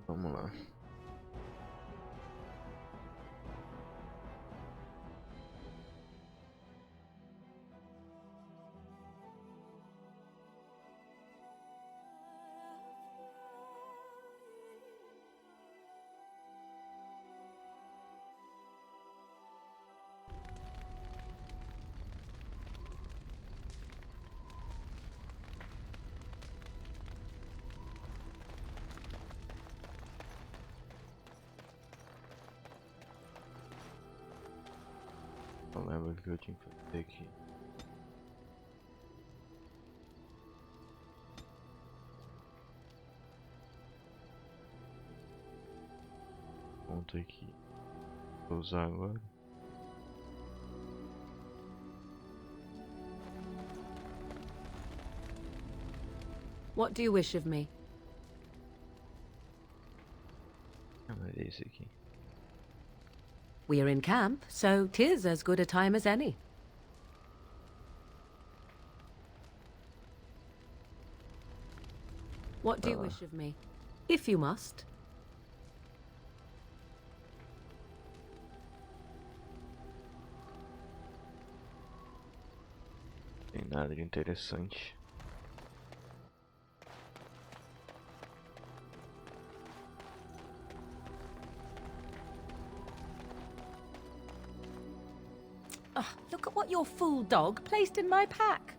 Vamos lá. Não lembro o que eu tinha que fazer aqui. Ponto aqui. Vou usar agora. What do you wish of me? Ah, mas é esse aqui. We are in camp, so 'tis as good a time as any. What do you wish of me? If you must. Tem nada de interessante. Ugh, look at what your fool dog placed in my pack.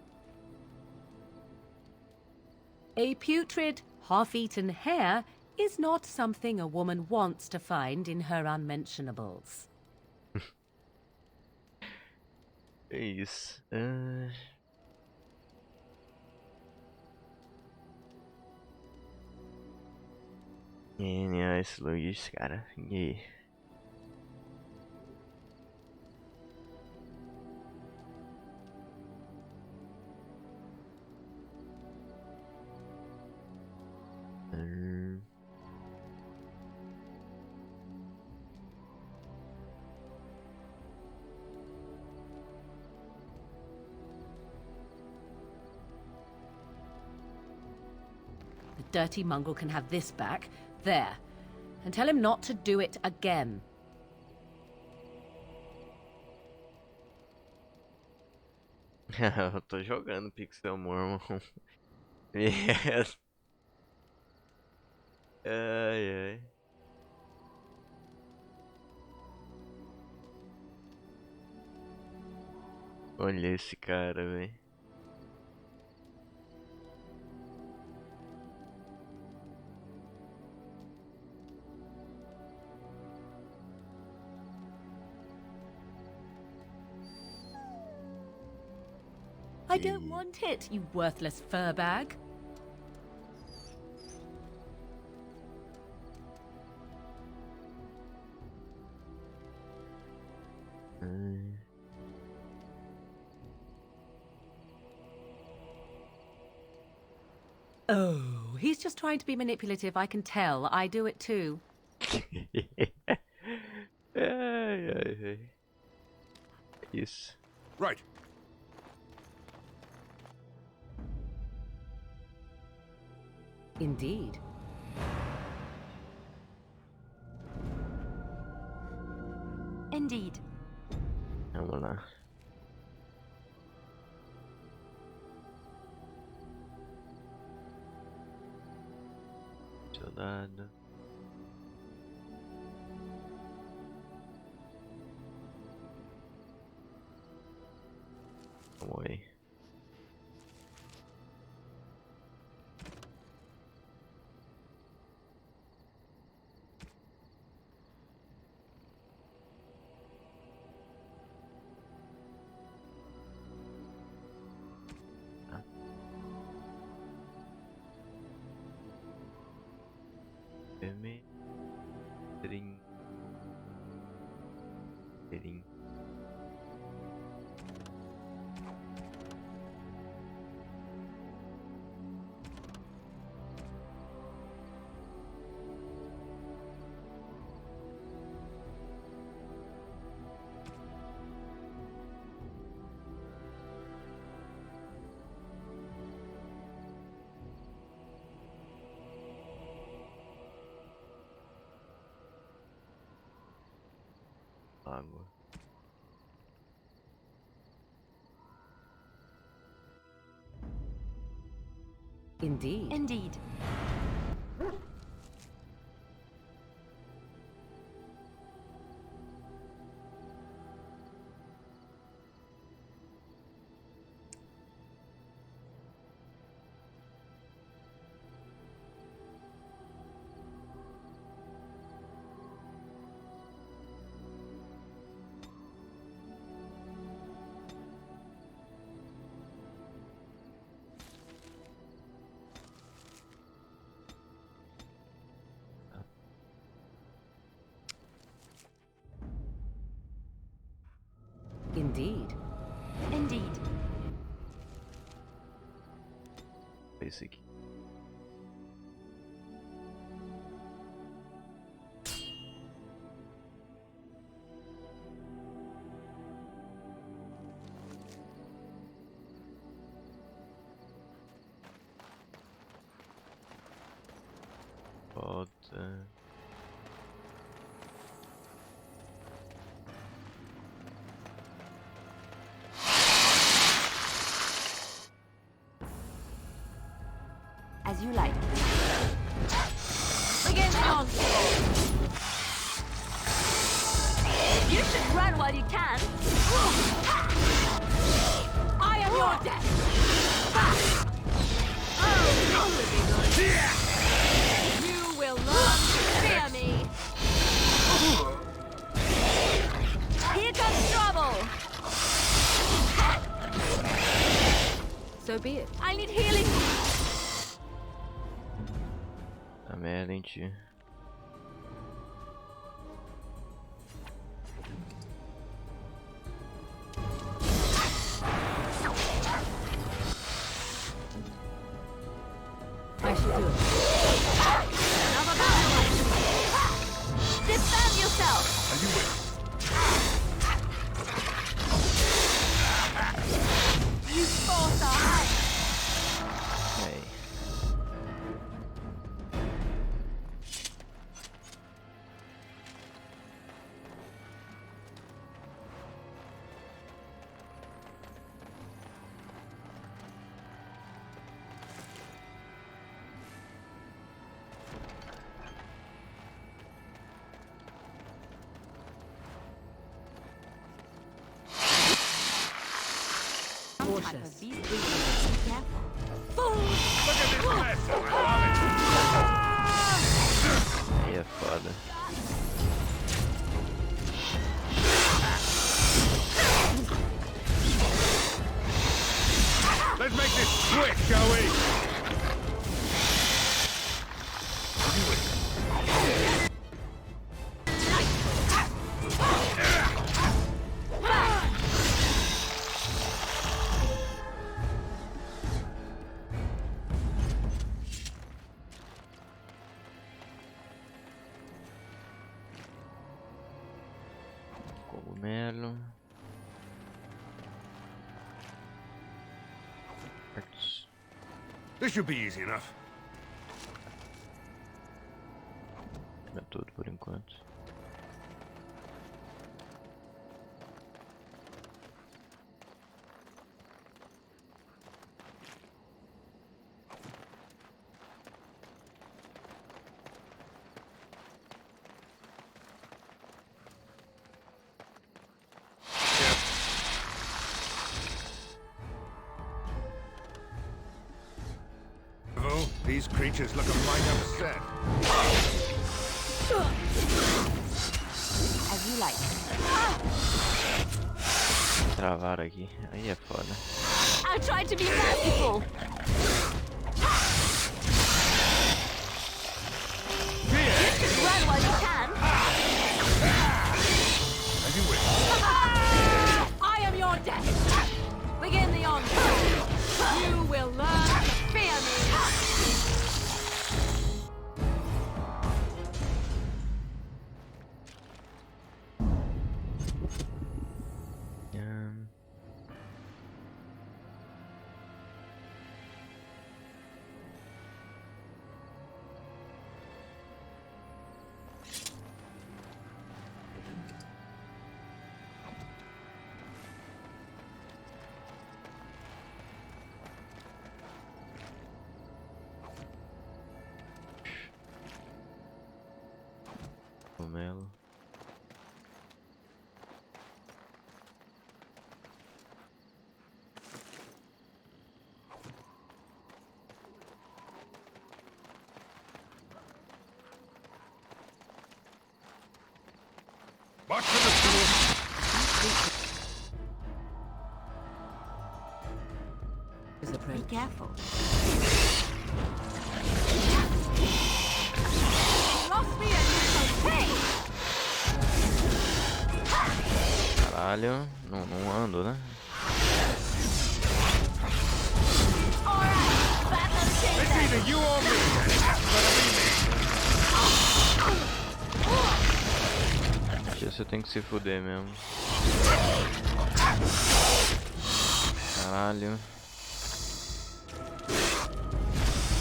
A putrid, half-eaten hare is not something a woman wants to find in her unmentionables. É isso. Genial esse Luiz, cara. E aí? The dirty mongrel can have this back. There. And tell him not to do it again. Eu tô jogando Pixel Mormon. Yes. Ai, ai. Olha esse cara, velho. I don't want it, you worthless fur bag. Oh, he's just trying to be manipulative, I can tell. I do it too. Ai, ai, ai. Isso. Right. Indeed. Indeed. Vamos lá. Soldado. Vamos aí. Trim. Trim. água. Indeed. Indeed. Indeed. Indeed. Esse aqui. Bota. As you like. Begin the onslaught. You should run while you can. I am your death. Oh, you will learn to fear me. Here comes trouble. So be it. I need healing. A merda, hein, tio. I shall do it. Another battle. Defend yourself. You force our hand. Aí. Cautious. Be careful. Aí é foda. Let's make this quick, shall we? Cogumelo. Arts. This should be easy enough. É tudo por enquanto. These creatures look a mite upset. As you like. Travaram aqui. Aí é foda. I'll try to be merciful. Run while you can. As you wish. I am your death. Begin the onslaught. You will learn to fear me. camelo. Watch for the stool. Be careful. Lost me and okay. Caralho, não ando, né? Alright, battle It's chaser. either you or me. That's gonna be me. Acho que você tem que se fuder mesmo. Caralho.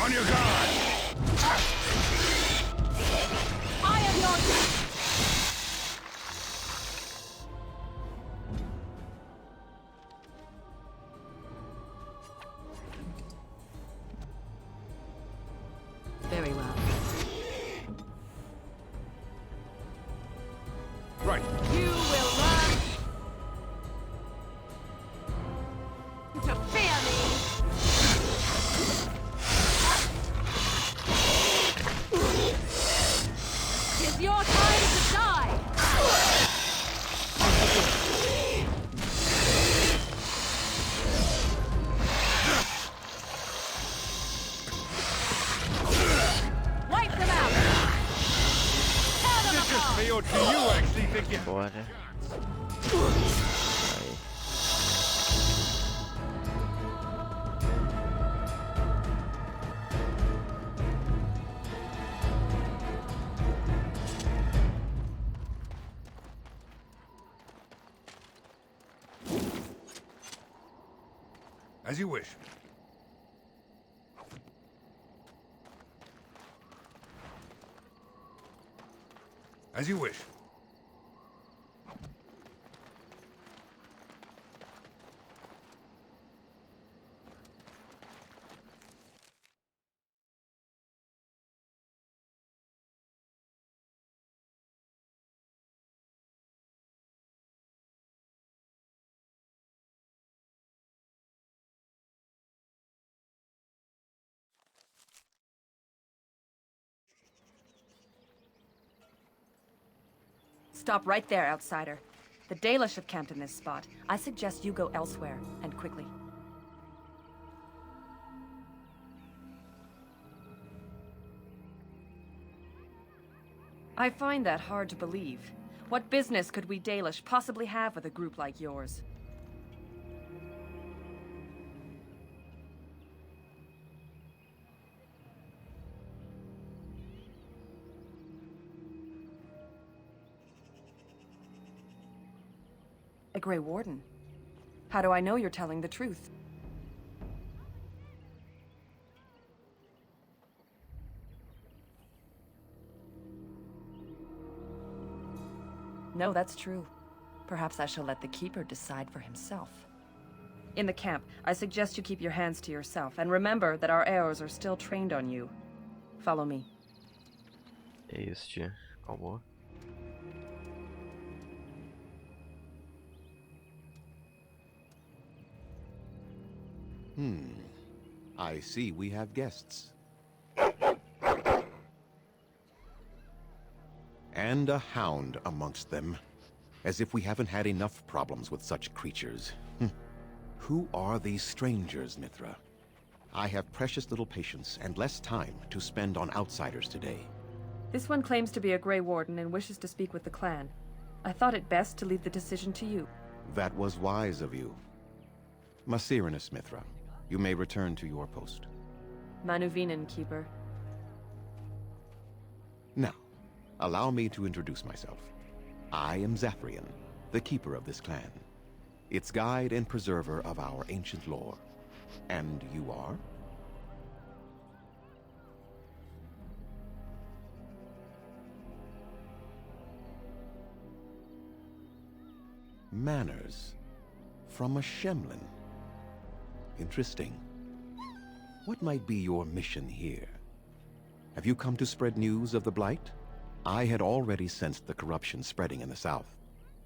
On your guard. I am your Very well. Right. You will learn to fear me. It's your time to die. Wipe them out. Tear them Is it just apart. me or do you actually think you... Bora. Aí. As you wish. As you wish. Stop right there, outsider. The Dalish have camped in this spot. I suggest you go elsewhere, and quickly. I find that hard to believe. What business could we Dalish possibly have with a group like yours? A Grey Warden? How do I know you're telling the truth? No, that's true. Perhaps I shall let the Keeper decide for himself. In the camp, I suggest you keep your hands to yourself, and remember that our arrows are still trained on you. Follow me. Este. Acabou. I see we have guests. And a hound amongst them. As if we haven't had enough problems with such creatures. Who are these strangers, Mithra? I have precious little patience and less time to spend on outsiders today. This one claims to be a Grey Warden and wishes to speak with the clan. I thought it best to leave the decision to you. That was wise of you. Masirinus, Mithra. You may return to your post. Manuvinen, Keeper. Now, allow me to introduce myself. I am Zathrian, the keeper of this clan. Its guide and preserver of our ancient lore. And you are? Manners. From a Shemlin. Interesting. What might be your mission here? Have you come to spread news of the Blight? I had already sensed the corruption spreading in the south.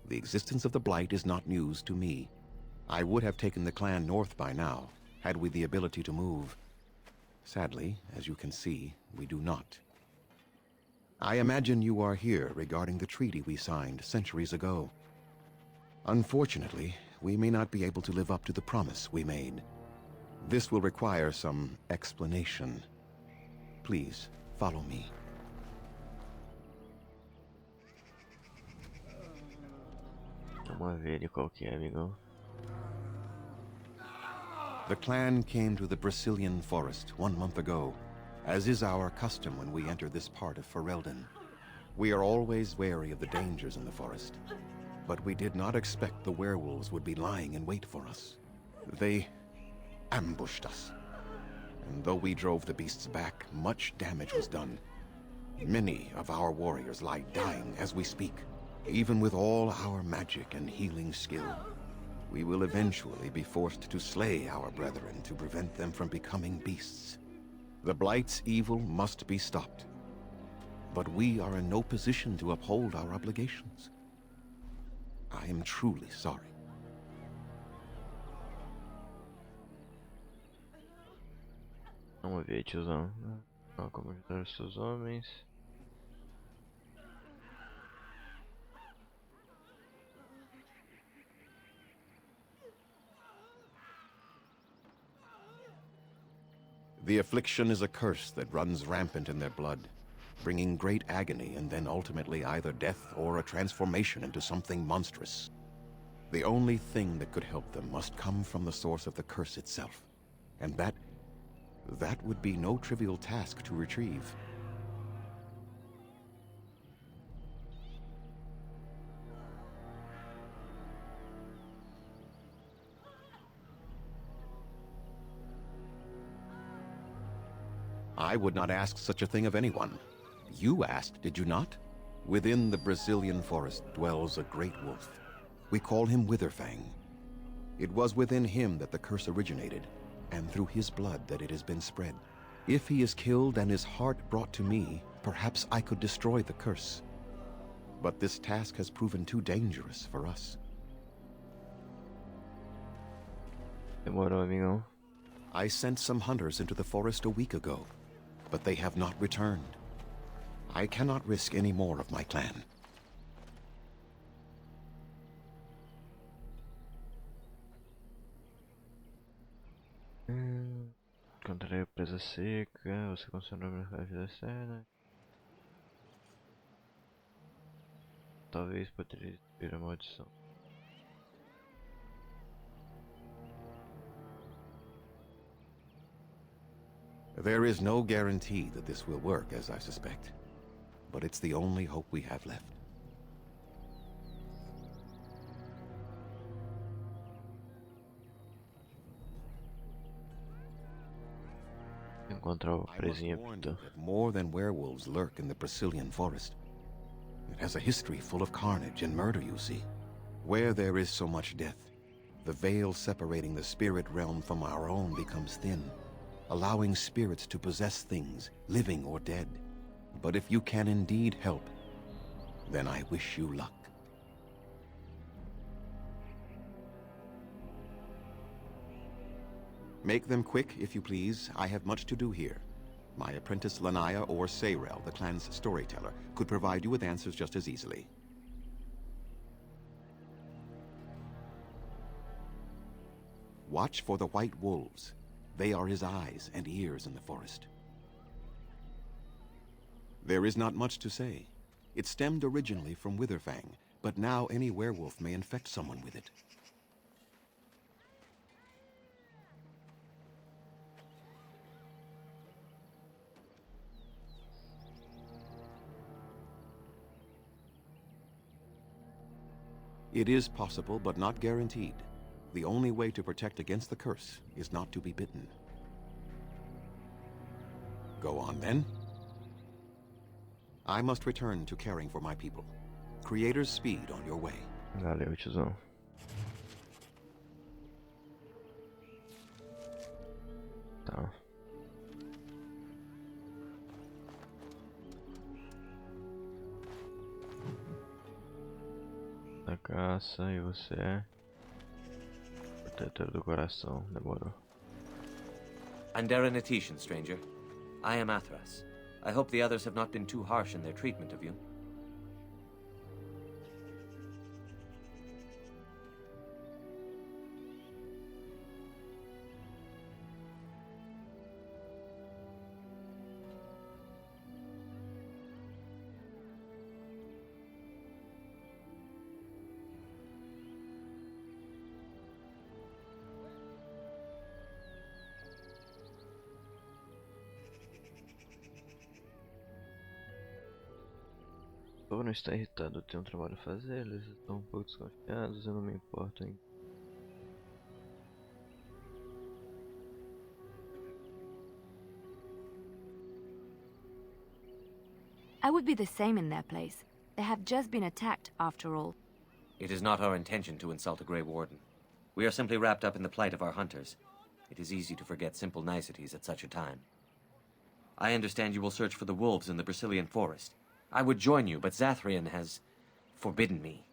The existence of the Blight is not news to me. I would have taken the clan north by now, had we the ability to move. Sadly, as you can see, we do not. I imagine you are here regarding the treaty we signed centuries ago. Unfortunately, we may not be able to live up to the promise we made. This will require some explanation. Please, follow me. Vamos ver ele qual que é, amigão. The clan came to the Brazilian forest 1 month ago, as is our custom when we enter this part of Ferelden. We are always wary of the dangers in the forest, but we did not expect the werewolves would be lying in wait for us. They ambushed us, and though we drove the beasts back, much damage was done. Many of our warriors lie dying as we speak. Even with all our magic and healing skill, we will eventually be forced to slay our brethren to prevent them from becoming beasts. The Blight's evil must be stopped, but we are in no position to uphold our obligations. I am truly sorry. Vamos ver, tiozão. Ó, como ajudar os seus homens. The affliction is a curse that runs rampant in their blood, bringing great agony and then ultimately either death or a transformation into something monstrous. The only thing that could help them must come from the source of the curse itself, and that would be no trivial task to retrieve. I would not ask such a thing of anyone. You asked, did you not? Within the Brazilian forest dwells a great wolf. We call him Witherfang. It was within him that the curse originated, and through his blood that it has been spread. If he is killed and his heart brought to me, perhaps I could destroy the curse. But this task has proven too dangerous for us. Demorou, amigão. I sent some hunters into the forest a week ago, but they have not returned. I cannot risk any more of my clan. Encontrei a presa seca. Você conseguiu a vida externa. Talvez poderia vir a maldição. There is no guarantee that this will work, as I suspect. But it's the only hope we have left. Encontrar o I must presinha warn do... you that more than werewolves lurk in the Brazilian forest. It has a history full of carnage and murder, you see. Where there is so much death, the veil separating the spirit realm from our own becomes thin, allowing spirits to possess things, living or dead. But if you can indeed help, then I wish you luck. Make them quick, if you please. I have much to do here. My apprentice Lanaya or Sayrel, the clan's storyteller, could provide you with answers just as easily. Watch for the white wolves. They are his eyes and ears in the forest. There is not much to say. It stemmed originally from Witherfang, but now any werewolf may infect someone with it. It is possible, but not guaranteed. The only way to protect against the curse is not to be bitten. Go on, then. I must return to caring for my people. Creator's speed on your way. Valeu, tiozão. Tá. caça e você é protetor do coração. Demorou. I'm Darren, stranger. I am Athras. I hope the others have not been too harsh in their treatment of you. O povo não está irritado, eu tenho um trabalho a fazer, eles estão um pouco desconfiados, eu não me importo em. I would be the same in their place. They have just been attacked, after all. It is not our intention to insult a Grey Warden. We are simply wrapped up in the plight of our hunters. It is easy to forget simple niceties at such a time. I understand you will search for the wolves in the Brazilian forest. I would join you, but Zathrian has forbidden me.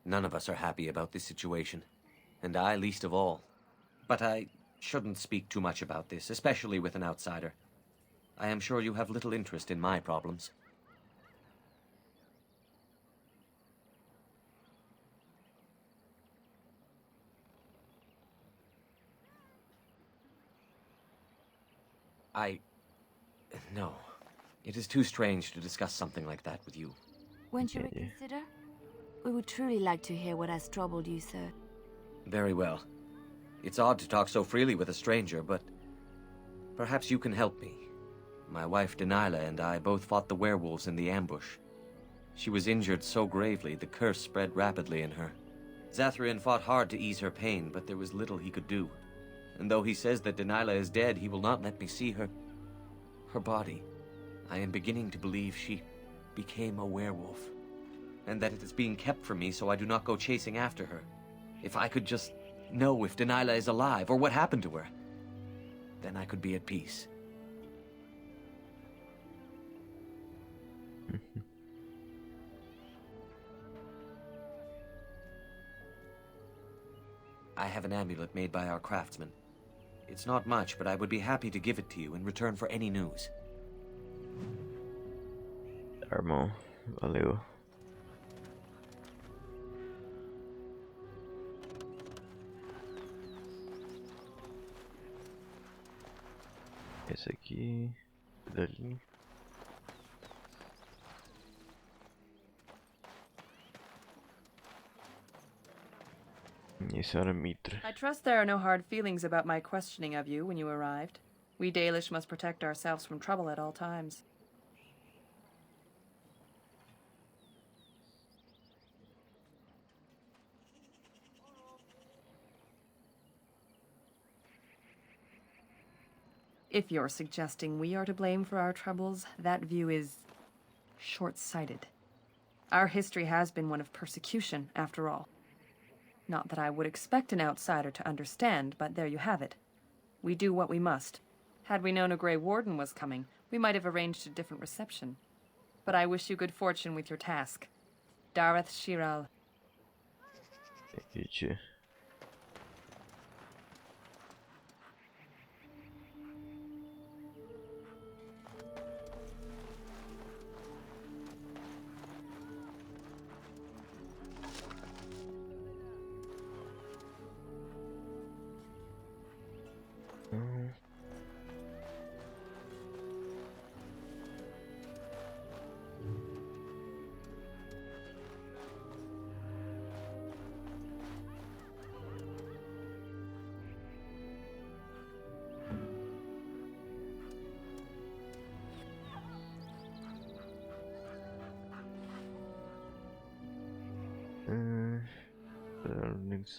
None of us are happy about this situation, and I least of all. But I shouldn't speak too much about this, especially with an outsider. I am sure you have little interest in my problems. No. It is too strange to discuss something like that with you. Won't you Yeah. reconsider? We would truly like to hear what has troubled you, sir. Very well. It's odd to talk so freely with a stranger, but perhaps you can help me. My wife Denilah and I both fought the werewolves in the ambush. She was injured so gravely, the curse spread rapidly in her. Zathrian fought hard to ease her pain, but there was little he could do. And though he says that Denilah is dead, he will not let me see her body. I am beginning to believe she became a werewolf, and that it is being kept from me so I do not go chasing after her. If I could just know if Denilah is alive, or what happened to her, then I could be at peace. I have an amulet made by our craftsman. It's not much, but I would be happy to give it to you in return for any news. Tá, irmão. Valeu. Esse aqui. Dali. Esse era Mitra. I trust there are no hard feelings about my questioning of you when you arrived. We Dalish must protect ourselves from trouble at all times. If you're suggesting we are to blame for our troubles, that view is short-sighted. Our history has been one of persecution, after all. Not that I would expect an outsider to understand, but there you have it. We do what we must. Had we known a Grey Warden was coming, we might have arranged a different reception. But I wish you good fortune with your task. Dareth Shiral. Aqui, tia.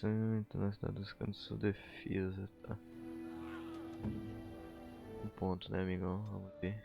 Então na cidade buscando sua defesa, tá? Um ponto, né, amigão? Vamos ver.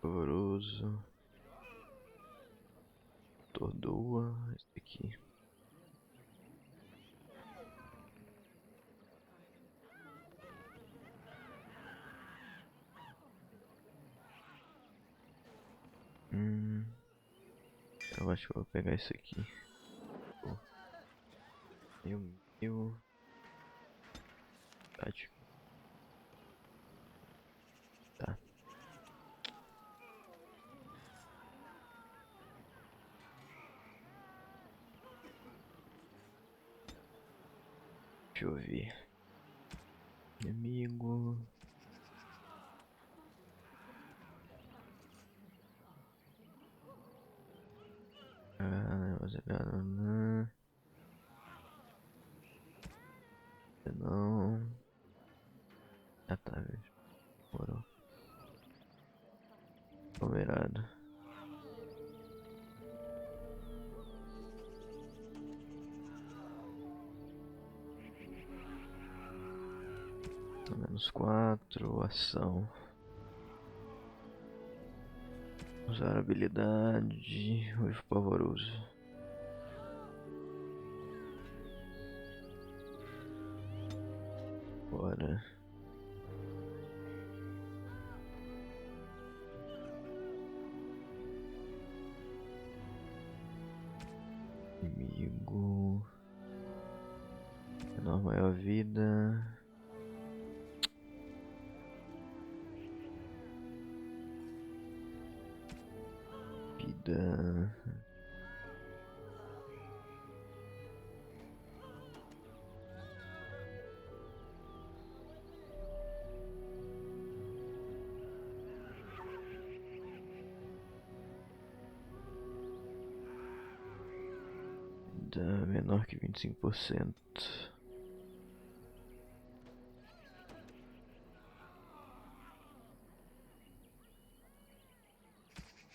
Pavoroso. Tordoa. Esse aqui. Eu acho que eu vou pegar isso aqui. Pô. Meu. Tático. Tá. Deixa eu ver. Amigo. Não. Ah, tá, velho. Morou. Numerado. Então, -4, ação. Usar habilidade, uivo pavoroso. Bora. Inimigo. Menor maior vida. Vida. Vida menor que 25%.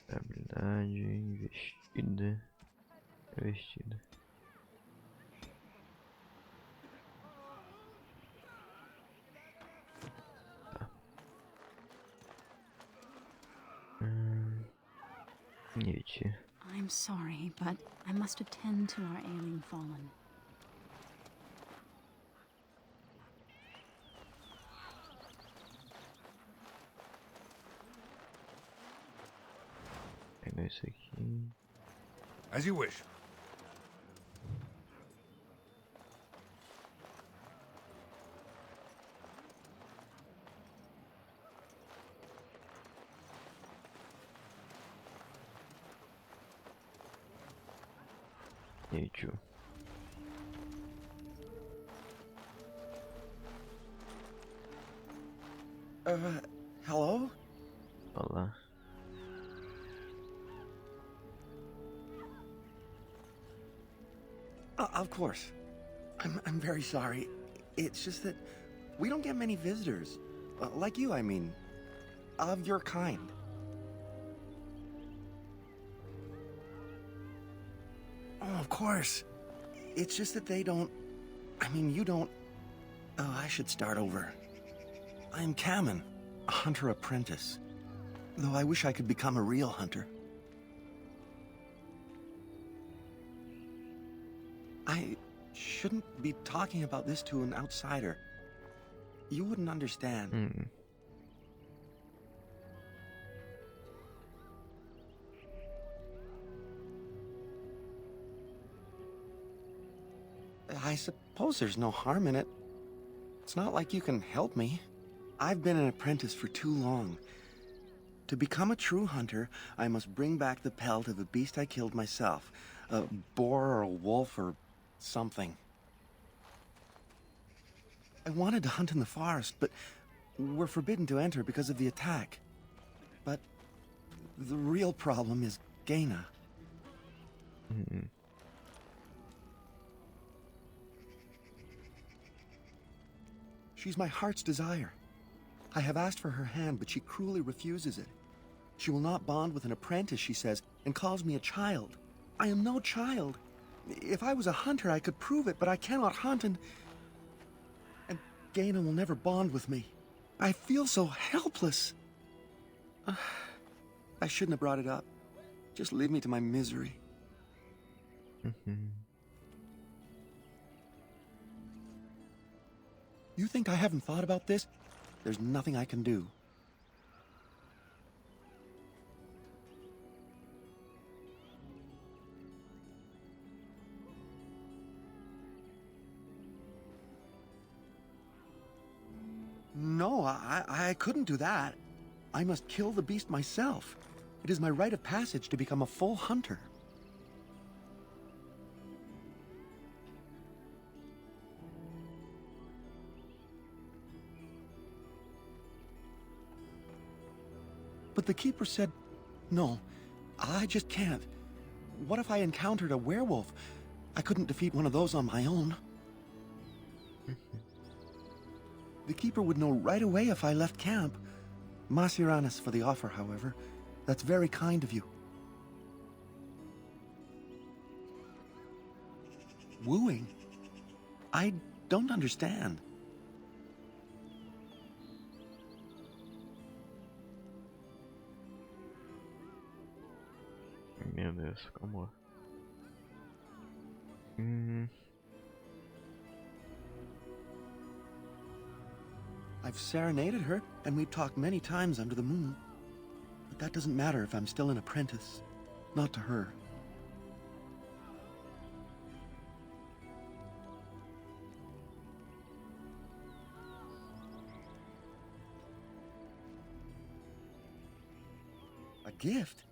Habilidade investida. Investida. Tá. Nietzsche. I'm sorry, but I must attend to our ailing fallen. Pegar isso aqui. As you wish. Nietzsche. Hello? Olá. Of course. I'm very sorry. It's just that we don't get many visitors. Like you, I mean. Of your kind. Oh, of course. It's just that they don't... I mean, you don't... Oh, I should start over. I'm Kamen, a hunter apprentice. Though I wish I could become a real hunter. I shouldn't be talking about this to an outsider. You wouldn't understand. I suppose there's no harm in it. It's not like you can help me. I've been an apprentice for too long. To become a true hunter, I must bring back the pelt of a beast I killed myself. A boar or a wolf or something. I wanted to hunt in the forest, but we're forbidden to enter because of the attack. But the real problem is Gaina. She's my heart's desire. I have asked for her hand, but she cruelly refuses it. She will not bond with an apprentice, she says, and calls me a child. I am no child. If I was a hunter, I could prove it, but I cannot hunt, and Gaina will never bond with me. I feel so helpless. I shouldn't have brought it up. Just leave me to my misery. You think I haven't thought about this? There's nothing I can do. No, I couldn't do that. I must kill the beast myself. It is my rite of passage to become a full hunter. But the keeper said, no, I just can't. What if I encountered a werewolf? I couldn't defeat one of those on my own. The keeper would know right away if I left camp. Masiranis for the offer, however. That's very kind of you. Wooing? I don't understand. Meu Deus, como? I've serenaded her, and we've talked many times under the moon. But that doesn't matter if I'm still an apprentice. Not to her. A gift?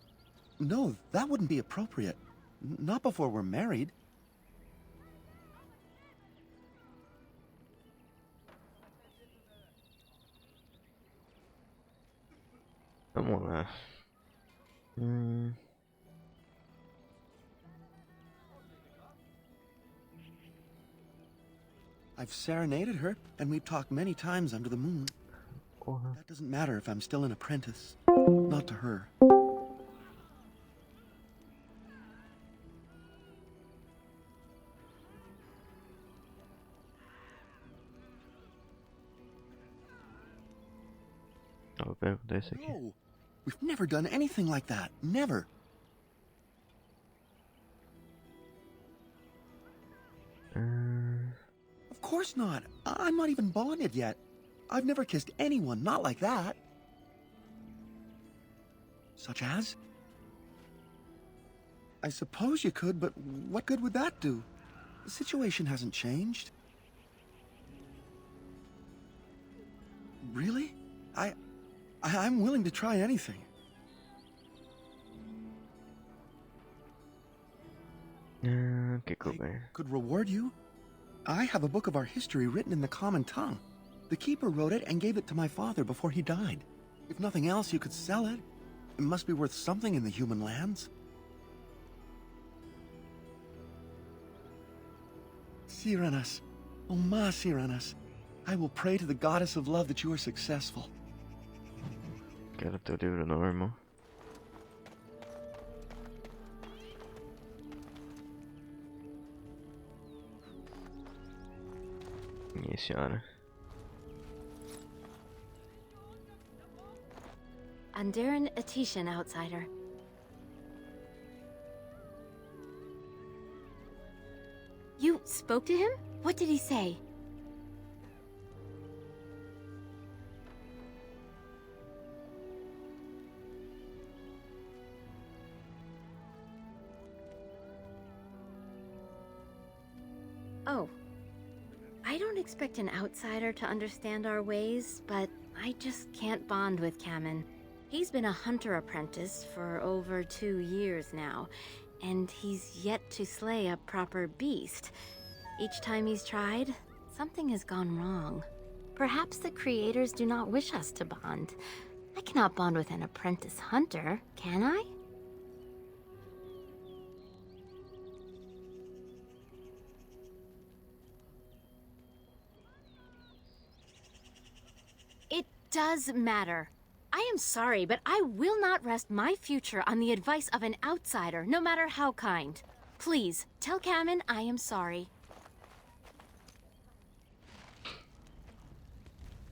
No, that wouldn't be appropriate. Not before we're married. Vamos lá. I've serenaded her, and we've talked many times under the moon. Porra. That doesn't matter if I'm still an apprentice. Not to her. Vou perguntar isso aqui. No! We've never done anything like that. Never. Of course not. I'm not even bonded yet. I've never kissed anyone, not like that. Such as? I suppose you could, but what good would that do? The situation hasn't changed. Really? I'm willing to try anything. Que eu ganho? Could reward you? I have a book of our history written in the common tongue. The keeper wrote it and gave it to my father before he died. If nothing else, you could sell it. It must be worth something in the human lands. Cyranas, oh ma Cyranas, I will pray to the goddess of love that you are successful. Quero teu livro normal. Minha senhora. Andaran Atishan, outsider. You spoke to him? What did he say? Oh. I don't expect an outsider to understand our ways, but I just can't bond with Kamen. He's been a hunter apprentice for over 2 years now, and he's yet to slay a proper beast. Each time he's tried, something has gone wrong. Perhaps the creators do not wish us to bond. I cannot bond with an apprentice hunter, can I? It does matter. I am sorry, but I will not rest my future on the advice of an outsider, no matter how kind. Please, tell Kamen I am sorry.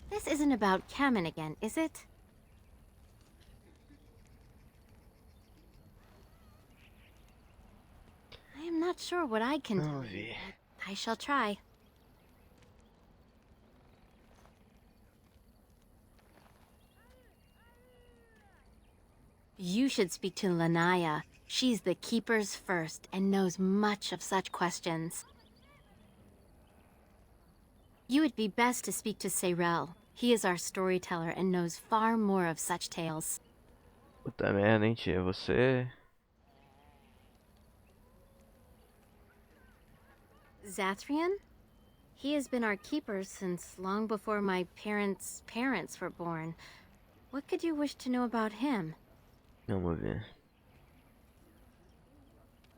This isn't about Kamen again, is it? not sure what I can tell Vamos you, ver. but I shall try. You should speak to Lanaya. She's the Keeper's first and knows much of such questions. You would be best to speak to Seirel. He is our storyteller and knows far more of such tales. Puta merda, hein, tia? Você. Zathrian? He has been our keeper since long before my parents' parents were born. What could you wish to know about him? Vamos ver.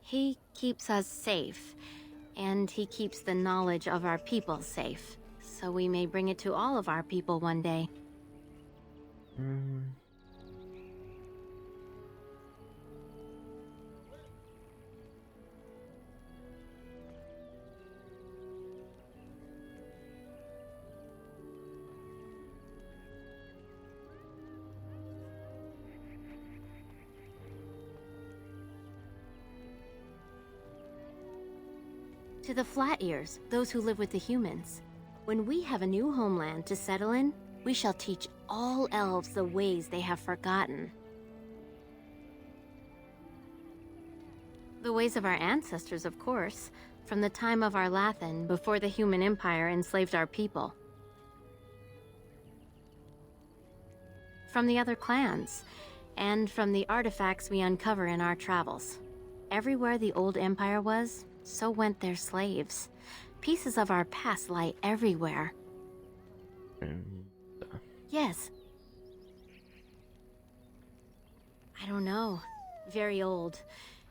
He keeps us safe, and he keeps the knowledge of our people safe, so we may bring it to all of our people one day. To the Flat Ears, those who live with the humans. When we have a new homeland to settle in, we shall teach all elves the ways they have forgotten. The ways of our ancestors, of course, from the time of our Lathan, before the human empire enslaved our people. From the other clans, and from the artifacts we uncover in our travels. Everywhere the old empire was, so went their slaves. Pieces of our past lie everywhere. Yes. I don't know. Very old.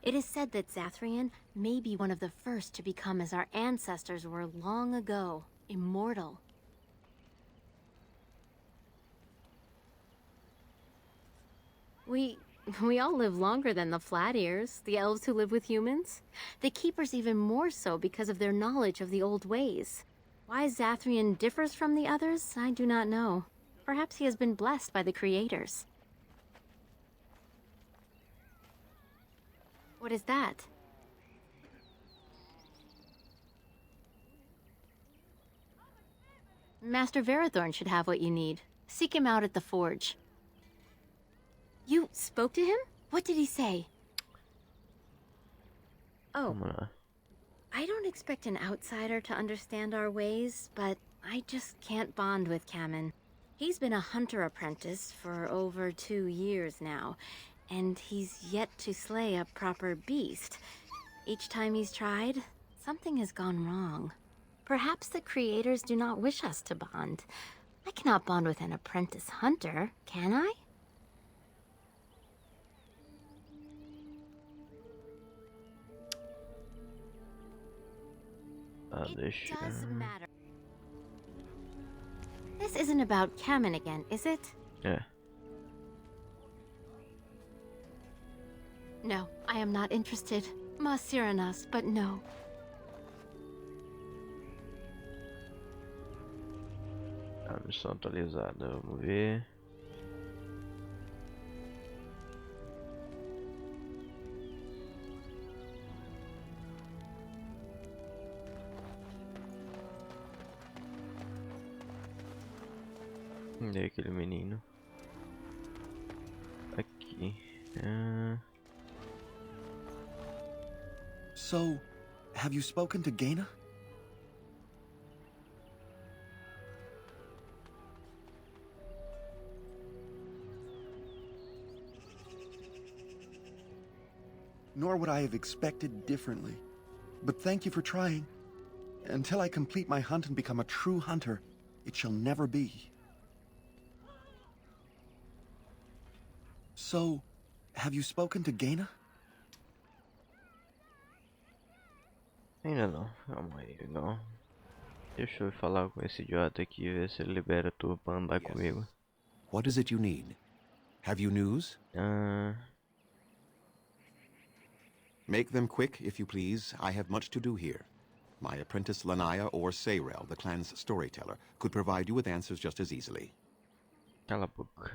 It is said that Zathrian may be one of the first to become as our ancestors were long ago, immortal. We all live longer than the Flat Ears, the elves who live with humans. The Keepers even more so because of their knowledge of the old ways. Why Zathrian differs from the others, I do not know. Perhaps he has been blessed by the creators. What is that? Master Verathorn should have what you need. Seek him out at the forge. You spoke to him? What did he say? Oh, I don't expect an outsider to understand our ways, but I just can't bond with Kamen. He's been a hunter apprentice for over 2 years now, and he's yet to slay a proper beast. Each time he's tried, something has gone wrong. Perhaps the creators do not wish us to bond. I cannot bond with an apprentice hunter, can I? It does matter. This isn't about Kamen again, is it? Yeah. No, I am not interested. Masiranas, but no. A missão atualizada, vamos ver. E aí, aquele menino. Aqui. So, have you spoken to Gaina? Nor would I have expected differently. But thank you for trying. Until I complete my hunt and become a true hunter, it shall never be. So, have you spoken to Gaina? Ainda não, calma aí, não. Deixa eu falar com esse idiota aqui e ver se ele libera tu pra andar comigo. What is it you need? Have you news? Make them quick, if you please. I have much to do here. My apprentice Lanaya or Seirel, the clan's storyteller, could provide you with answers just as easily. Cala a boca.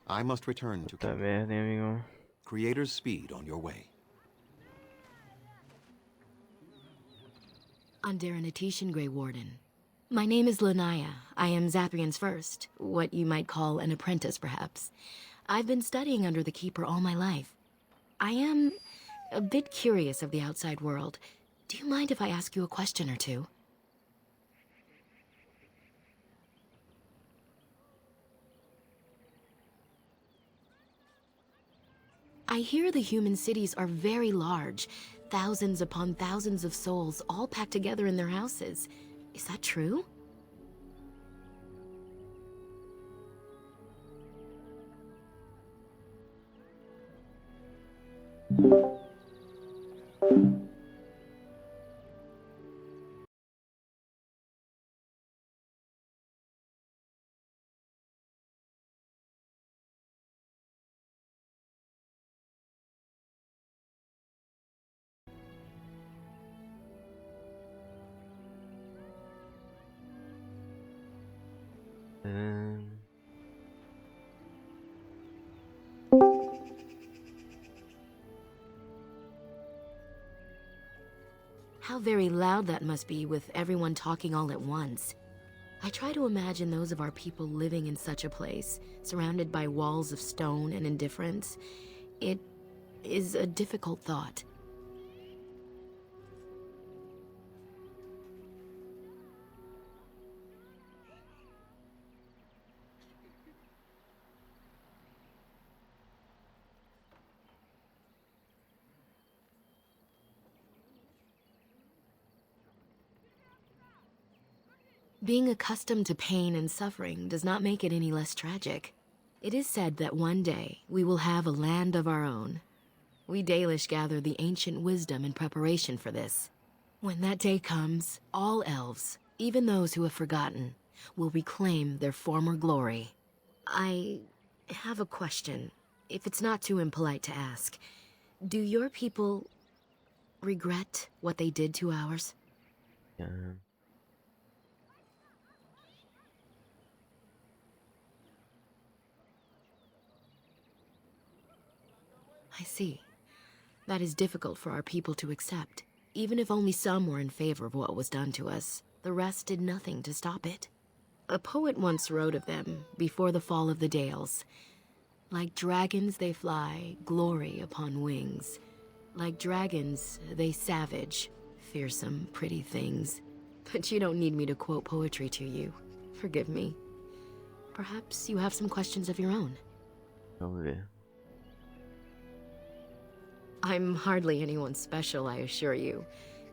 I must return to Puta merda, hein, amigão. Creator's speed on your way. Underanitation, Grey Warden. My name is Lanaya. I am Zathrian's first, what you might call an apprentice, perhaps. I've been studying under the Keeper all my life. I am a bit curious of the outside world. Do you mind if I ask you a question or two? I hear the human cities are very large, thousands upon thousands of souls all packed together in their houses. Is that true? How very loud that must be with everyone talking all at once. I try to imagine those of our people living in such a place, surrounded by walls of stone and indifference. It is a difficult thought. Being accustomed to pain and suffering does not make it any less tragic. It is said that one day we will have a land of our own. We Dalish gather the ancient wisdom in preparation for this. When that day comes, all elves, even those who have forgotten, will reclaim their former glory. I have a question, if it's not too impolite to ask. Do your people regret what they did to ours? I see. That is difficult for our people to accept. Even if only some were in favor of what was done to us, the rest did nothing to stop it. A poet once wrote of them, before the fall of the Dales. Like dragons they fly, glory upon wings. Like dragons, they savage, fearsome, pretty things. But you don't need me to quote poetry to you. Forgive me. Perhaps you have some questions of your own. Vamos ver. I'm hardly anyone special, I assure you.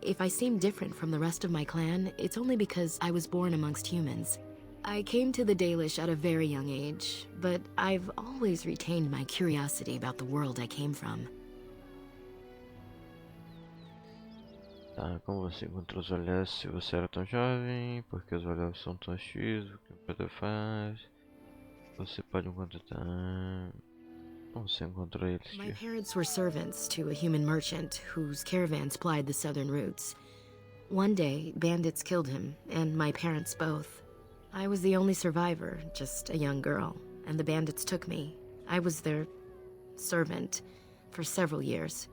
If I seem different from the rest of my clan, it's only because I was born amongst humans. I came to the Dalish at a very young age, but I've always retained my curiosity about the world I came from. Tá, como você encontrou os olhares se você era tão jovem? Porque os olhares são tão X? O que o Pedro faz? Você pode encontrar... Como você encontrou eles? My parents were servants to a human merchant whose caravans plied the southern routes. One day, bandits killed him, and my parents both. I was the only survivor, just a young girl, and the bandits took me. I was their servant for several years.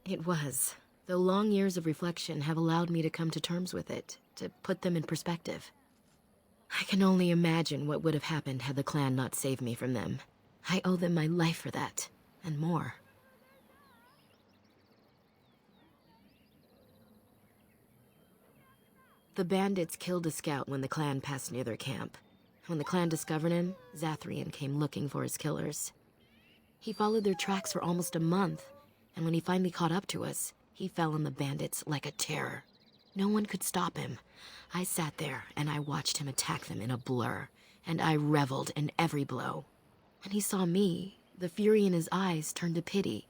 It was, though long years of reflection have allowed me to come to terms with it, to put them in perspective. I can only imagine what would have happened had the clan not saved me from them. I owe them my life for that, and more. The bandits killed a scout when the clan passed near their camp. When the clan discovered him, Zathrian came looking for his killers. He followed their tracks for almost a month, and when he finally caught up to us, he fell on the bandits like a terror. No one could stop him. I sat there and I watched him attack them in a blur, and I reveled in every blow. When he saw me, the fury in his eyes turned to pity.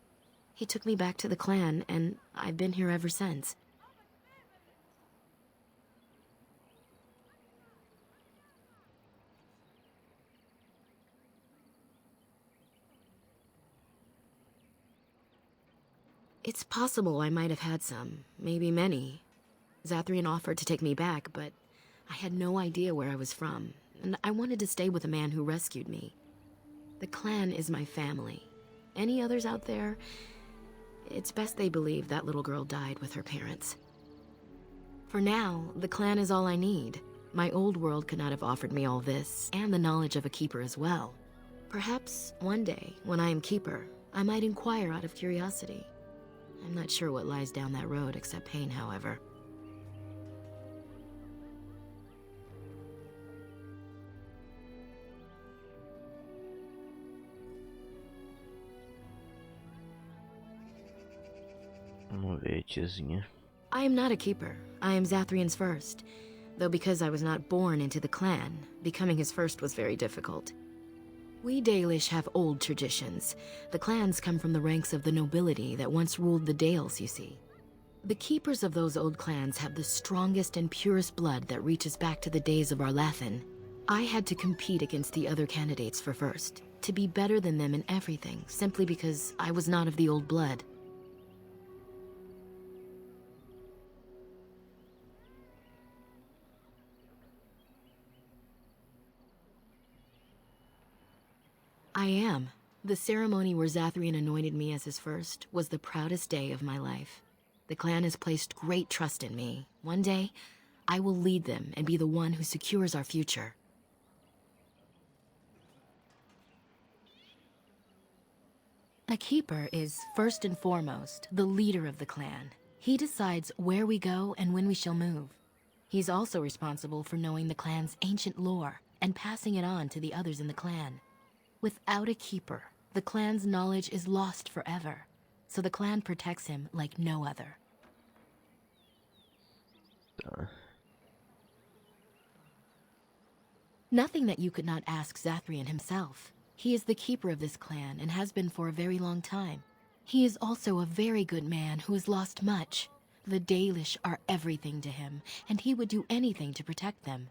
He took me back to the clan, and I've been here ever since. It's possible I might have had some, maybe many. Zathrian offered to take me back, but I had no idea where I was from, and I wanted to stay with the man who rescued me. The clan is my family. Any others out there? It's best they believe that little girl died with her parents. For now, the clan is all I need. My old world could not have offered me all this, and the knowledge of a keeper as well. Perhaps one day, when I am keeper, I might inquire out of curiosity. I'm not sure what lies down that road except pain, however. Vamos ver, tiazinha. I am not a keeper. I am Zathrian's first. Though because I was not born into the clan, becoming his first was very difficult. We Dalish have old traditions. The clans come from the ranks of the nobility that once ruled the Dales, you see. The keepers of those old clans have the strongest and purest blood that reaches back to the days of Arlathan. I had to compete against the other candidates for first, to be better than them in everything, simply because I was not of the old blood. I am. The ceremony where Zathrian anointed me as his first was the proudest day of my life. The clan has placed great trust in me. One day, I will lead them and be the one who secures our future. A keeper is, first and foremost, the leader of the clan. He decides where we go and when we shall move. He's also responsible for knowing the clan's ancient lore and passing it on to the others in the clan. Without a keeper, the clan's knowledge is lost forever, so the clan protects him like no other. Nothing that you could not ask Zathrian himself. He is the keeper of this clan and has been for a very long time. He is also a very good man who has lost much. The Dalish are everything to him, and he would do anything to protect them.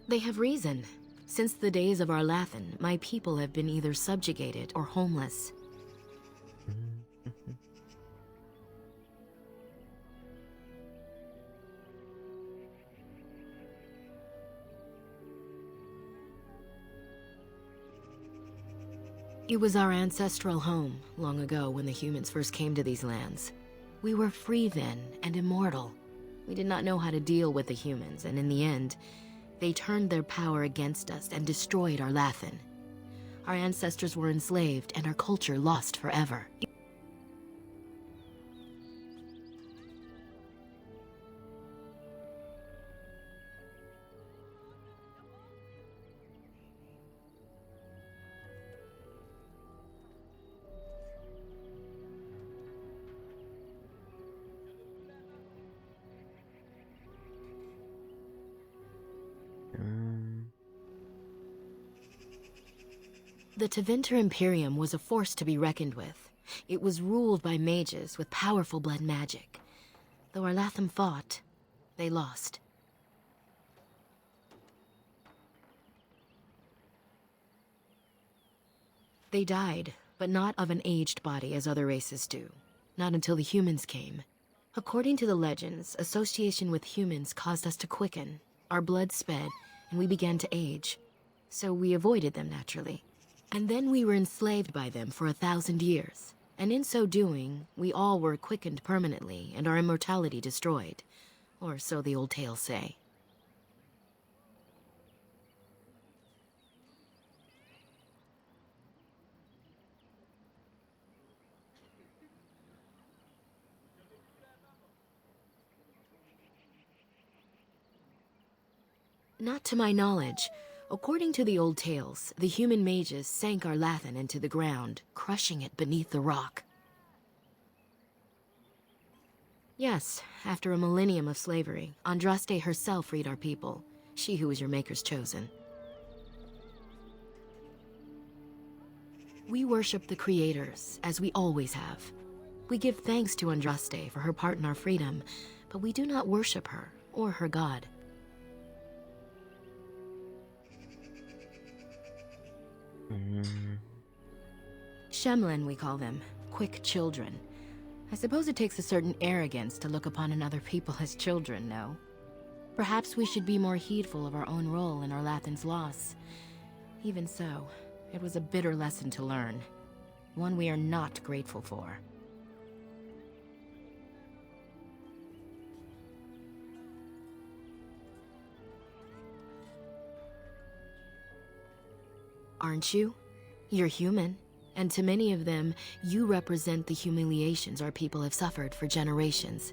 They have reason. Since the days of Arlathan, my people have been either subjugated or homeless. It was our ancestral home, long ago when the humans first came to these lands. We were free then, and immortal. We did not know how to deal with the humans, and in the end, they turned their power against us and destroyed Arlathan. Our ancestors were enslaved, and our culture lost forever. The Tevinter Imperium was a force to be reckoned with. It was ruled by mages with powerful blood magic. Though Arlathan fought, they lost. They died, but not of an aged body as other races do. Not until the humans came. According to the legends, association with humans caused us to quicken. Our blood sped, and we began to age. So we avoided them naturally. And then we were enslaved by them for 1,000 years. And in so doing, we all were quickened permanently and our immortality destroyed. Or so the old tales say. Not to my knowledge. According to the old tales, the human mages sank Arlathan into the ground, crushing it beneath the rock. Yes, after a millennium of slavery, Andraste herself freed our people, she who was your maker's chosen. We worship the creators, as we always have. We give thanks to Andraste for her part in our freedom, but we do not worship her or her god. Shemlin, we call them. Quick children. I suppose it takes a certain arrogance to look upon another people as children, no? Perhaps we should be more heedful of our own role in Orlathan's loss. Even so, it was a bitter lesson to learn. One we are not grateful for. Aren't you? You're human. And to many of them, you represent the humiliations our people have suffered for generations.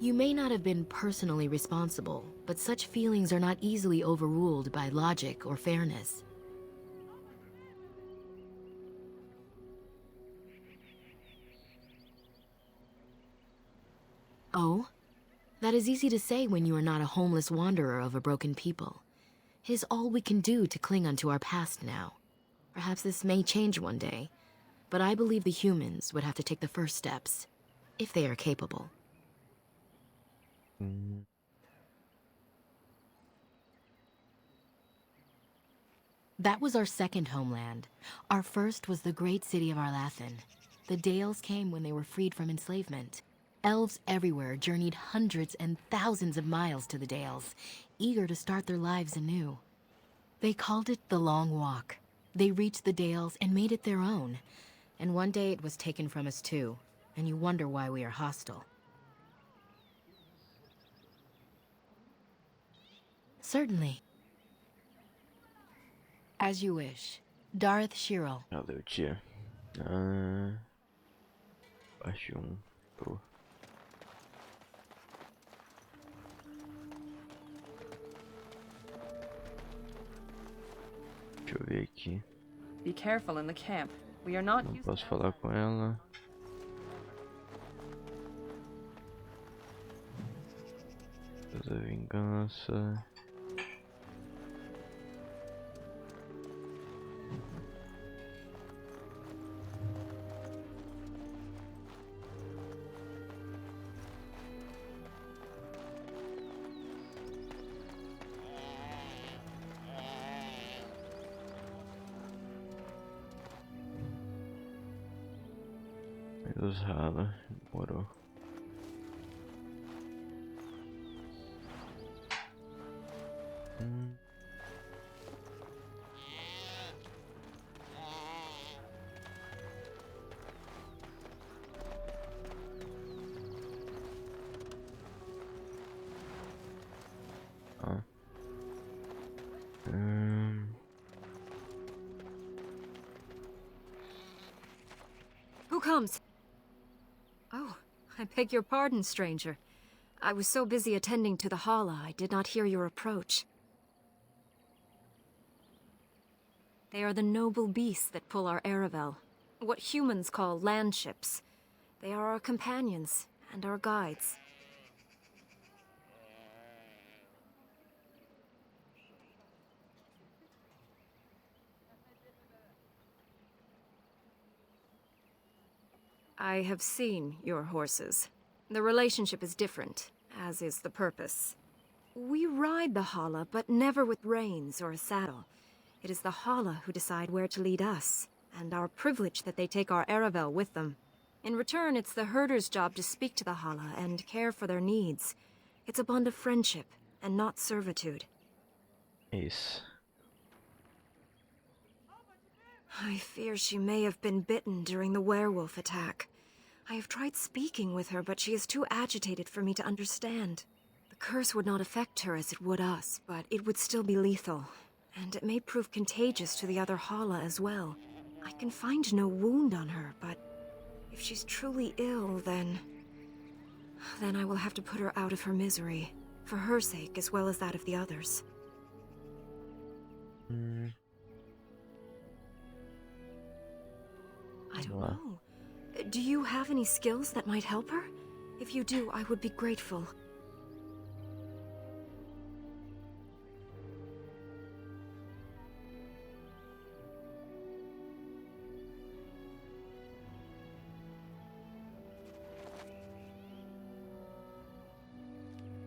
You may not have been personally responsible, but such feelings are not easily overruled by logic or fairness. Oh? That is easy to say when you are not a homeless wanderer of a broken people. It is all we can do to cling onto our past now. Perhaps this may change one day, but I believe the humans would have to take the first steps, if they are capable. That was our second homeland. Our first was the great city of Orlathan. The Dales came when they were freed from enslavement. Elves everywhere journeyed hundreds and thousands of miles to the Dales, eager to start their lives anew. They called it the Long Walk. They reached the Dales and made it their own. And one day it was taken from us too, and you wonder why we are hostile. Certainly. As you wish. Dareth Shirel. Cadê o tia? Parte 1. Pô. Deixa eu ver aqui. Be careful in the camp. We are not. Não posso falar com ela. Fazer vingança. Usada, demorou. Who comes? Oh, I beg your pardon, stranger. I was so busy attending to the Hala, I did not hear your approach. They are the noble beasts that pull our Aravel, what humans call landships. They are our companions and our guides. I have seen your horses. The relationship is different, as is the purpose. We ride the Hala, but never with reins or a saddle. It is the Hala who decide where to lead us, and our privilege that they take our Aravel with them. In return, it's the herder's job to speak to the Hala and care for their needs. It's a bond of friendship, and not servitude. Isso. I fear she may have been bitten during the werewolf attack. I have tried speaking with her, but she is too agitated for me to understand. The curse would not affect her as it would us, but it would still be lethal. And it may prove contagious to the other Hala as well. I can find no wound on her, but if she's truly ill, then I will have to put her out of her misery. For her sake, as well as that of the others. I don't know. Do you have any skills that might help her? If you do, I would be grateful.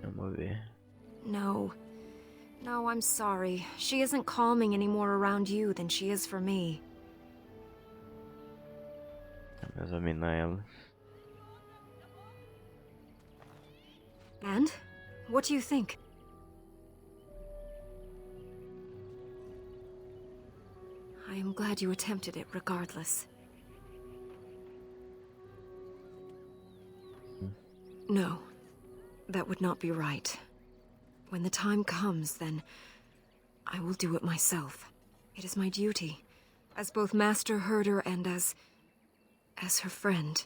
Vamos ver. No. No, I'm sorry. She isn't calming any more around you than she is for me. Examinar ela. And? What do you think? I am glad you attempted it regardless. No, that would not be right. When the time comes, then I will do it myself. It is my duty, as both Master Herder and as her friend.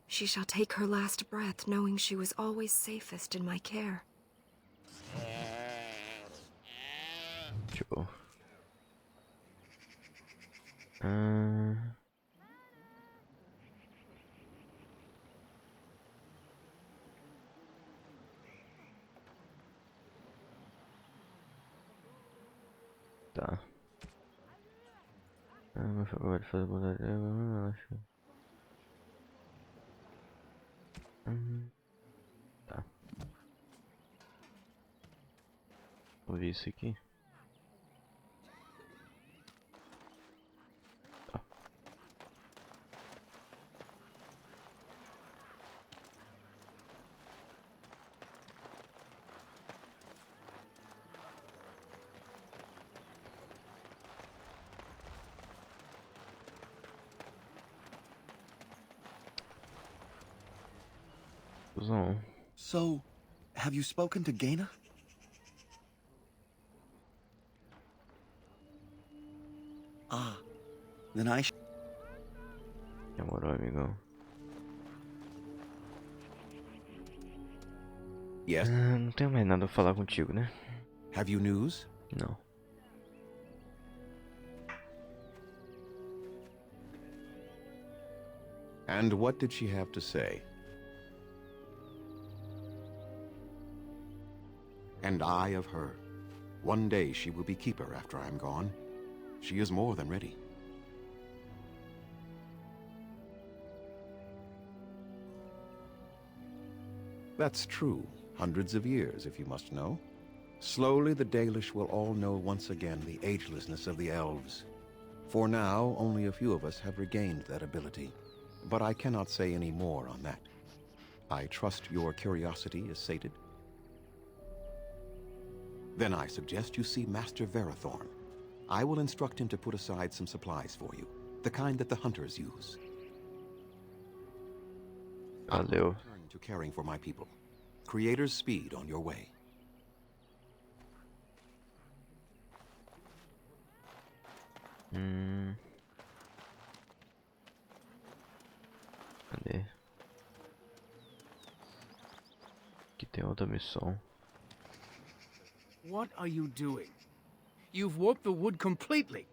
She shall take her last breath knowing she was always safest in my care. Show. Tá. Meu favor, fazer mudar. Acho. Tá. Vou ver isso aqui. Tá. So, have you spoken to Gaina? Ah, then I Demorou, amigão. Yes? Não tenho mais nada a falar contigo, né? Have you news? Não. And what did she have to say? And I of her. One day she will be keeper after I'm gone. She is more than ready. That's true. Hundreds of years, if you must know. Slowly the Dalish will all know once again the agelessness of the elves. For now, only a few of us have regained that ability. But I cannot say any more on that. I trust your curiosity is sated. Then I suggest you see Master Verathorn. I will instruct him to put aside some supplies for you, the kind that the hunters use. I will return to caring for my people. Creator's speed on your way. Cadê? Aqui tem outra missão. What are you doing? You've warped the wood completely.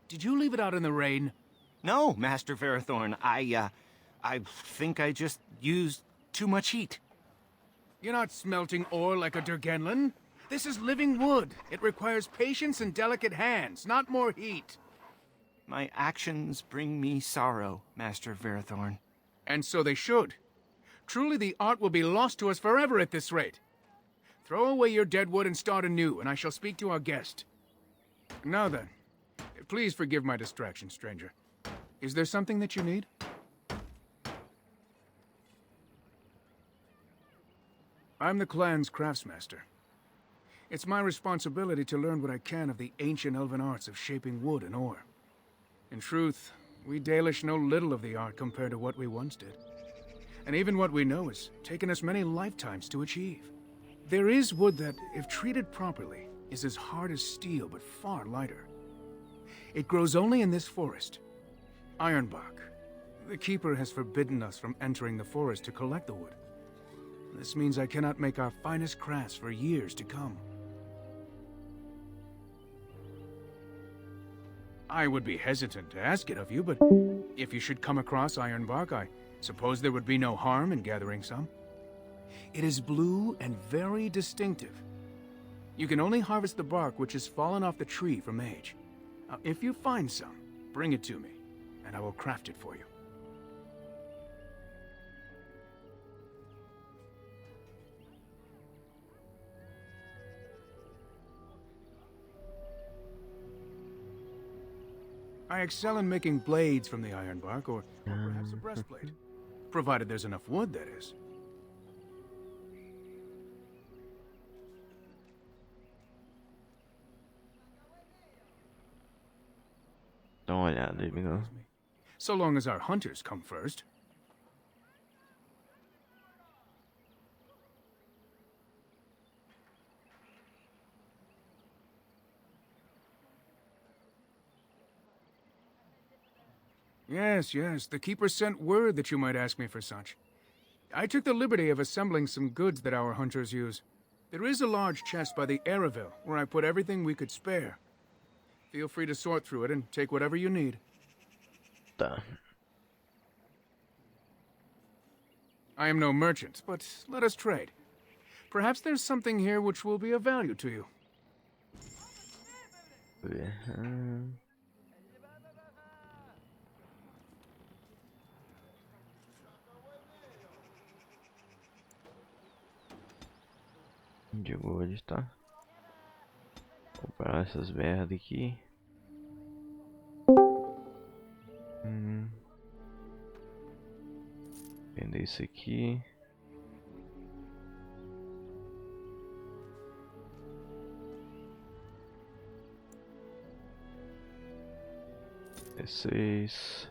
Did you leave it out in the rain? No, Master Verathorn. I think I just used too much heat. You're not smelting ore like a Durgenlin. This is living wood. It requires patience and delicate hands, not more heat. My actions bring me sorrow, Master Verathorn. And so they should. Truly the art will be lost to us forever at this rate. Throw away your dead wood and start anew, and I shall speak to our guest. Now then, please forgive my distraction, stranger. Is there something that you need? I'm the clan's craftsmaster. It's my responsibility to learn what I can of the ancient elven arts of shaping wood and ore. In truth, we Dalish know little of the art compared to what we once did. And even what we know has taken us many lifetimes to achieve. There is wood that, if treated properly, is as hard as steel but far lighter. It grows only in this forest, Ironbark. The Keeper has forbidden us from entering the forest to collect the wood. This means I cannot make our finest crafts for years to come. I would be hesitant to ask it of you, but if you should come across Ironbark, I suppose there would be no harm in gathering some. It is blue and very distinctive. You can only harvest the bark which has fallen off the tree from age. Now, if you find some, bring it to me, and I will craft it for you. I excel in making blades from the ironbark, or perhaps a breastplate. Provided there's enough wood, that is. Dá uma olhada aí, amigão. So long as our hunters come first. Yes, yes, the Keeper sent word that you might ask me for such. I took the liberty of assembling some goods that our hunters use. There is a large chest by the Araville, where I put everything we could spare. Feel free to sort through it and take whatever you need. Tá. I am no merchant, but let us trade. Perhaps there's something here which will be of value to you. De gold, tá? Comprar essas merda aqui. Vender isso aqui. D6.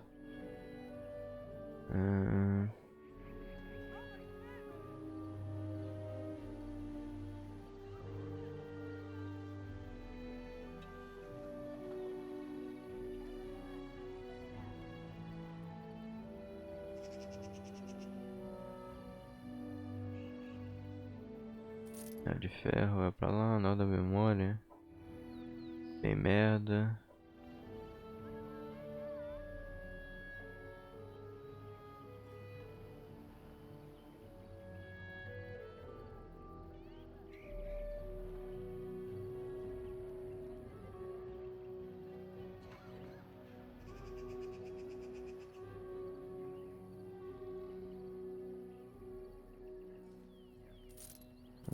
É de ferro, vai pra lá, nó da memória. Tem merda.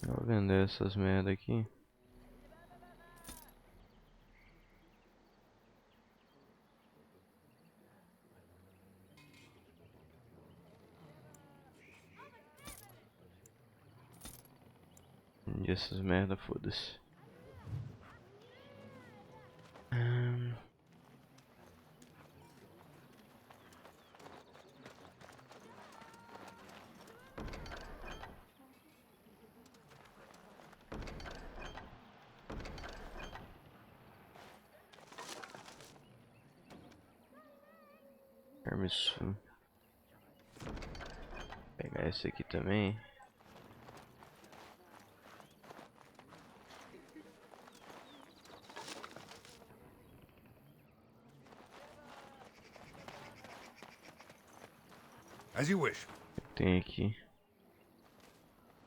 Vou vender essas merda aqui. E essas merda, foda-se. Isso. Pegar esse aqui também. As you wish. Tem aqui.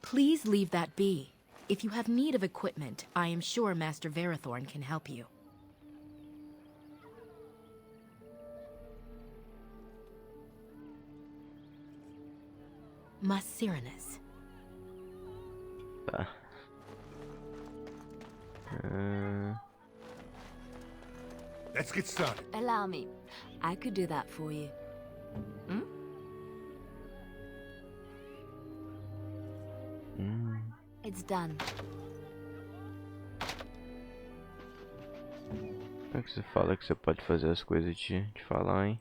Please leave that be. If you have need of equipment, I am sure Master Verathorn can help you. Macirinus. Tá. Let's get started. Allow me. I could do that for you. Hmm? It's done. Como é que você fala que você pode fazer as coisas de falar, hein?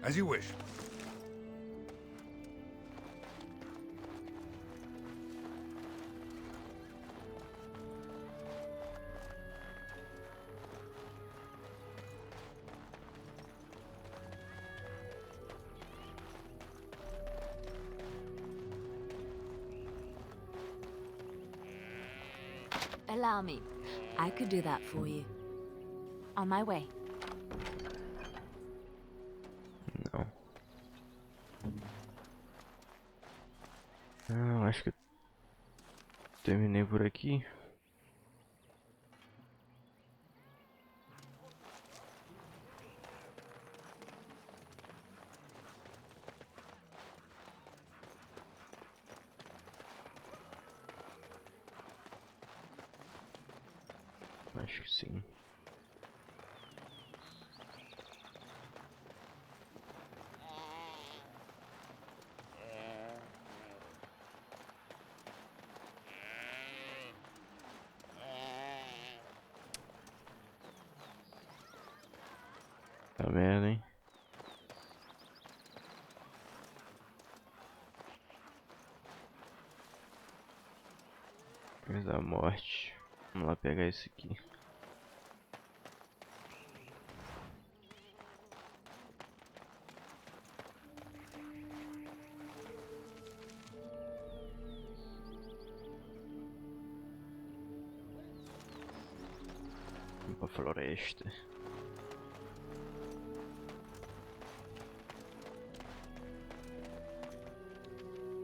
As you wish. Allow me. I could do that for you. On my way. Não. Não, acho que terminei por aqui. Acho que sim. Tá merda, hein? Cruz da morte. Vamos lá pegar esse aqui. Vamos pra floresta.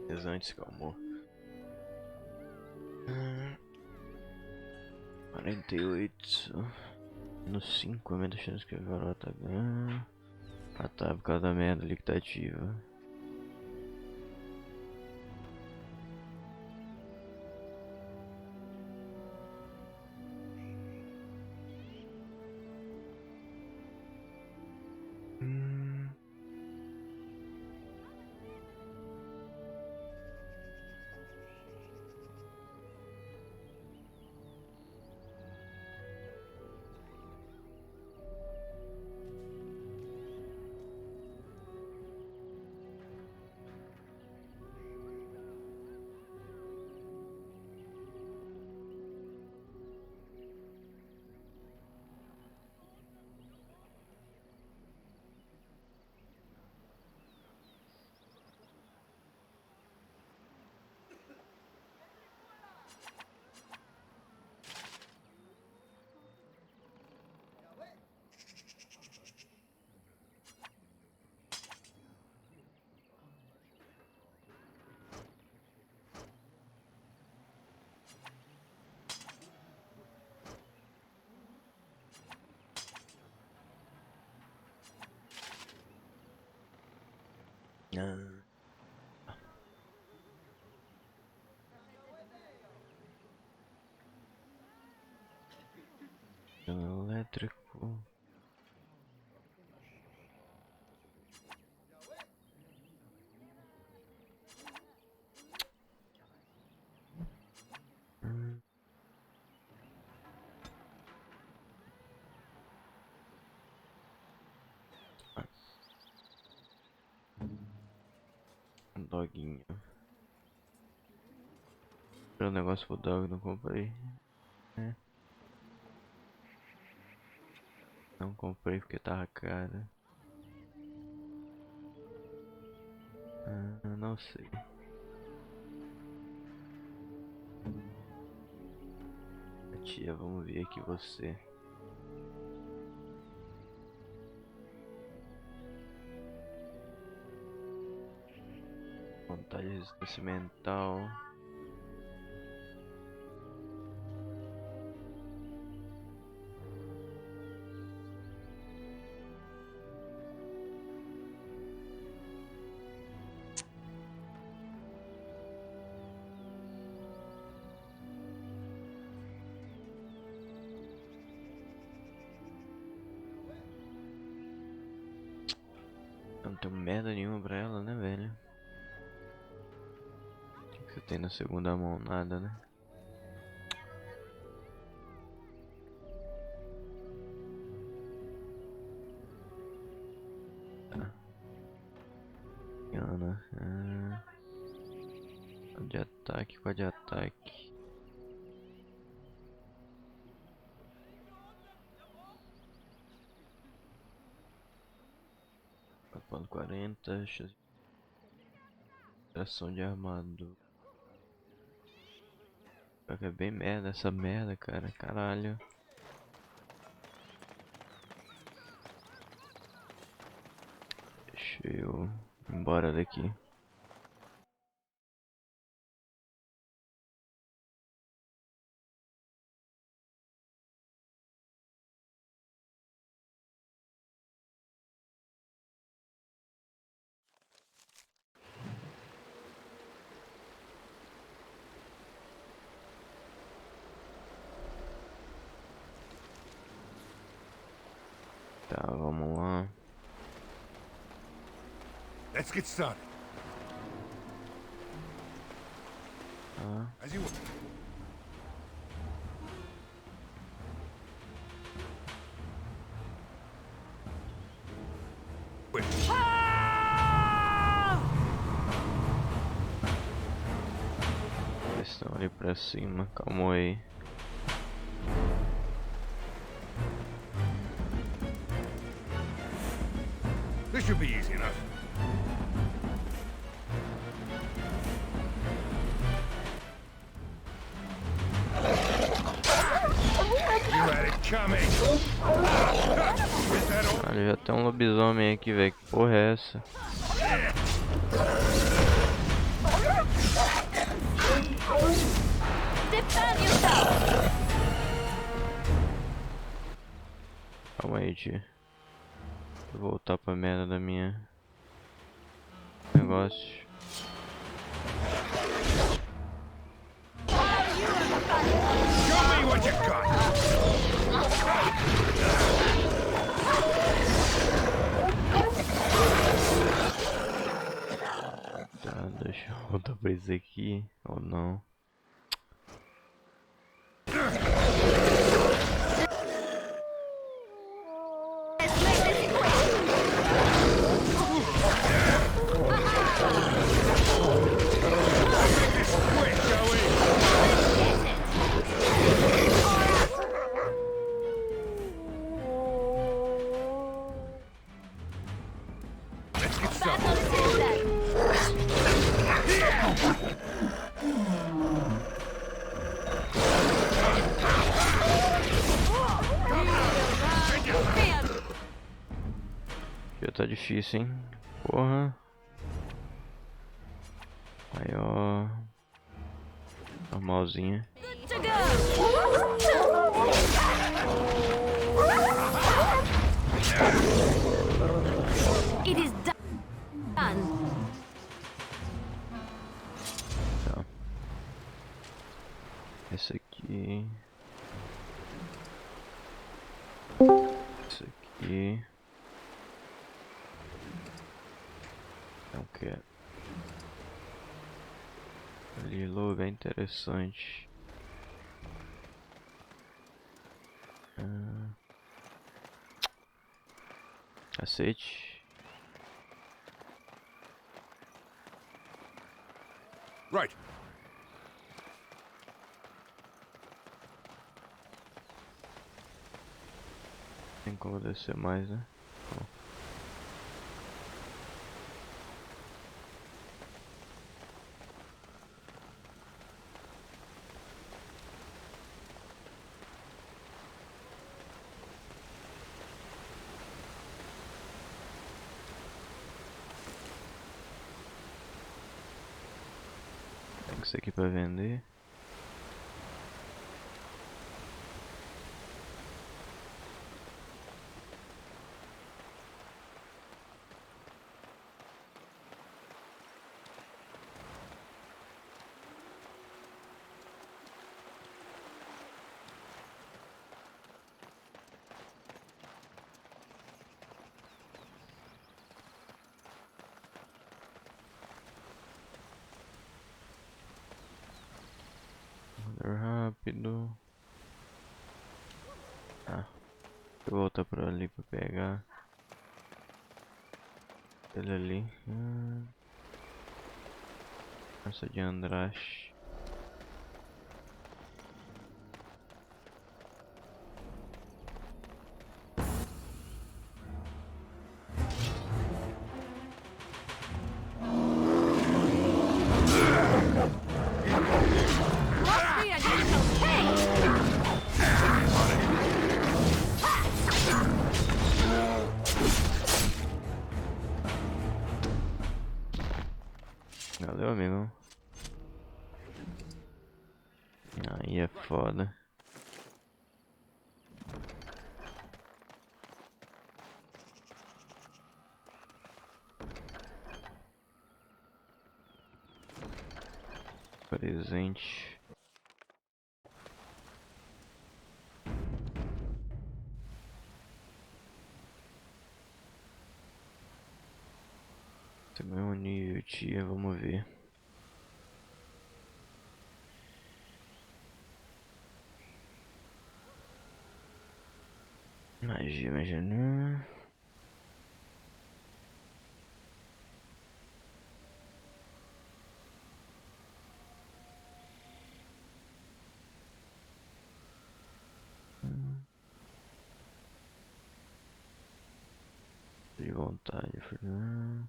Mas antes, calma. 48 no 5, a menos chance que agora tá ganhando. Ah tá, por causa da merda ali que tá ativa. Elétrico. Um doguinho. O negócio pro dog, não comprei. É. Não comprei porque tava caro. Não sei. Tia, vamos ver aqui você. Vontade de resistência mental. Eu não tenho merda nenhuma pra ela, né, velho? O que você tem na segunda mão? Nada, né? Tá. Ana. De ataque, qual de ataque? Ponto 40, ação de armadura. É bem merda essa merda, cara. Caralho. Deixa eu ir embora daqui. Let's get started. Tá. As you wish. Eles estão ali pra cima, calma aí. This should be easy enough. You had it coming. Is that all? Ali já tem um lobisomem aqui, velho. Que porra é essa? Defend yourself! Calma aí, tio. Vou voltar pra merda da minha negócio. Show me what you got. Tá, deixa eu voltar pra isso aqui. Ou não. Let's get started. Já tá difícil, hein? Porra. Aí, ó. Normalzinha. It is done. Tá. Esse aqui. Esse aqui. Não quero. Ali, logo é interessante. Cacete. Right. Tem como descer mais, né? Bom. Tem isso aqui pra vender. Rápido. Ah, eu vou voltar pra ali pra pegar ele ali. Essa de Andraste. Valeu, amigo. Aí é foda. Presente. magia, vamos ver. Magia não. De vontade, não.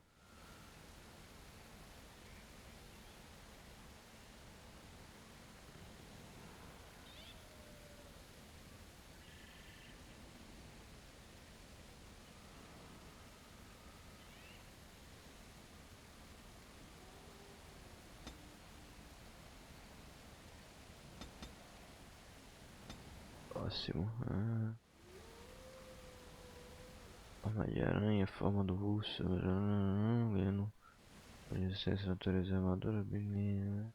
Próximo. Forma de aranha, forma do urso. Ganhando resistência, natureza, armadura, beleza.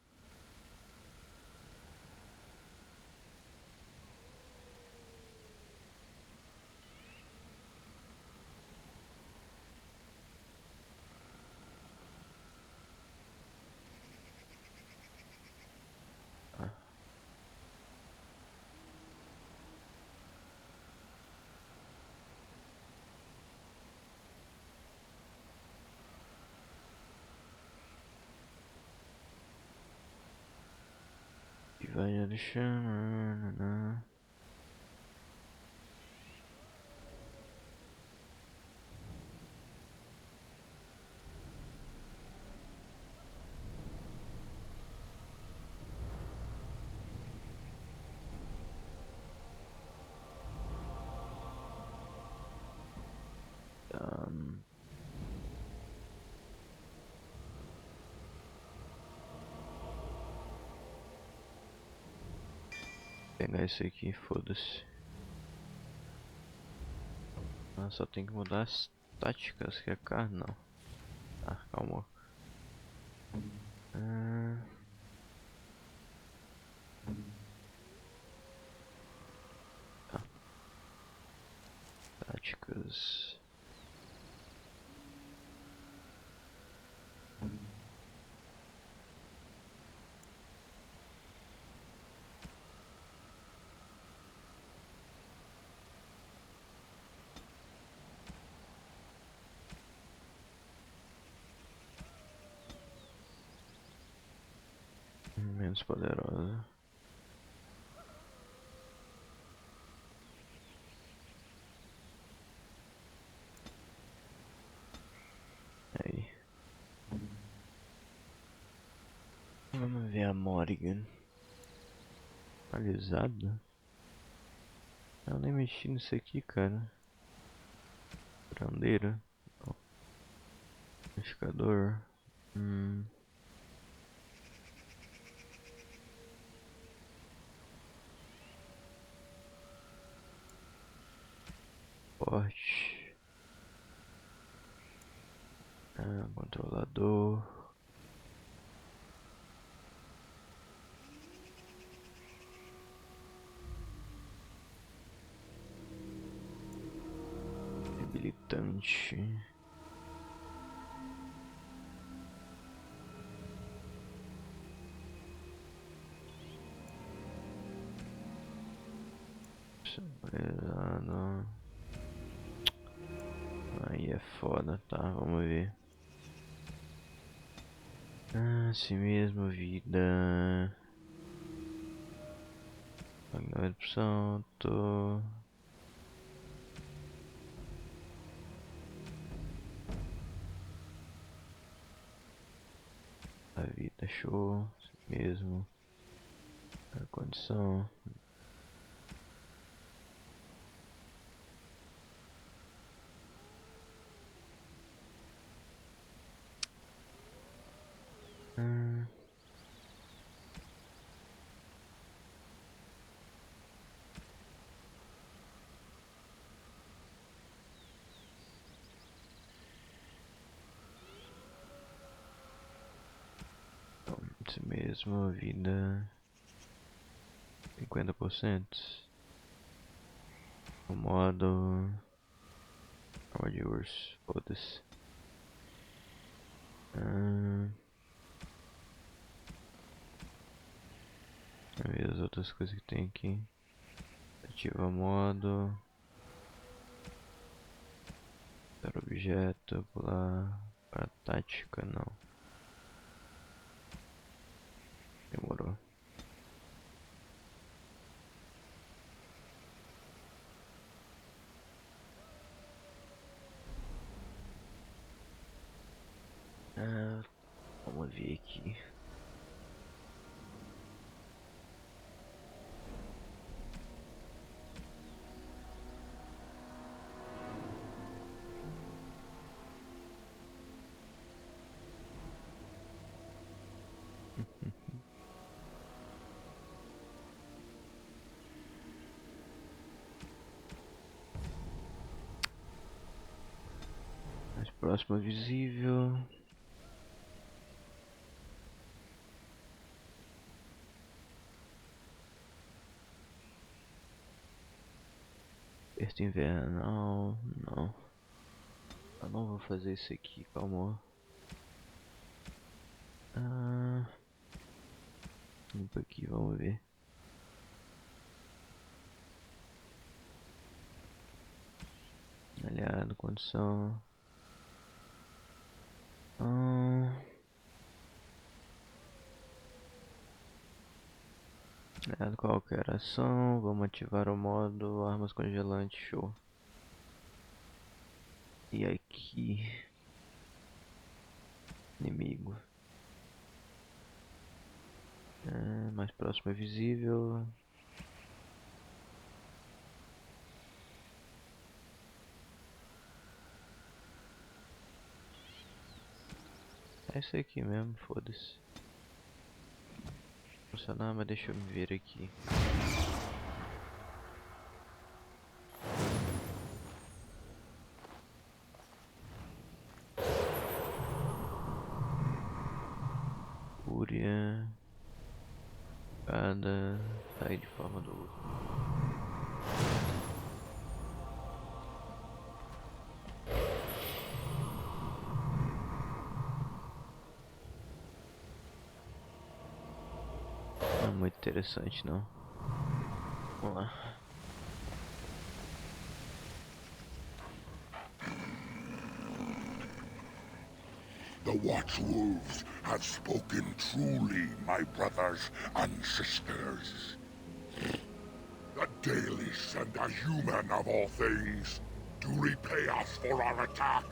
E vai Alexandre. Pegar isso aqui, foda-se. Só tem que mudar as táticas, que é carne, não. Calma. Tá. Táticas. Menos poderosa. Aí. Vamos ver a Morrigan. Atualizada? Eu nem mexi nisso aqui, cara. Brandeira. Pescador. Porte. Controlador. Debilitante. Pesado. Aí é foda, tá? Vamos ver. Assim mesmo, vida. 90%. A vida, show. Assim mesmo. A condição. Isso mesmo, vida 50%. O modo arma de urso, foda-se. Vamos ver as outras coisas que tem aqui. Ativa modo. Para objeto, pular. Para tática, não. Demorou. Vamos ver aqui. Mais próximo visível. Aperto invernal, não. Eu não vou fazer isso aqui, calma. Limpa aqui, vamos ver. Aliado, condição. Aliado qualquer ação, vamos ativar o modo armas congelantes, show. E aqui, inimigo. Mais próximo é visível. É isso aqui mesmo, foda-se. Funcionar, mas deixa eu me ver aqui. Fúria. Cada sai de forma do outro. Não é muito interessante não. Vamos lá. The Watchwolves have spoken truly, my brothers and sisters. The Dalish and the human of all things, to repay us for our attack,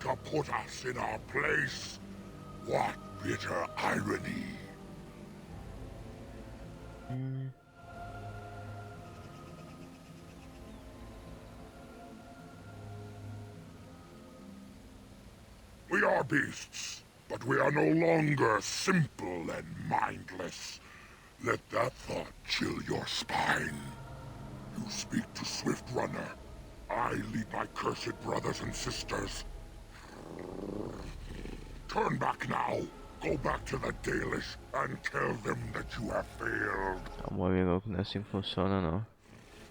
to put us in our place. What bitter irony. We are beasts, but we are no longer simple and mindless. Let that thought chill your spine. You speak to Swift Runner. I lead my cursed brothers and sisters. Turn back now. Go back to the Dalish and tell them that you have failed. Calma, amigo, não é assim que funciona não.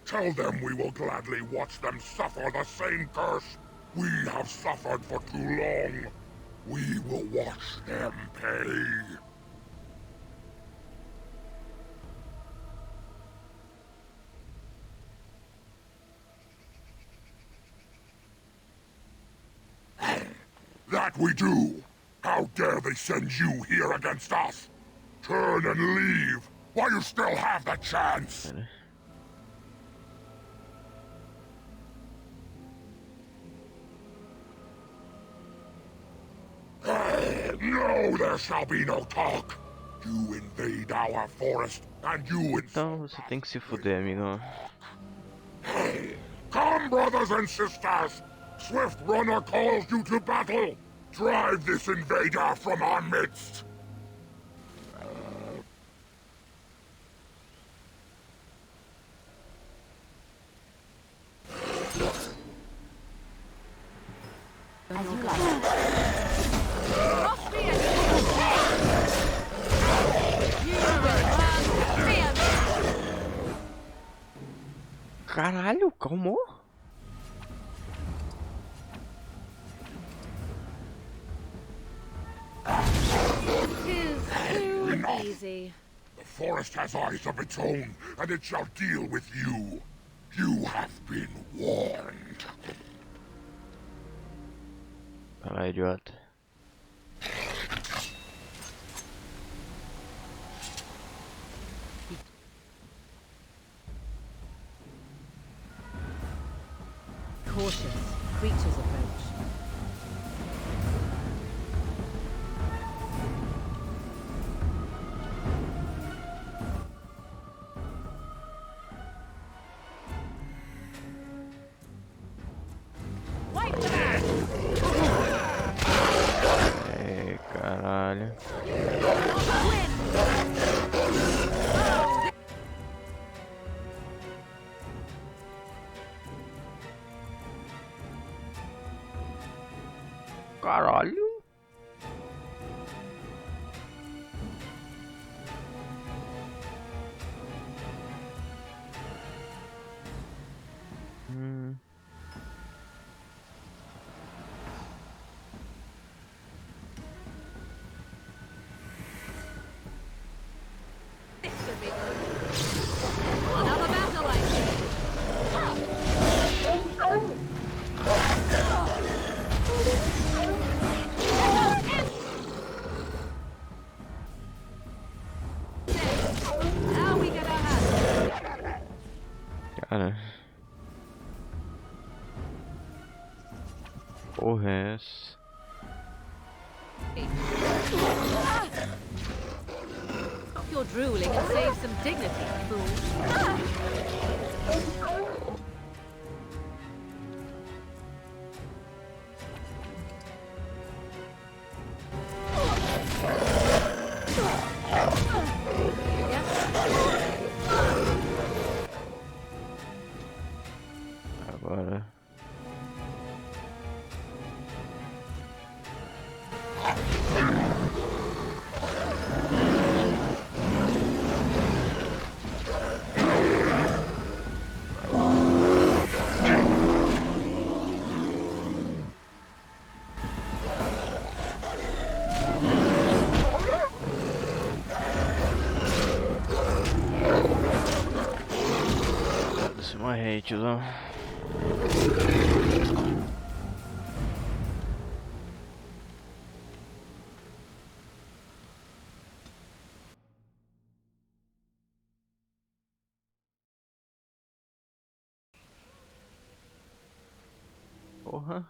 Tell them we will gladly watch them suffer the same curse we have suffered for too long. We will watch them pay. That we do! How dare they send you here against us? Turn and leave, while you still have the chance! No, there shall be no talk! You invade our forest, and you Então você tem que se fuder, amigão. Come, brothers and sisters! Swift Runner calls you to battle! Drive this invader from our midst! As you like. Caralho, calmou? easy. The forest has eyes of its own, and it shall deal with you. You have been warned. Caralho, idiota. Cautious. Creatures approach. Ei, caralho. Caralho. Another battle like Now we get our hands. Cara. Porra é essa? Stop your drooling and save some dignity, fool. Agora. Foda-se, morre, tiozão. Porra.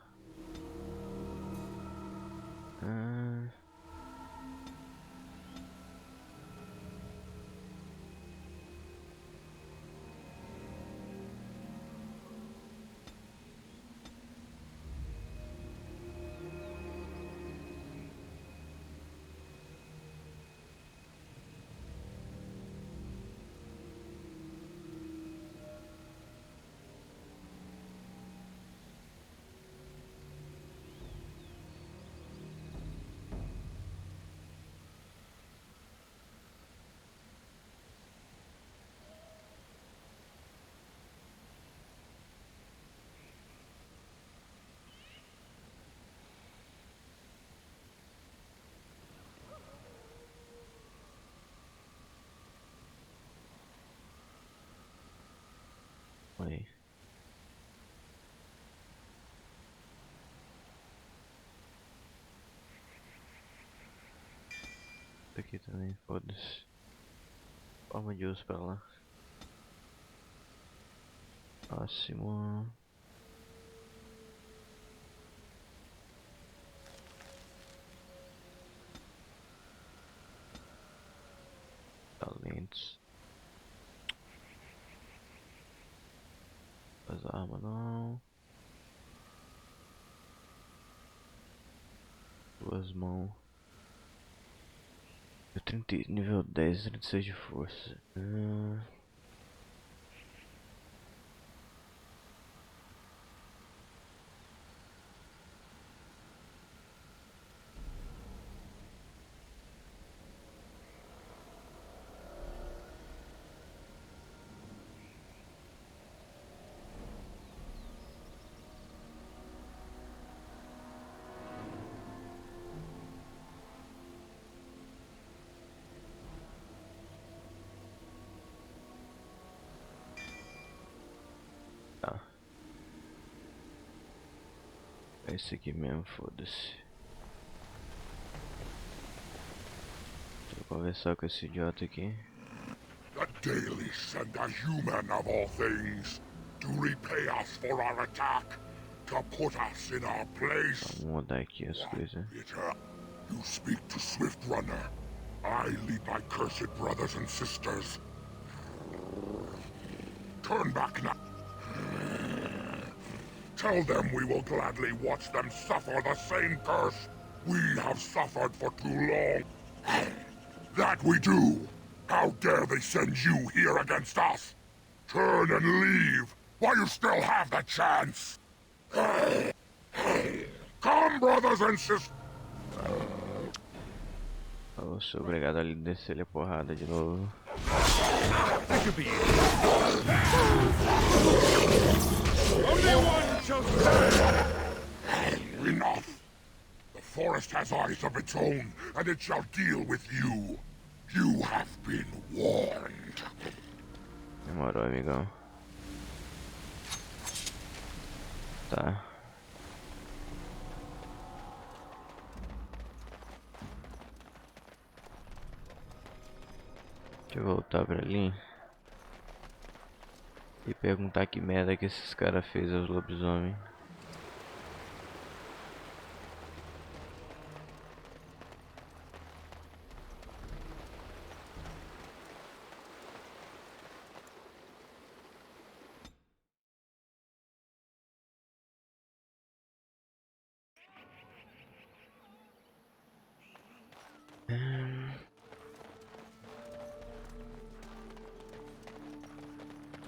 Aí. Aqui também, foda-se. Forma de uso pra lá. Próximo. Talentos. As armas não. Duas mãos. Nível 10, 36 de força. É esse aqui mesmo, foda-se. Deixa eu conversar com esse idiota aqui. The daily send a human of all things to repay us for our attack, to put us in our place. Vamos mudar aqui as coisas. Peter, you speak to Swift Runner. I lead my cursed brothers and sisters. Turn back now. Tell them we will gladly watch them suffer the same curse we have suffered for too long. That we do. How dare they send you here against us? Turn and leave while you still have the chance. Come, brothers and sisters. Eu sou obrigado a descer a porrada de novo. Enough. The forest has eyes of its own, and it shall deal with you. You have been warned. Demorou, amigão. Tá. Deixa eu voltar pra ali e perguntar que merda que esses caras fez aos lobisomens.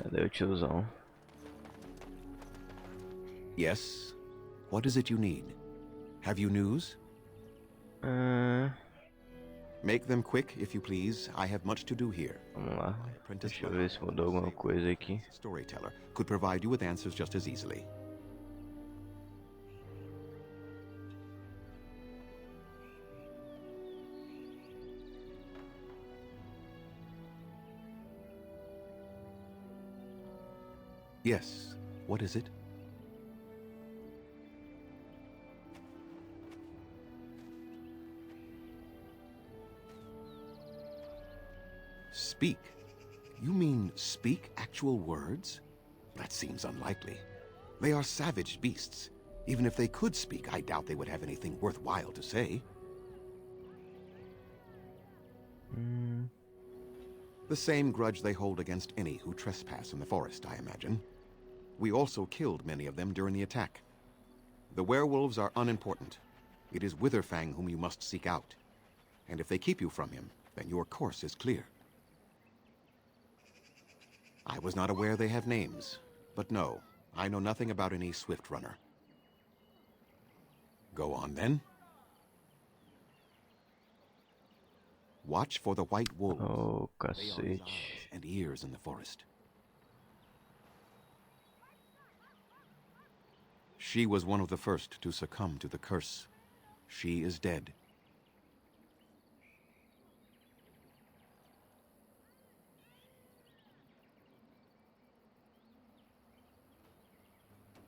Cadê o tiozão? Yes? What is it you need? Have you news? Make them quick, if you please. I have much to do here. Vamos lá. Deixa eu ver se mudou alguma coisa aqui. Storyteller could provide you with answers just as easily. Yes. What is it? Speak? You mean speak actual words? That seems unlikely. They are savage beasts. Even if they could speak, I doubt they would have anything worthwhile to say. The same grudge they hold against any who trespass in the forest, I imagine. We also killed many of them during the attack. The werewolves are unimportant. It is Witherfang whom you must seek out. And if they keep you from him, then your course is clear. I was not aware they have names. But no, I know nothing about any Swift Runner. Go on, then. Watch for the white wolves. Oh, They are cacete. eyes and ears in the forest. She was one of the first to succumb to the curse. She is dead.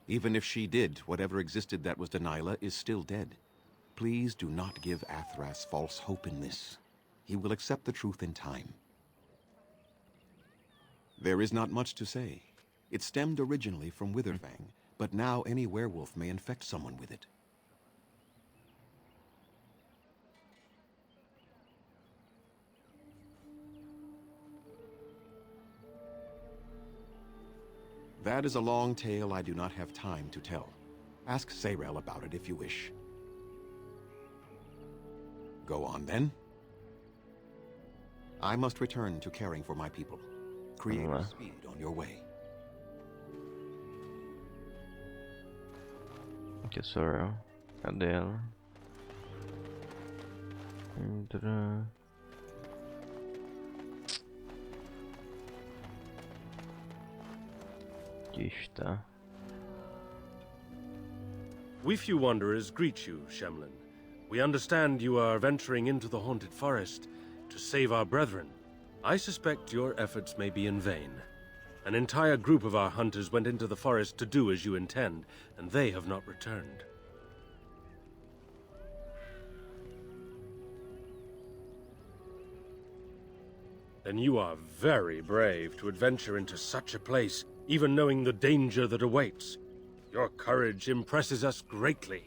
Even if she did, whatever existed that was Delilah is still dead. Please do not give Athras false hope in this. He will accept the truth in time. There is not much to say. It stemmed originally from Witherfang, but now any werewolf may infect someone with it. That is a long tale I do not have time to tell. Ask Sayrel about it if you wish. Go on, then. I must return to caring for my people. Create speed on your way. Aqui sou eu. Cadê ela? Entra. Aqui está. We few wanderers greet you, Shemlin. We understand you are venturing into the haunted forest to save our brethren. I suspect your efforts may be in vain. An entire group of our hunters went into the forest to do as you intend, and they have not returned. Then you are very brave to adventure into such a place, even knowing the danger that awaits. Your courage impresses us greatly.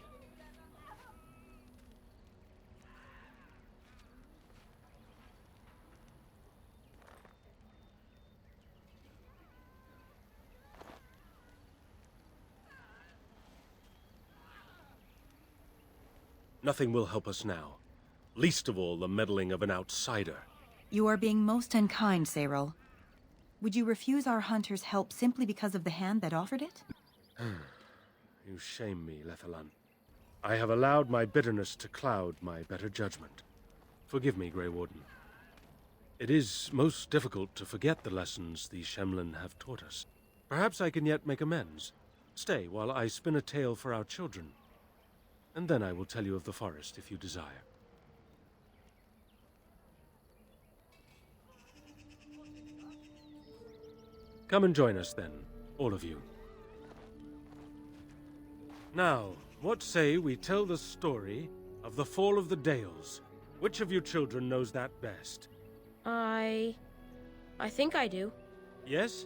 Nothing will help us now. Least of all the meddling of an outsider. You are being most unkind, Cyril. Would you refuse our hunter's help simply because of the hand that offered it? You shame me, Lethalan. I have allowed my bitterness to cloud my better judgment. Forgive me, Grey Warden. It is most difficult to forget the lessons the Shemlin have taught us. Perhaps I can yet make amends. Stay while I spin a tale for our children. And then I will tell you of the forest if you desire. Come and join us then, all of you. Now, what say we tell the story of the fall of the Dales? Which of you children knows that best? I think I do. Yes?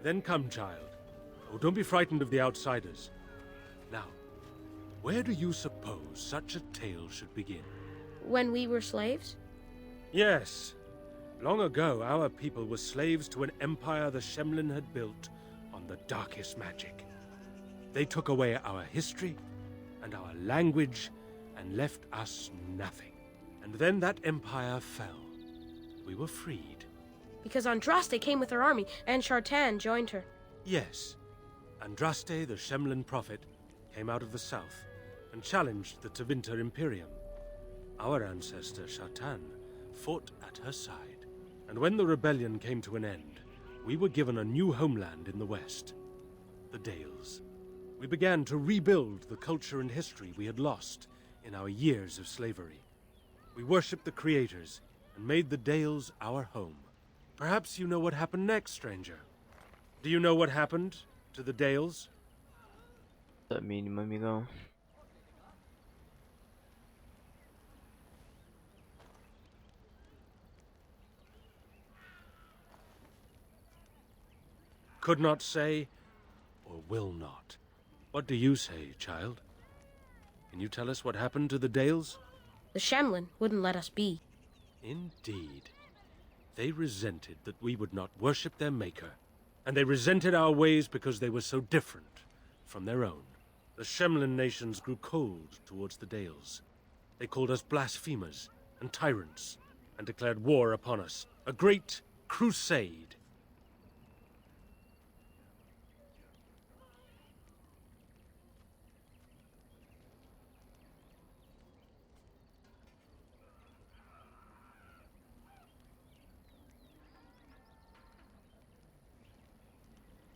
Then come, child. Oh, don't be frightened of the outsiders. Now, where do you suppose such a tale should begin? When we were slaves? Yes. Long ago, our people were slaves to an empire the Shemlin had built on the darkest magic. They took away our history and our language and left us nothing. And then that empire fell. We were freed. Because Andraste came with her army, and Shartan joined her. Yes. Andraste, the Shemlin prophet, came out of the south and challenged the Tevinter Imperium. Our ancestor, Shartan, fought at her side. And when the rebellion came to an end, we were given a new homeland in the west, the Dales. We began to rebuild the culture and history we had lost in our years of slavery. We worshipped the creators and made the Dales our home. Perhaps you know what happened next, stranger. Do you know what happened to the Dales? Da mínima, amigão. Could not say, or will not. What do you say, child? Can you tell us what happened to the Dales? The Shemlin wouldn't let us be. Indeed. They resented that we would not worship their maker, and they resented our ways because they were so different from their own. The Shemlin nations grew cold towards the Dales. They called us blasphemers and tyrants, and declared war upon us, a great crusade.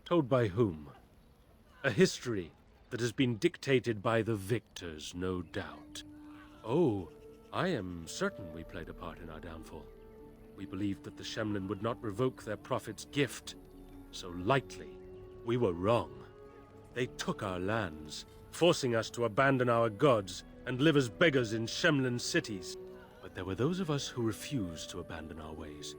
Told by whom? A history that has been dictated by the victors, no doubt. Oh, I am certain we played a part in our downfall. We believed that the Shemlin would not revoke their prophet's gift so lightly. We were wrong. They took our lands, forcing us to abandon our gods and live as beggars in Shemlin cities. But there were those of us who refused to abandon our ways.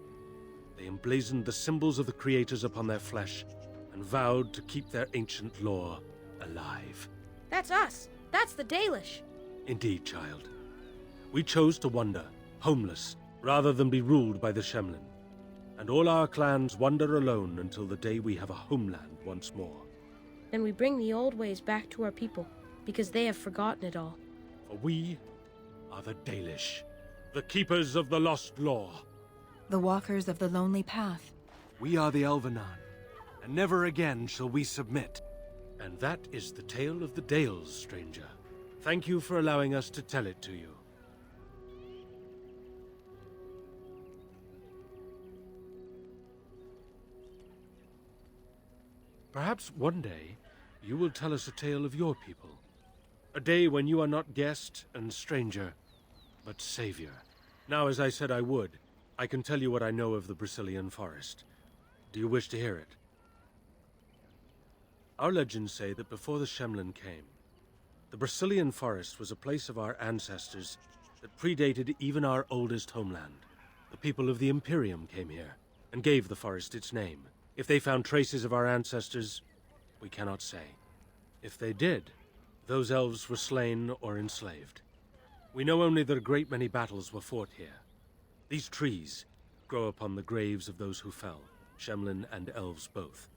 They emblazoned the symbols of the creators upon their flesh and vowed to keep their ancient lore alive. That's us. That's the Dalish. Indeed, child. We chose to wander, homeless, rather than be ruled by the Shemlin. And all our clans wander alone until the day we have a homeland once more. Then we bring the old ways back to our people, because they have forgotten it all. For we are the Dalish, the keepers of the lost lore. The walkers of the lonely path. We are the Elvenan, and never again shall we submit. And that is the tale of the Dales, stranger. Thank you for allowing us to tell it to you. Perhaps one day you will tell us a tale of your people. A day when you are not guest and stranger, but savior. Now, as I said I would, I can tell you what I know of the Brazilian forest. Do you wish to hear it? Our legends say that before the Shemlin came, the Brazilian forest was a place of our ancestors that predated even our oldest homeland, the people of the Imperium came here, and gave the forest its name. If they found traces of our ancestors, we cannot say. If they did, those elves were slain or enslaved. We know only that a great many battles were fought here. These trees grow upon the graves of those who fell, Shemlin and elves both.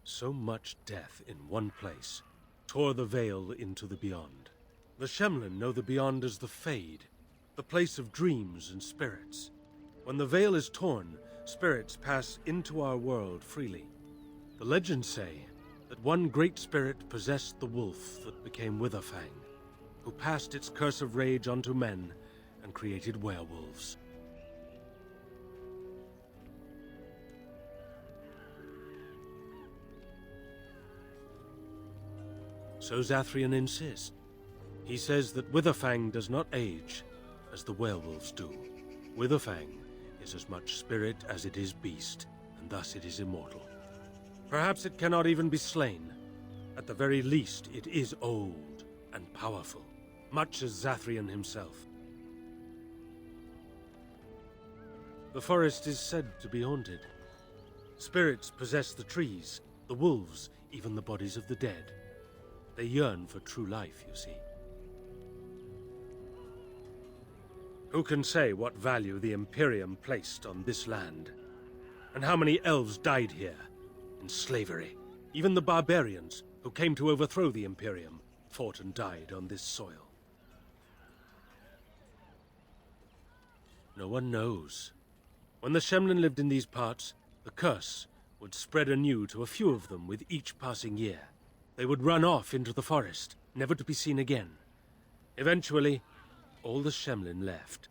So much death in one place tore the veil into the beyond. The Shemlin know the beyond as the Fade, the place of dreams and spirits. When the veil is torn, spirits pass into our world freely. The legends say that one great spirit possessed the wolf that became Witherfang, who passed its curse of rage onto men and created werewolves. So Zathrian insists. He says that Witherfang does not age as the werewolves do. Witherfang is as much spirit as it is beast, and thus it is immortal. Perhaps it cannot even be slain. At the very least, it is old and powerful, much as Zathrian himself. The forest is said to be haunted. Spirits possess the trees, the wolves, even the bodies of the dead. They yearn for true life, you see. Who can say what value the Imperium placed on this land? And how many elves died here, in slavery? Even the barbarians, who came to overthrow the Imperium, fought and died on this soil. No one knows. When the Shemlin lived in these parts, the curse would spread anew to a few of them with each passing year. They would run off into the forest, never to be seen again. Eventually, all the Shemlin left.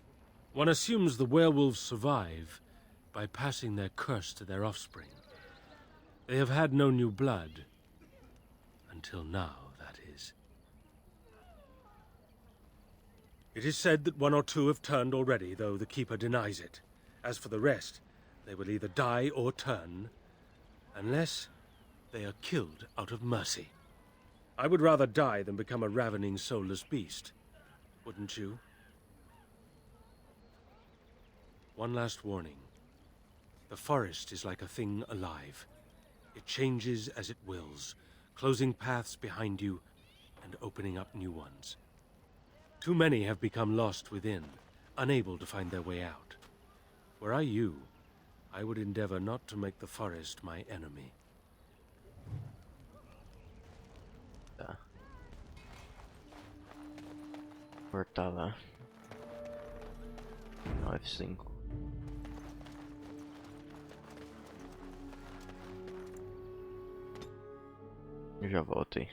One assumes the werewolves survive by passing their curse to their offspring. They have had no new blood. Until now, that is. It is said that one or two have turned already, though the Keeper denies it. As for the rest, they will either die or turn, unless they are killed out of mercy. I would rather die than become a ravening, soulless beast. Wouldn't you? One last warning. The forest is like a thing alive. It changes as it wills, closing paths behind you and opening up new ones. Too many have become lost within, unable to find their way out. Were I you, I would endeavor not to make the forest my enemy. Cortada. No, F5. Eu já voltei.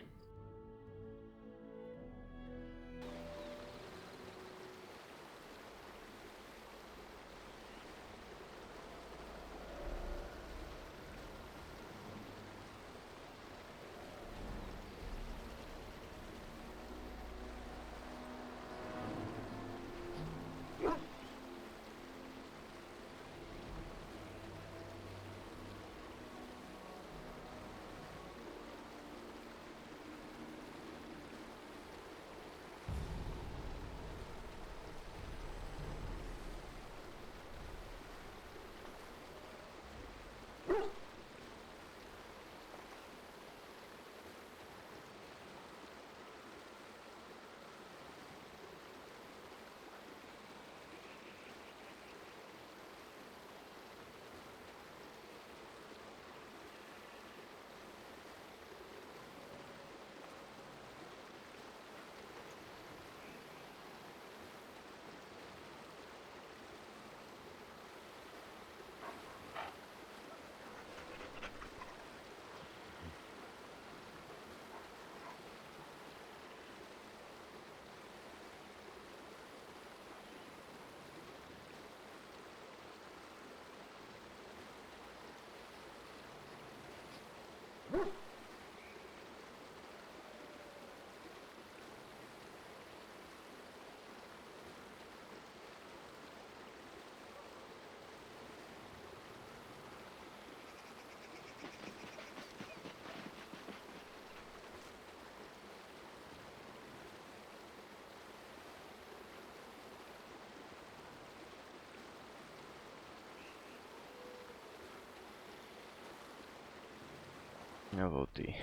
Já voltei.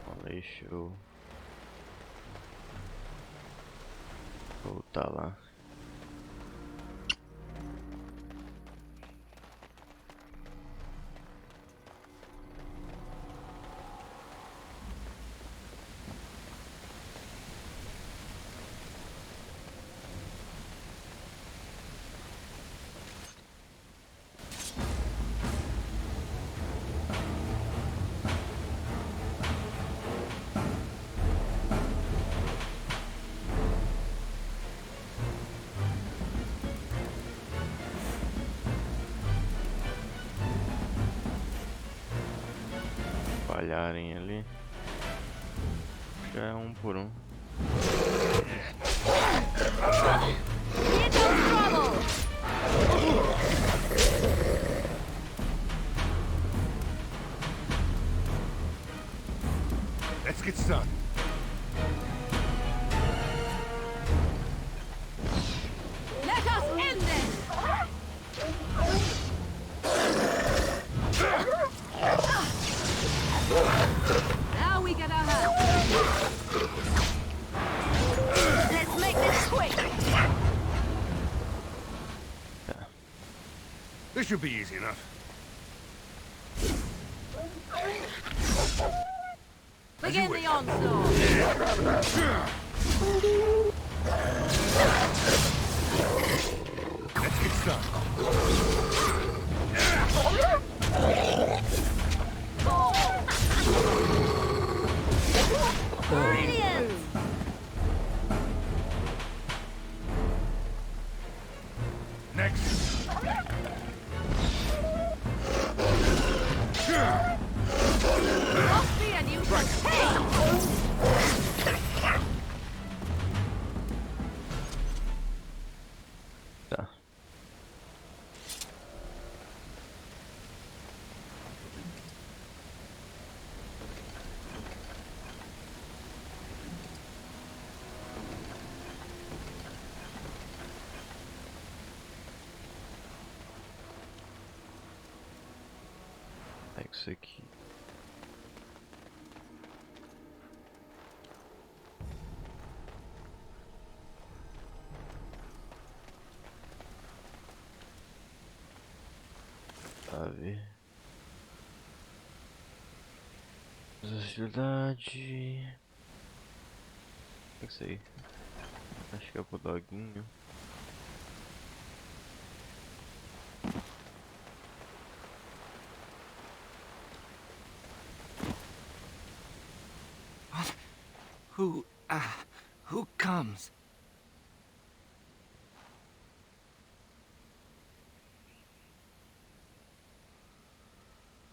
Bom, deixa eu voltar lá. Falharem ali. Já é um por um. Let's get started. Let us end this! Now we get our hands. Let's make this quick. This should be easy enough. Begin the onslaught. Let's get started. Brilliant! Next. Must be a new Tá. Pega isso aqui. Tá, ver. Agilidade. O que é isso aí? Acho que é pro doguinho. Who comes?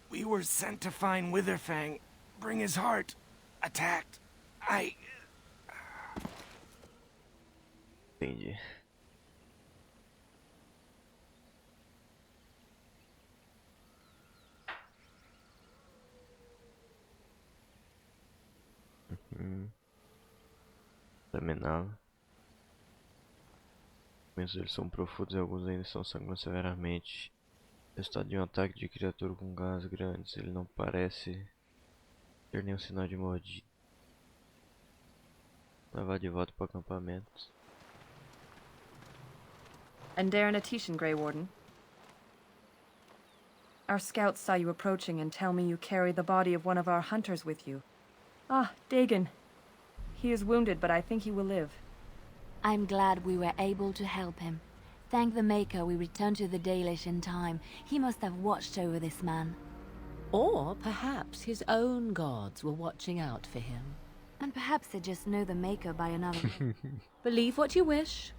We were sent to find Witherfang, bring his heart. Attacked. Entendi. Terminal. Meus eles são profundos e alguns ainda estão sangrando severamente. Resultado de um ataque de criatura com garras grandes. Ele não parece ter nenhum sinal de mordida. Levar de volta para o acampamento. Andaren Atishan, Grey Warden. Our scouts saw you approaching and tell me you carry the body of one of our hunters with you. Ah, Dagon. He is wounded, but I think he will live. I'm glad we were able to help him. Thank the Maker we returned to the Dalish in time. He must have watched over this man. Or perhaps his own gods were watching out for him. And perhaps they just know the Maker by another name. Believe what you wish.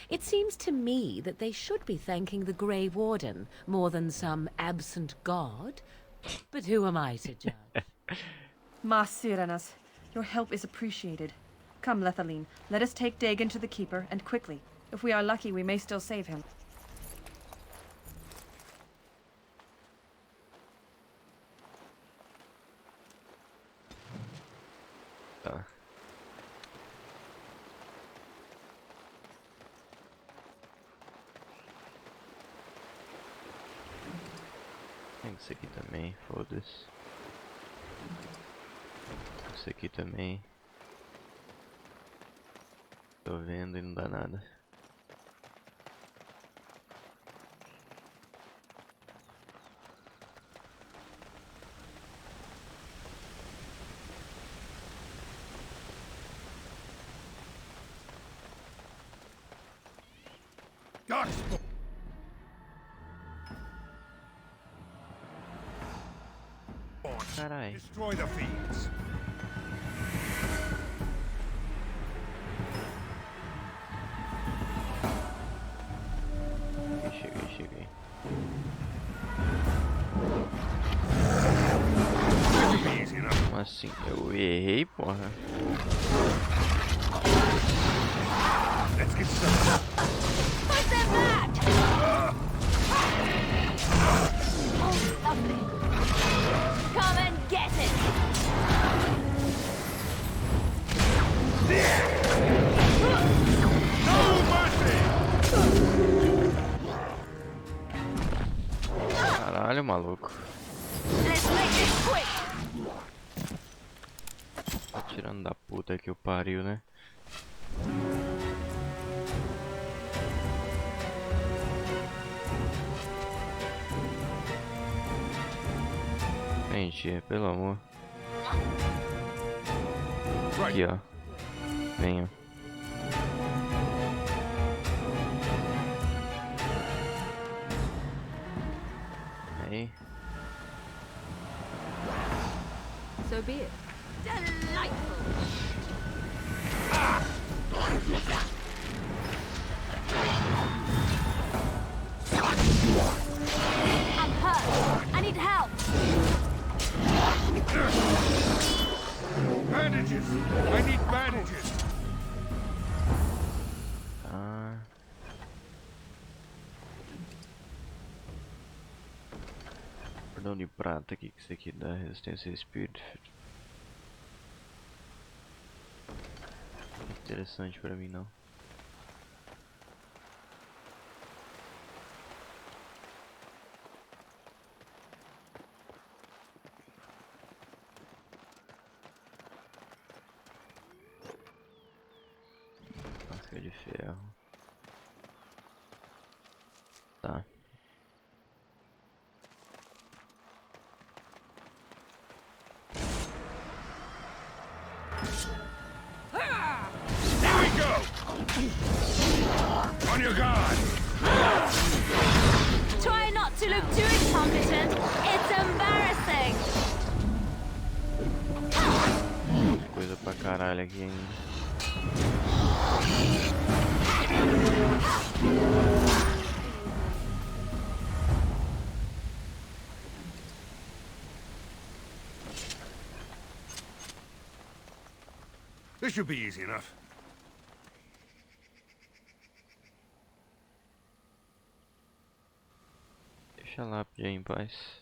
It seems to me that they should be thanking the Grey Warden more than some absent god. But who am I to judge? Mas Syranas, your help is appreciated. Come, Lethaline, let us take Dagon to the Keeper, and quickly. If we are lucky, we may still save him. Tá. Esse aqui também, foda-se. Esse aqui também. Tô vendo e não dá nada. Carai. Destroy the fiends. Cheguei. Como assim? Eu errei, porra. Let's get started. Put them back! Oh, lovely. Come and get it! No mercy! Caralho, maluco. Let's make this quick! Tá tirando da puta que o pariu, né? Gente, pelo amor. Aqui, ó. Venha. Aí. So be it. Delightful! I'm hurt. I need help. Bandages! I need bandages! Tá. Cordão de prata, o que isso aqui dá? Resistência a espírito. Interessante pra mim não. Casca de ferro. Tá. Here we go! On your guard! Try not to look too incompetent. It's embarrassing. Coisa pra caralho aqui ainda. This should be easy enough. Deixa a lápide aí em paz.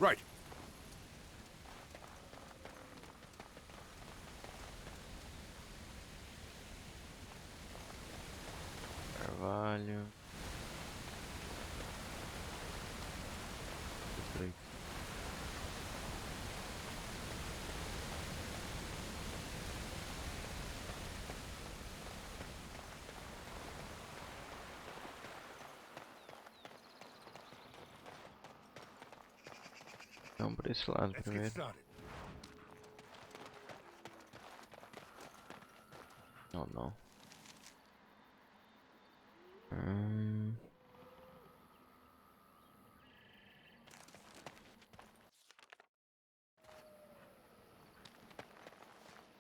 Right. Carvalho. Aí. Vamos por esse lado primeiro. Não, não.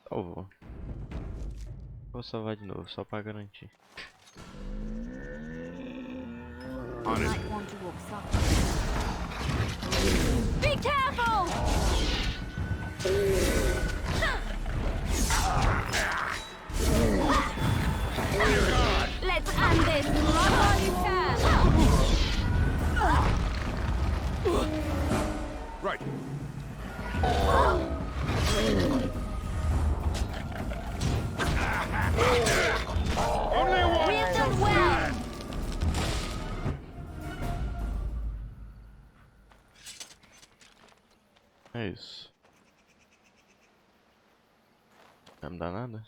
Salvou. Vou salvar de novo, só pra garantir. Be careful! Let's end this. Run while you can. Only one. We've done well. É isso. Não me dá nada.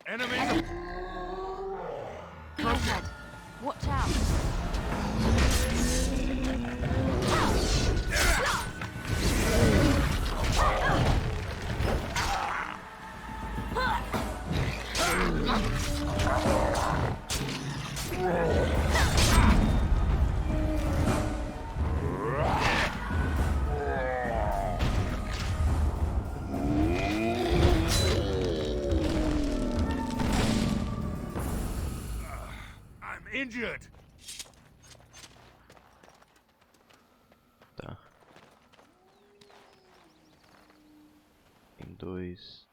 Enemy. Ahead. Watch out. I'm injured. Tá. Tem dois.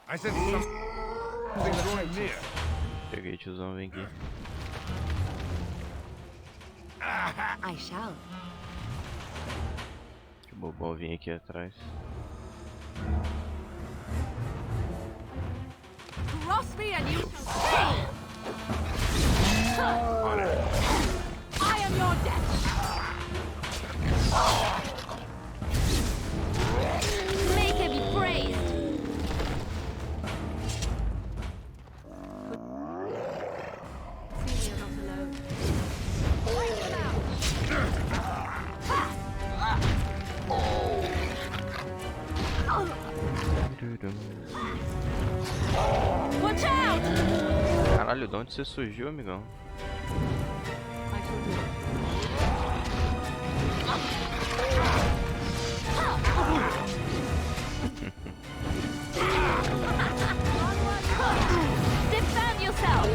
I said something's drawing near. Peguei, tiozão, vem aqui. I shall. Que o Bobó vir aqui atrás. Cross me and you shall see! I am your death! Make him be praised. See, we are not alone. Watch out! Caralho, de onde você surgiu, amigão? Defend yourself.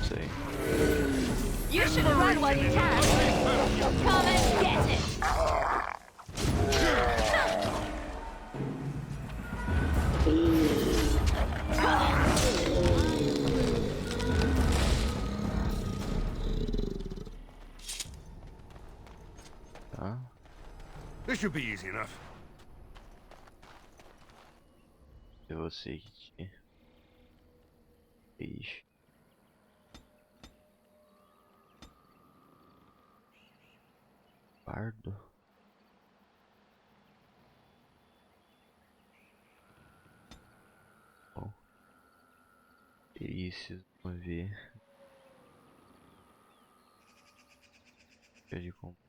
Sei. You should run while you can. Come and get it. Tá. This should be easy enough. Eu vou ser aqui. Ixi. Pardo. Bom. Isso, vamos ver. De compra.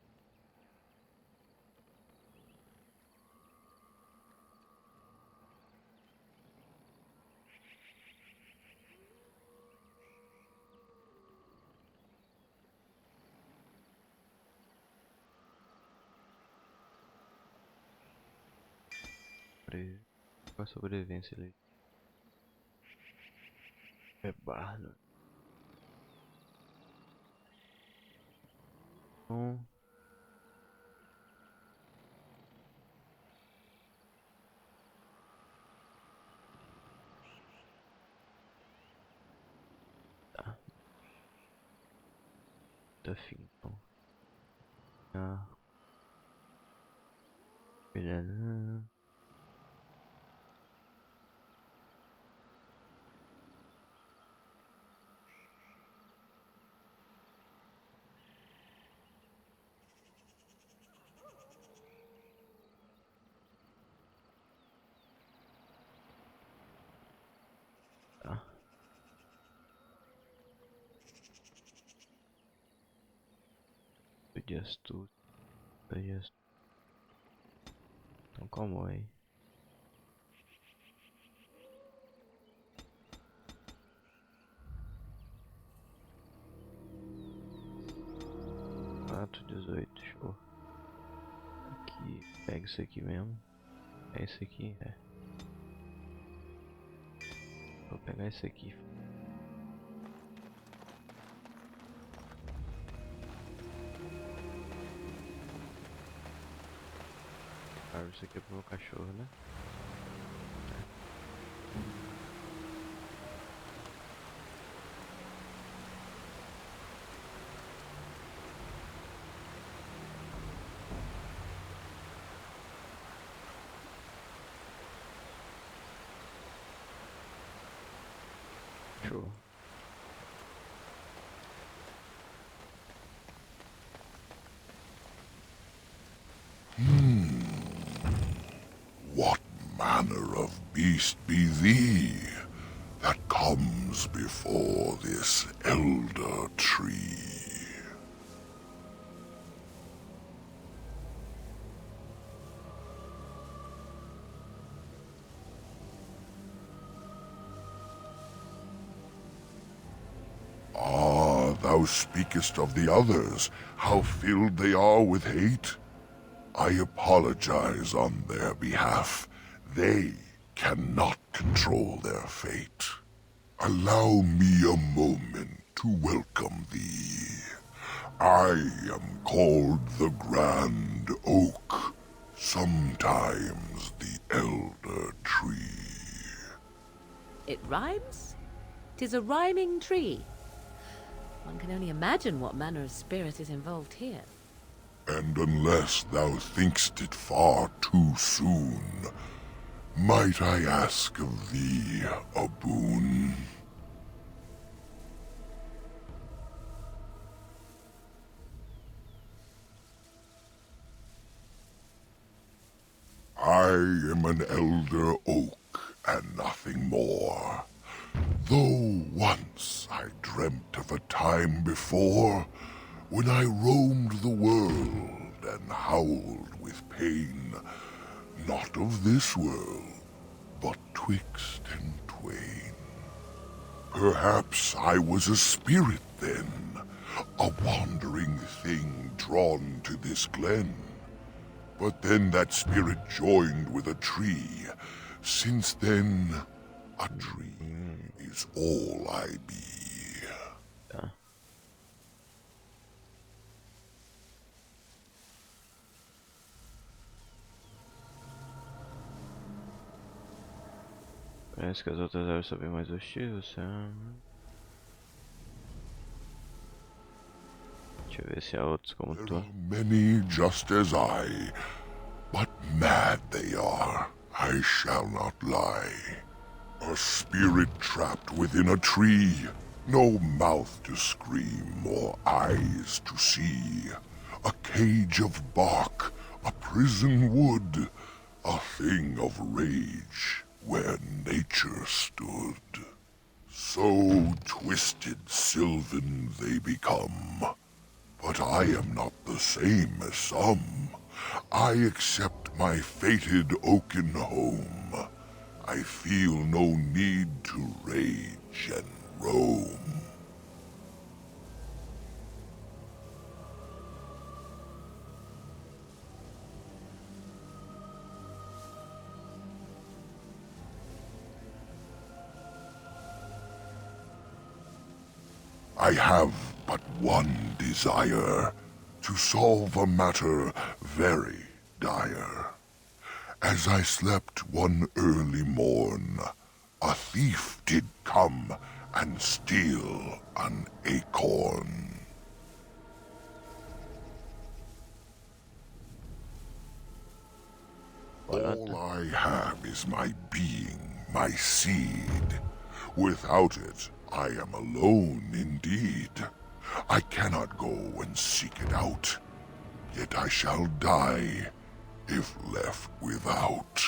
Qual a sobrevivência ali? É bardo. Tá. Tá fim, então. Ah. Beleza. Tá. Podias tudo. Podias. Então calma aí. 4, 18, show. Aqui, pega isso aqui mesmo. É esse aqui, é. Vou pegar esse aqui. Claro, isso aqui é pro meu cachorro, né? Show. What manner of beast be thee that comes before this elder tree? Ah, thou speakest of the others, how filled they are with hate? I apologize on their behalf. They cannot control their fate. Allow me a moment to welcome thee. I am called the Grand Oak, sometimes the Elder Tree. It rhymes? 'Tis a rhyming tree. One can only imagine what manner of spirit is involved here. And unless thou think'st it far too soon, might I ask of thee a boon? I am an elder oak and nothing more. Though once I dreamt of a time before when I roamed the world and howled with pain, not of this world, but twixt and twain. Perhaps I was a spirit then, a wandering thing drawn to this glen. But then that spirit joined with a tree. Since then, a tree is all I be. Tá. Parece que as outras áreas são bem mais hostis, Deixa eu ver se há outros como tu. There are many just as I, but mad they are, I shall not lie. A spirit trapped within a tree, no mouth to scream or eyes to see. A cage of bark, a prison wood, a thing of rage where nature stood. So twisted sylvan they become, but I am not the same as some. I accept my fated oaken home. I feel no need to rage and roam. I have but one desire, to solve a matter very dire. As I slept one early morn, a thief did come and steal an acorn. All I have is my being, my seed. Without it, I am alone indeed. I cannot go and seek it out, yet I shall die if left without.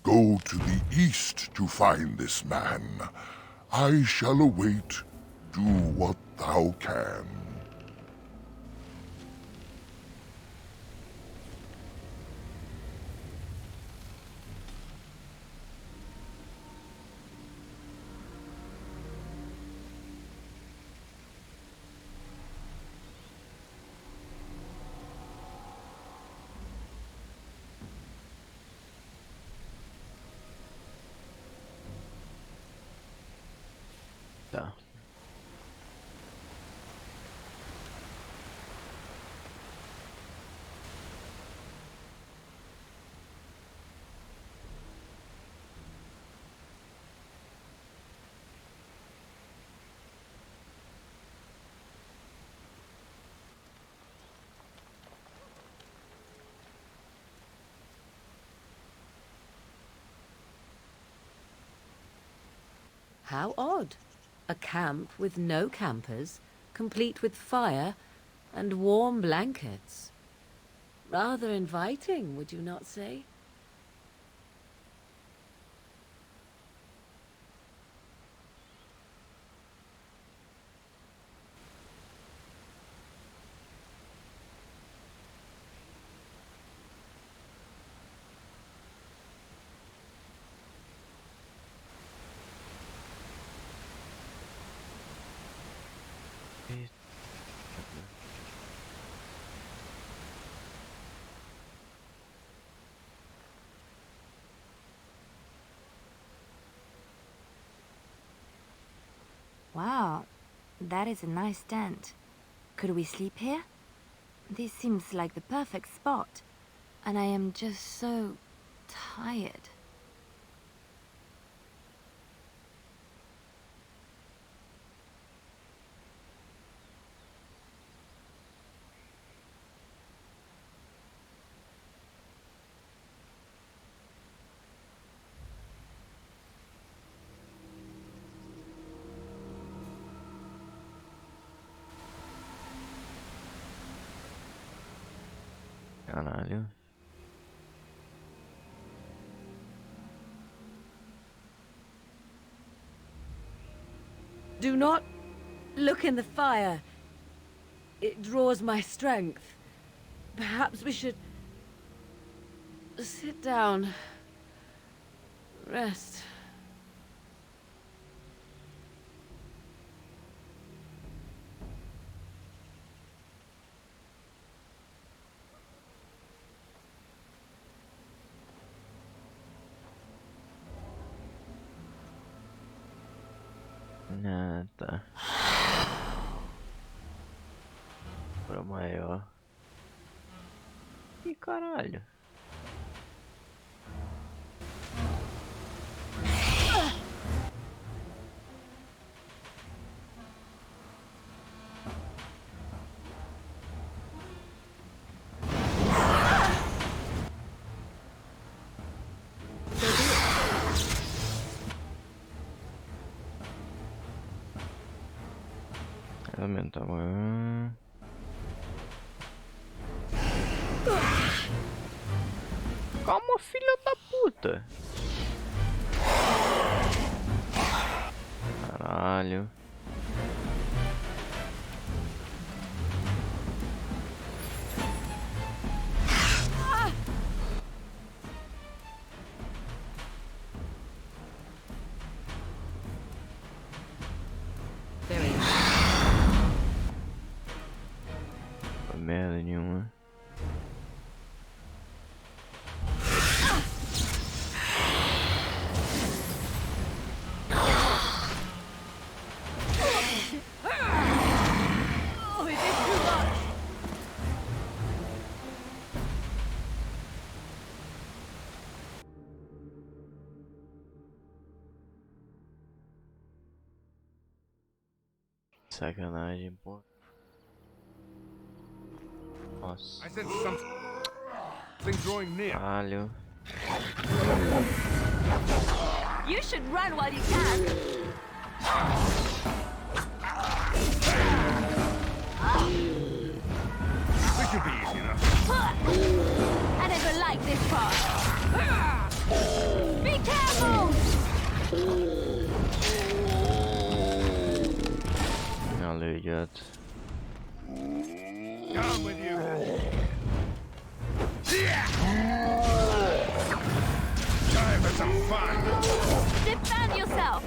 Go to the east to find this man. I shall await. Do what thou can. Tá. How odd. A camp with no campers, complete with fire and warm blankets. Rather inviting, would you not say? Wow, that is a nice tent. Could we sleep here? This seems like the perfect spot, and I am just so tired. Caralho. Do not look in the fire. It draws my strength. Perhaps we should sit down. Rest. Ah, tá. Pra maior. Ih, caralho. Aumenta agora. Calma, filha da puta. Caralho. Merda nenhuma. Oh, it is too much. Sacanagem, pô. Nossa. I sense something drawing near. Caralho. You should run while you can. This should be easy enough. I never liked this part. Be careful! I'll leave it. Down with you. Time for some fun. Defend yourself!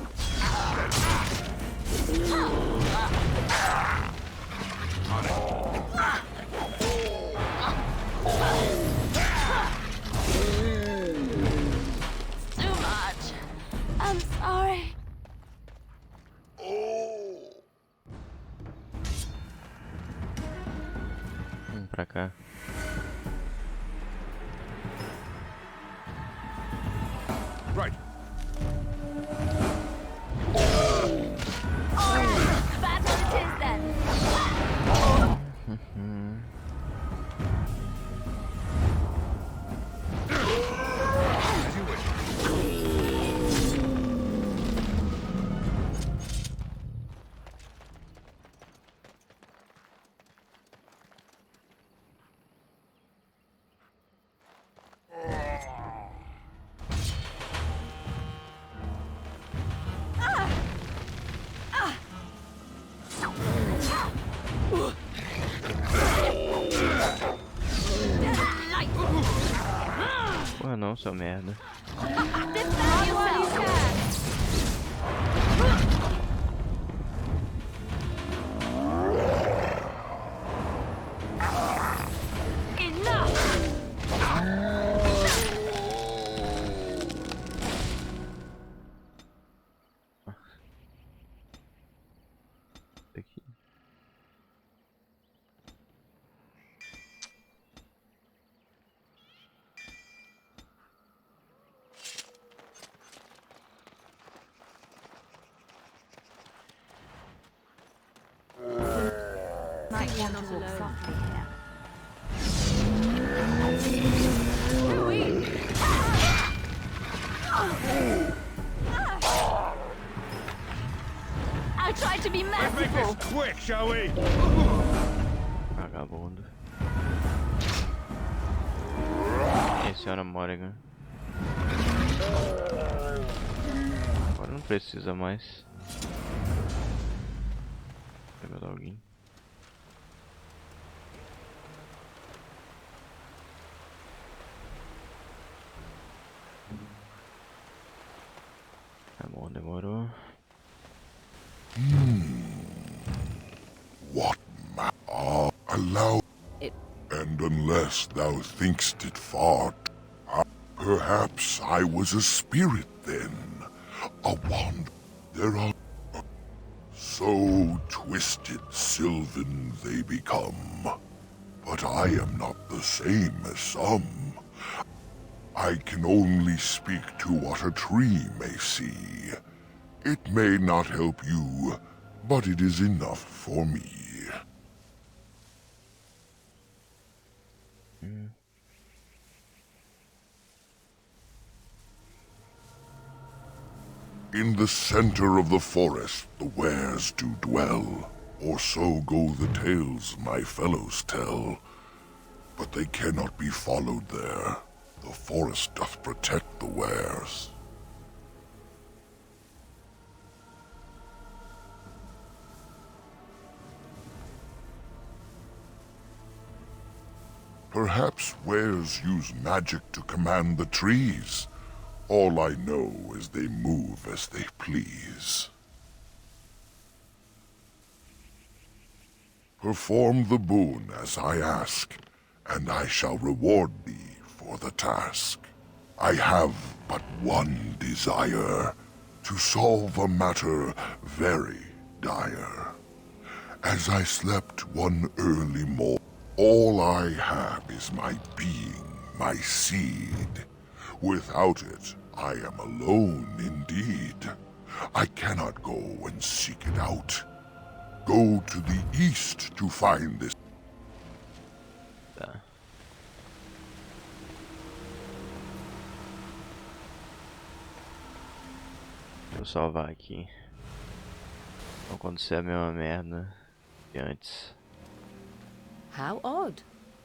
Too much. I'm sorry. Oh! pra cá. Right. That's what it is then. As you wish. Porra não, seu merda. Aqui. Might want to walk softly here. I tried to be Let's make merciful. this quick, shall we? Vagabundo. E senhora Morrigan. Agora não precisa mais. Pegar alguém. Tá bom, demorou. What allow It... And unless thou thinkst it far, perhaps I was a spirit then, a wand. There are so twisted, Sylvan they become. But I am not the same as some. I can only speak to what a tree may see. It may not help you, but it is enough for me. In the center of the forest the wares do dwell, or so go the tales my fellows tell. But they cannot be followed there. The forest doth protect the wares. Perhaps wares use magic to command the trees. All I know is they move as they please. Perform the boon as I ask, and I shall reward thee for the task. I have but one desire, to solve a matter very dire. As I slept one early morn, all I have is my being, my seed. Without it, I am alone indeed. I cannot go and seek it out. Go to the east to find this. Tá. Deixa eu salvar aqui. Não acontecer a mesma merda que antes. How odd.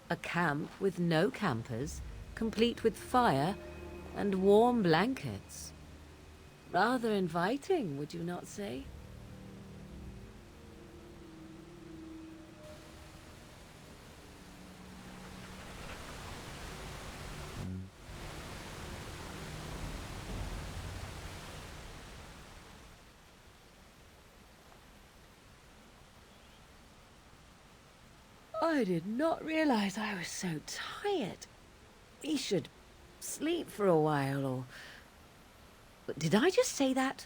A camp with no campers, complete with fire and warm blankets. Rather inviting, would you not say? I did not realize I was so tired. We should sleep for a while, or... But did I just say that?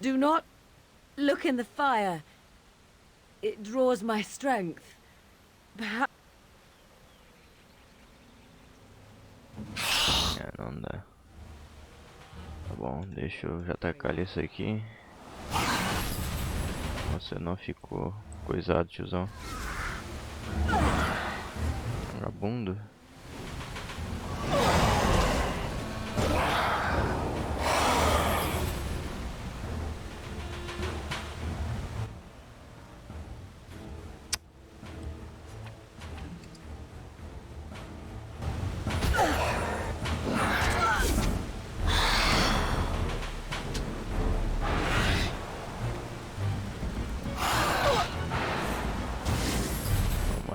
Do not look in the fire. It draws my strength. Perhaps... Não dá. Tá bom, deixa eu já tacar ali isso aqui. Você não ficou coisado, tiozão. Vagabundo.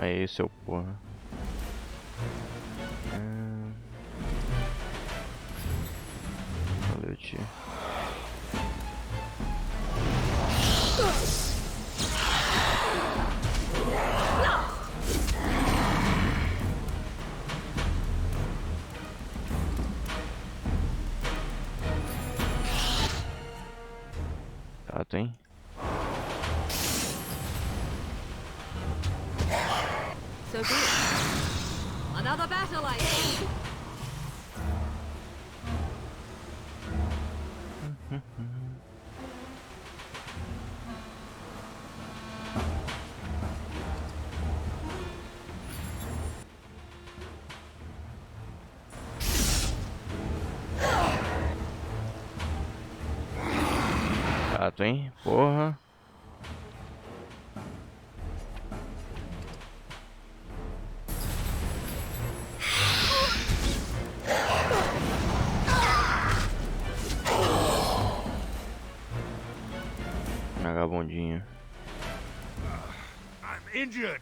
Aí, seu porra. Valeu, tio. Tá, tem? So be it. Another battle, I see. Chato, hein? Porra. Vagabundinho. I'm injured.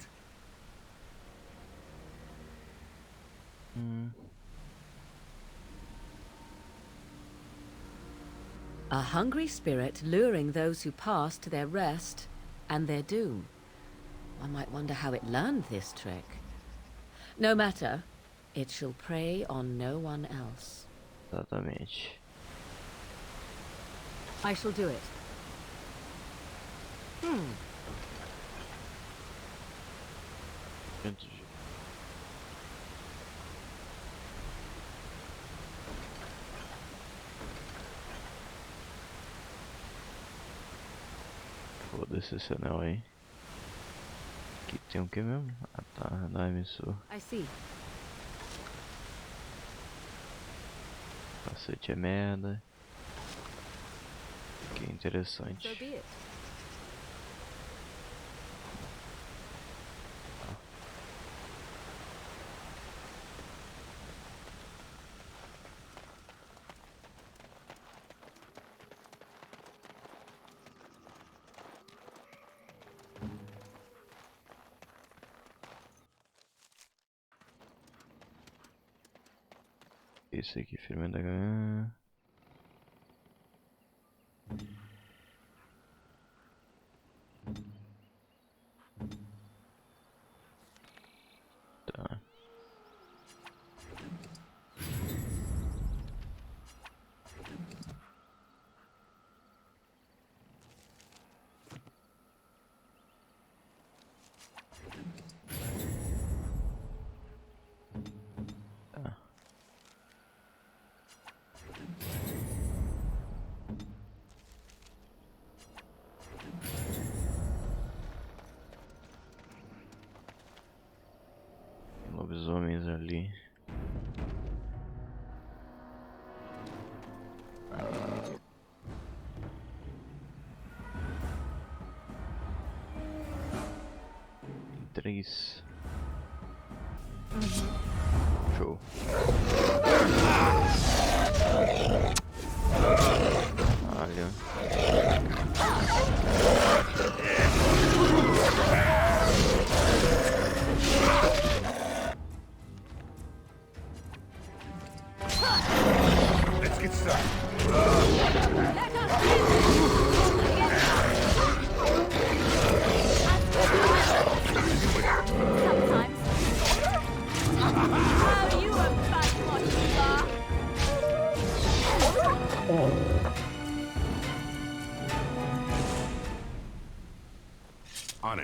A hungry spirit luring those who pass to their rest and their doom. One might wonder how it learned this trick. No matter, it shall prey on no one else. Exatamente. I shall do it. Foda-se esse anel aí. Aqui tem o que mesmo? Ah tá, da emissor. I see. Cacete é merda. Que interessante. So be it. Isso aqui, fermento da galinha. Tá. Lobisomens ali. Tem 3. Show. Olha. Let's get started.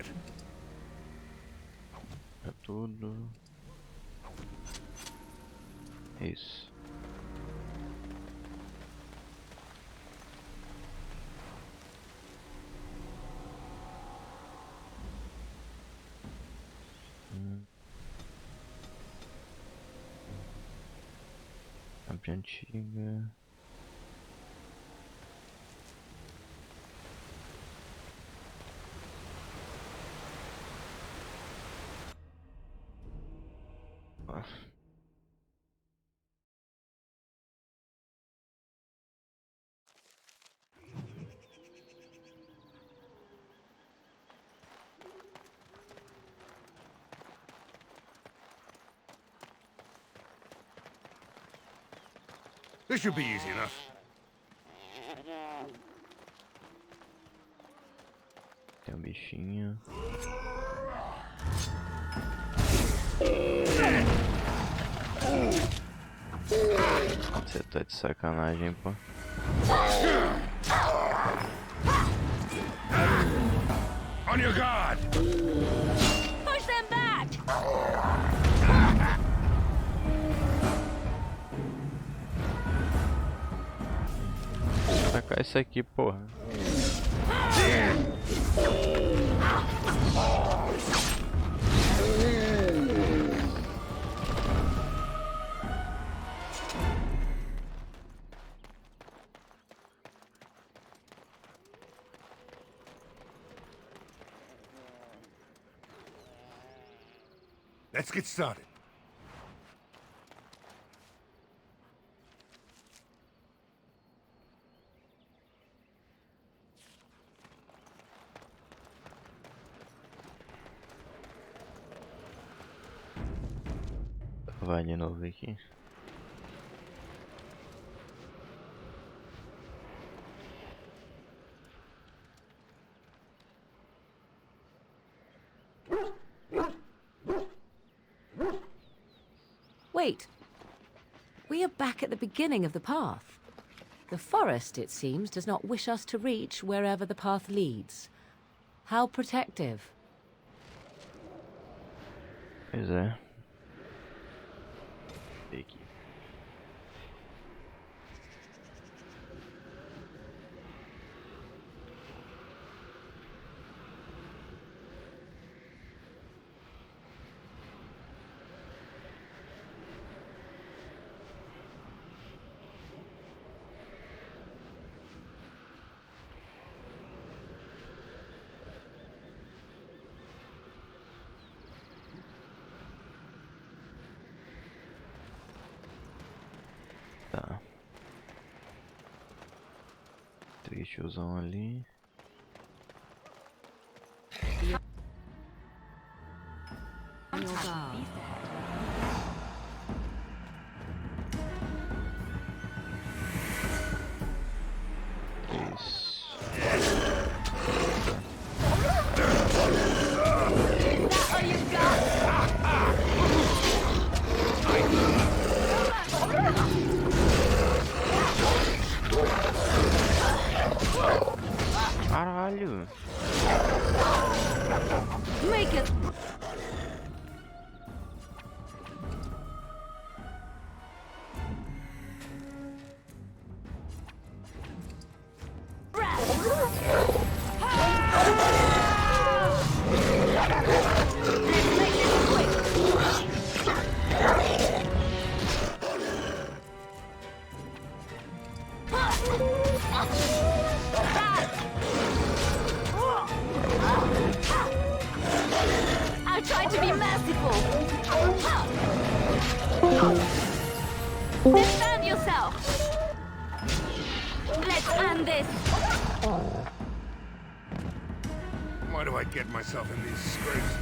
it. É tudo. Isso. Campeã antiga. This should be easy enough. Tem um bichinho. Você tá de sacanagem, pô. On your guard! Push them back! Tacar isso aqui, porra. Let's get started. Vai de novo aqui. Wait. We are back at the beginning of the path. The forest, it seems, does not wish us to reach wherever the path leads. How protective. Pois é. Aqui. Tá. Trechozão ali. Caralho. Make it. I tried to be merciful. Defend yourself. Let's end this. Why do I get myself in these scrapes?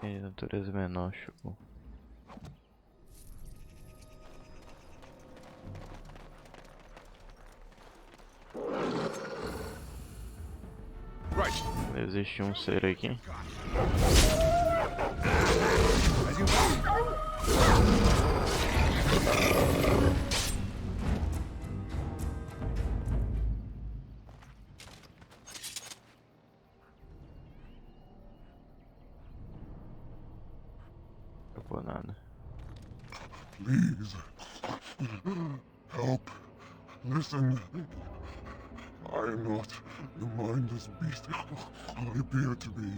E natureza menor, show. Existe um ser aqui. por nada. Please. Help. Listen. I am not the mindless beast I appear to be.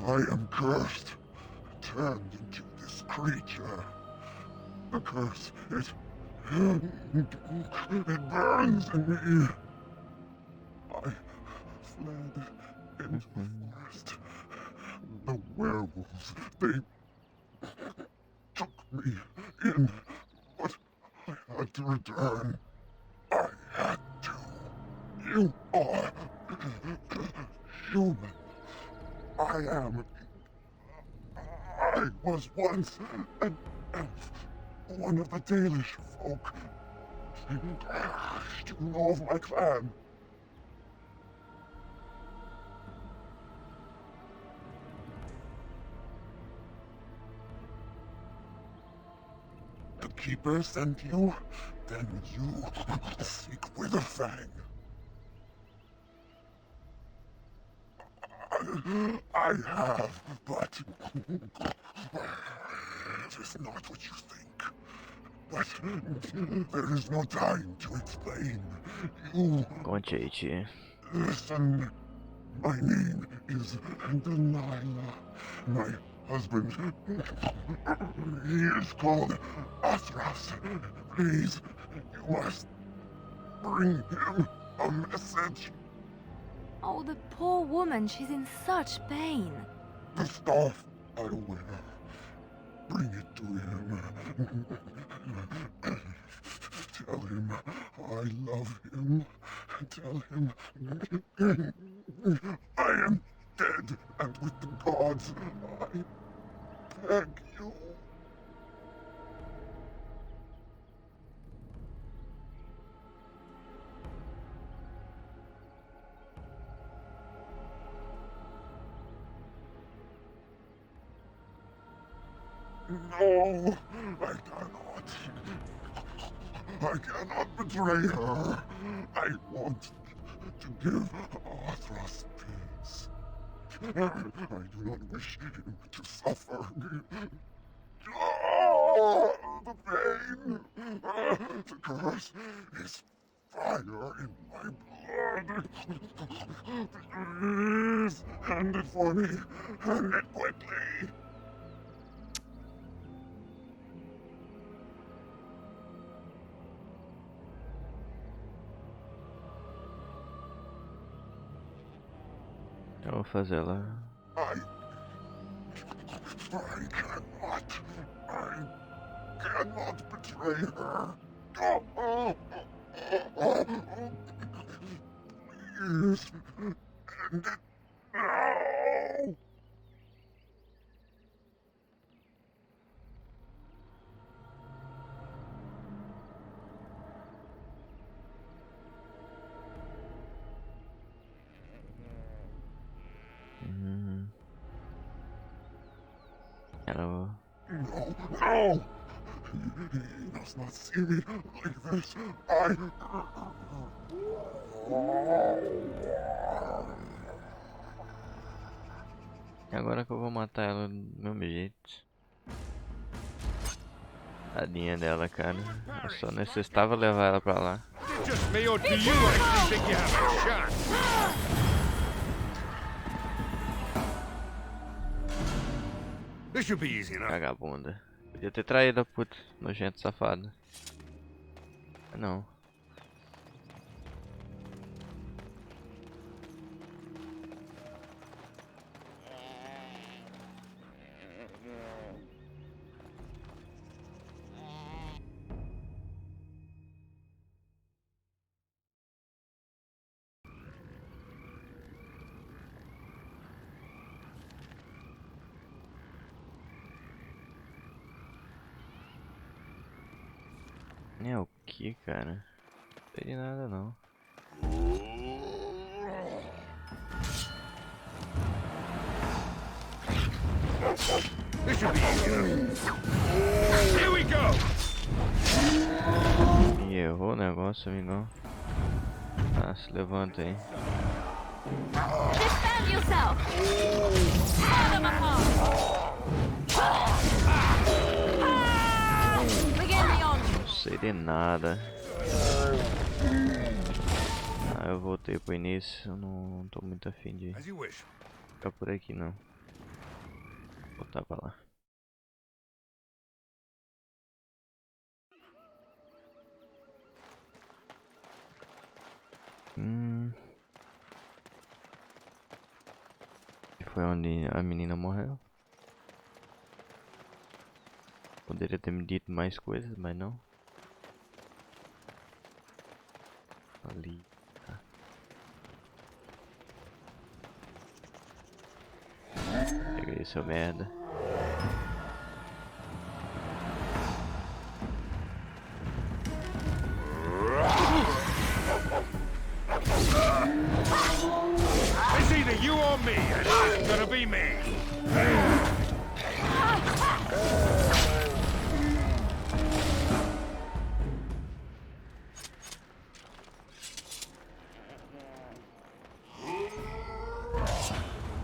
I am cursed, turned into this creature. The curse, it burns in me. I fled into the forest. The werewolves, they took me in, but I had to return. I had to. You are human. I was once an elf, one of the Dalish folk. You know of my clan. The Keeper sent you? Then you seek Witherfang. I have, but it is not what you think. But there is no time to explain. You... Conte aí, tia. Listen, my name is Delilah. My husband, he is called Athras. Please, you must bring him a message. Oh, the poor woman, she's in such pain. The staff I wear. Bring it to him. Tell him I love him. Tell him I am dead, and with the gods, I beg you. No, I cannot betray her. I want to give Arthros peace. I do not wish him to suffer. Oh, the pain! The curse is fire in my blood. Please, hand it for me. Hand it quickly. Eu vou fazer ela. I cannot betray her. Please, end it now. Hello. No! He must not see me like this. Agora que eu vou matar ela do mesmo jeito. Tadinha dela, cara. Eu só necessitava levar ela pra lá. Just me, or do you actually think you have a chance? This should be easy enough. Vagabunda. Podia ter traído a puta, nojento safado. Não. É o que, cara? Não sei de nada não. Here we go. E errou o negócio, amigão. Ah, se levanta aí. Defend yourself! Tear them apart! Begin beyond! Não sei de nada. Ah, eu voltei pro início, eu não tô muito afim de ficar por aqui não. Vou voltar pra lá. Foi onde a menina morreu. Poderia ter me dito mais coisas, mas não. Ali. Tá. Peguei seu merda. It's either you or me, and it's gonna be me.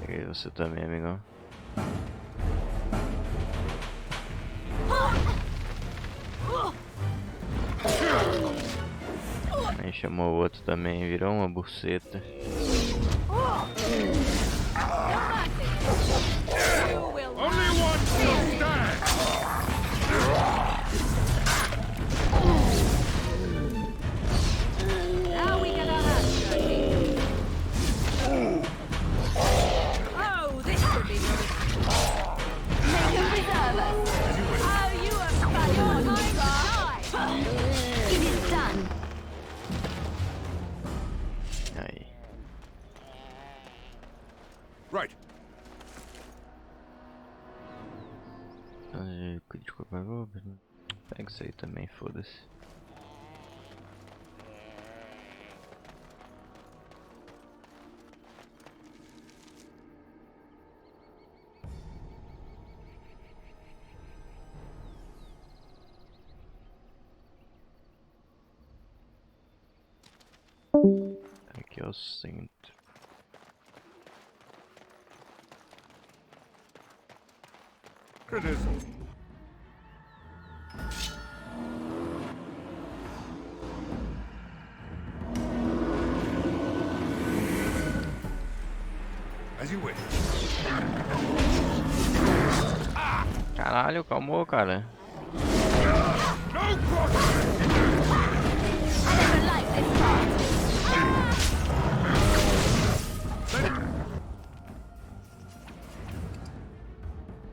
Peguei você também, amigão. Aí chamou o outro também, virou uma buceta. Only one will stand. Now we get our hands dirty. Oh, this could be good. Make a preserve us. Oh, you are fun. Your time to die. It is done. Aí. Right. De qualquer coisa. Pega isso aí também, foda-se. Aqui é o centro. Criticism. As you wish. Caralho, calmou, cara. No crossing.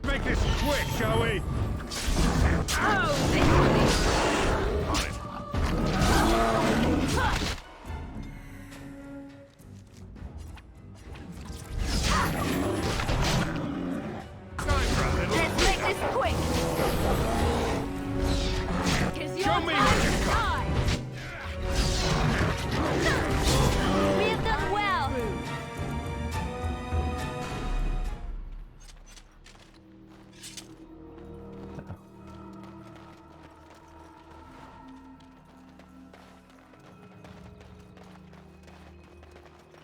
Make this quick, shall we? Oh, this could be Let's make this quick. Show me what you got. We have done well.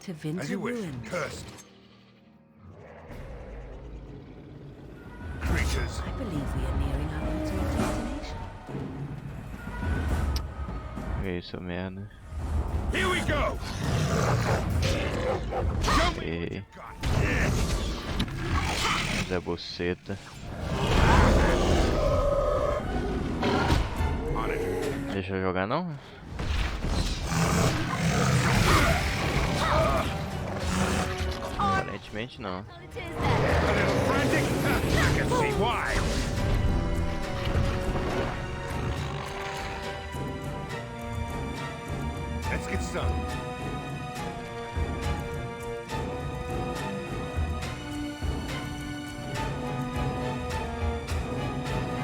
To As Vinter you wish. ruins. Cursed. Creatures. I believe we are nearing our ultimate destination. Peguei seu merda. Here we go. Show me what E you got. Yes. Zé buceta. On it. Deixa eu jogar não? Aparentemente não. A little frantic? I can see why. Let's get started.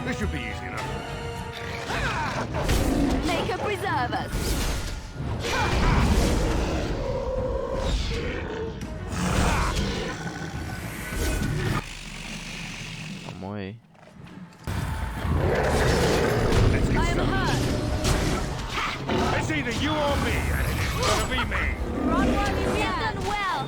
This should be easy enough. Make a preserve us. Vamos aí. Let's I get am started. hurt. It's either you or me, and it's gonna be me. Run, we have done well.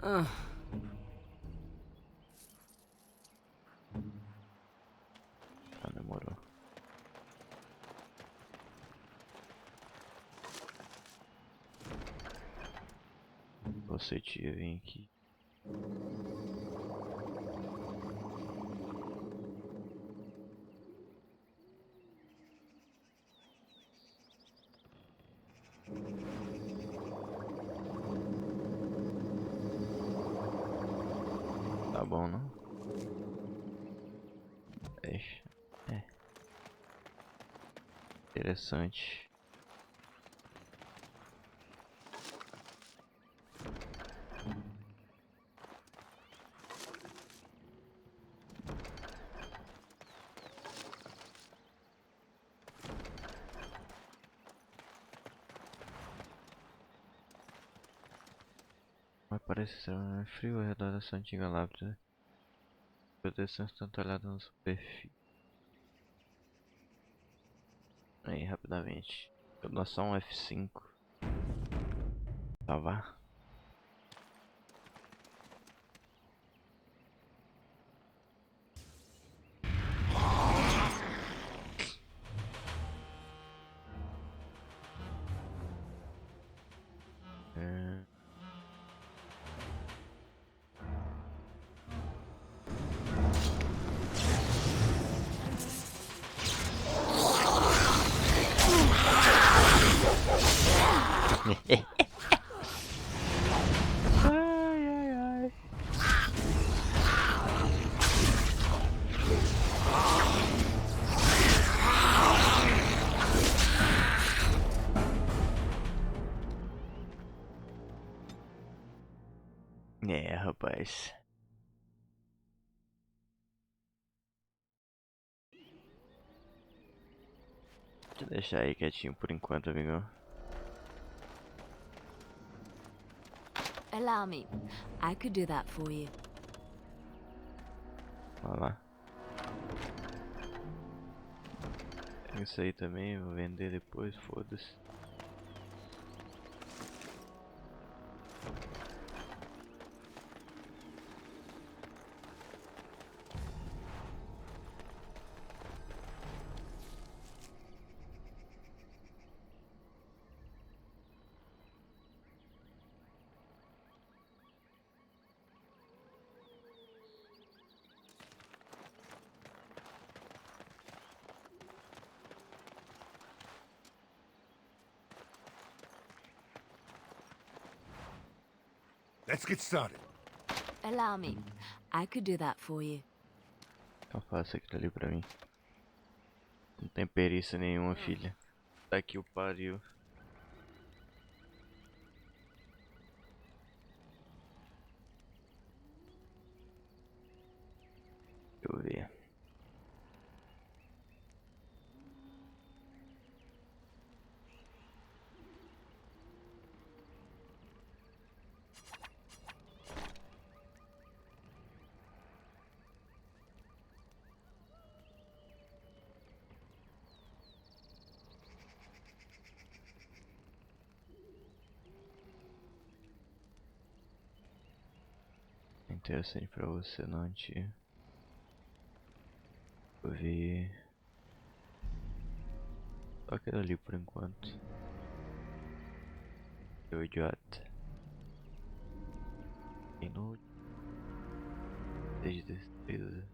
Tá, demorou. Você tia, vem aqui. Tá bom, não? É. Interessante. Mas parece ser um frio ao redor dessa antiga lápide. Proteção tanto olhada no perfil. Aí, rapidamente. Eu dou só um F5. Salvar. É, rapaz. Deixa eu deixar aí quietinho por enquanto, amigo. Allow me. I could do that for you. Vai lá. Tem isso aí também, vou vender depois, foda-se. Let's get started. Allow me. I could do that for you. Então faça aquilo ali pra mim. Não tem perícia nenhuma, filha. Tá aqui o pariu. Deixa eu ver. Interessante pra você, não, tia. Vou ver. Só aquilo ali por enquanto. Seu idiota. Inútil. Desde destreza.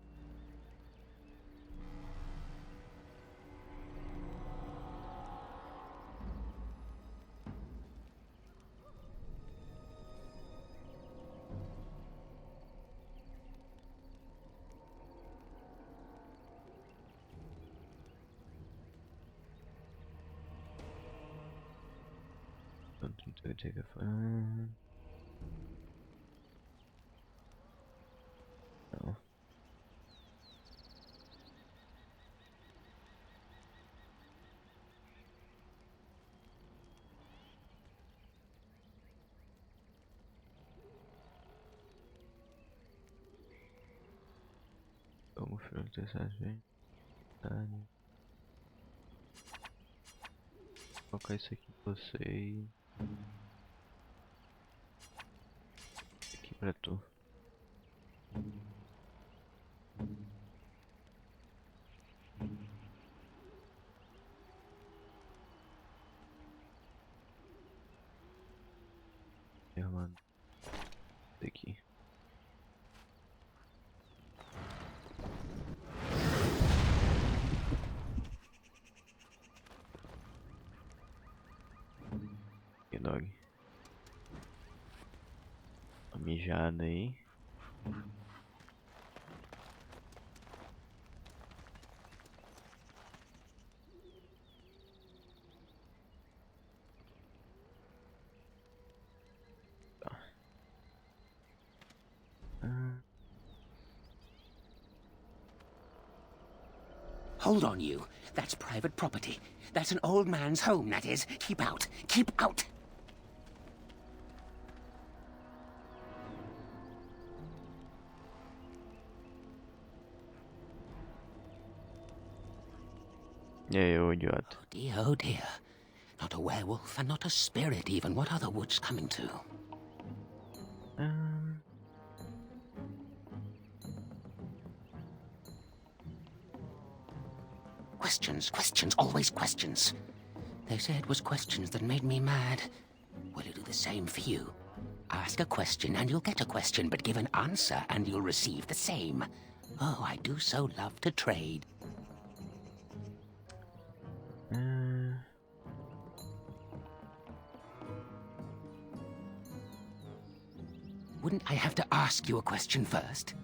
Something to take a fun. Não. Como filtro essas vezes. Vou colocar isso aqui pra vocês. Aqui pra tu. Mano, daqui. Que dog. Uma mijada aí. Hold on, you. That's private property. That's an old man's home, that is. Keep out. Keep out! E aí, ô idiota? Oh dear, oh dear. Not a werewolf and not a spirit even. What are the woods coming to? Questions, questions, always questions. They say it was questions that made me mad. Will it do the same for you? Ask a question and you'll get a question, but give an answer and you'll receive the same. Oh, I do so love to trade. Wouldn't I have to ask you a question first?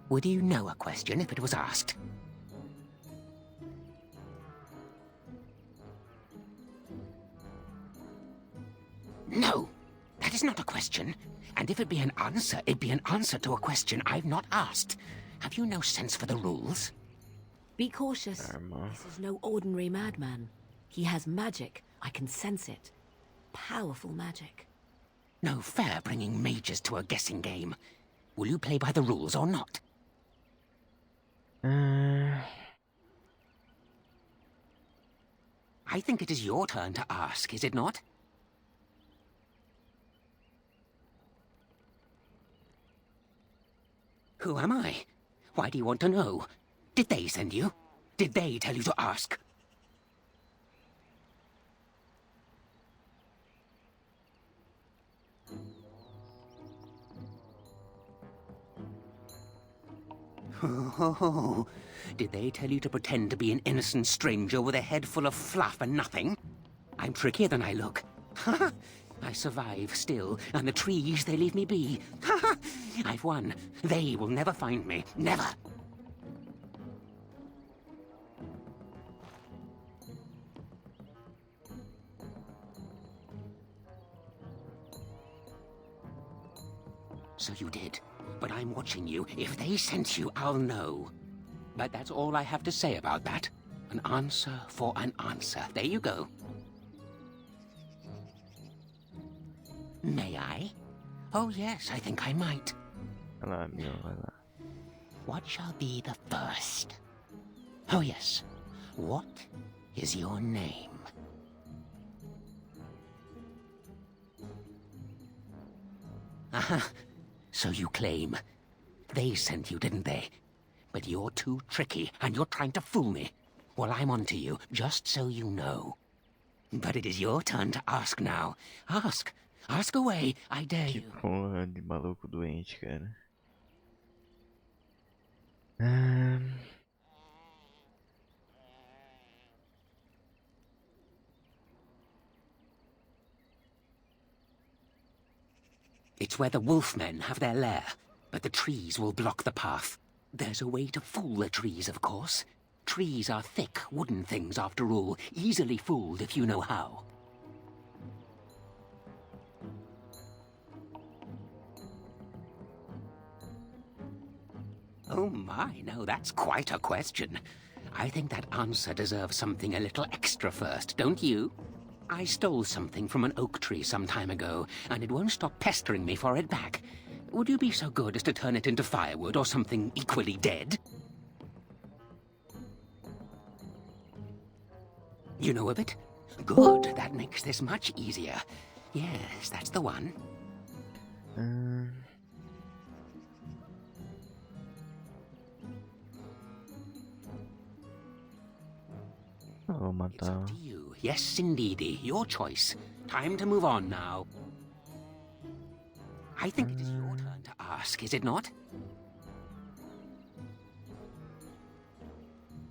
Would you know a question if it was asked? No, that is not a question. And if it be an answer, it'd be an answer to a question I've not asked. Have you no sense for the rules? Be cautious. This is no ordinary madman. He has magic. I can sense it. Powerful magic. No fair bringing mages to a guessing game. Will you play by the rules or not? I think it is your turn to ask, is it not? Who am I? Why do you want to know? Did they send you? Did they tell you to ask? Oh, did they tell you to pretend to be an innocent stranger with a head full of fluff and nothing? I'm trickier than I look. I survive still, and the trees, they leave me be. I've won. They will never find me. Never. So you did. But I'm watching you. If they sent you, I'll know. But that's all I have to say about that. An answer for an answer. There you go. May I? Oh, yes, I think I might. What shall be the first? Oh, yes. What is your name? Aha. So you claim. They sent you, didn't they? But you're too tricky, and you're trying to fool me. Well, I'm on to you, just so you know. But it is your turn to ask now. Ask. Ask away, I dare you. Que porra de maluco doente, cara. It's where the wolfmen have their lair, but the trees will block the path. There's a way to fool the trees, of course. Trees are thick, wooden things, after all, easily fooled if you know how. Oh my, no, that's quite a question. I think that answer deserves something a little extra first, don't you? I stole something from an oak tree some time ago, and it won't stop pestering me for it back. Would you be so good as to turn it into firewood or something equally dead? You know of it? Good, that makes this much easier. Yes, that's the one. Vou It's matar. up to you. Yes, indeedy. Your choice. Time to move on now. I think it is your turn to ask, is it not?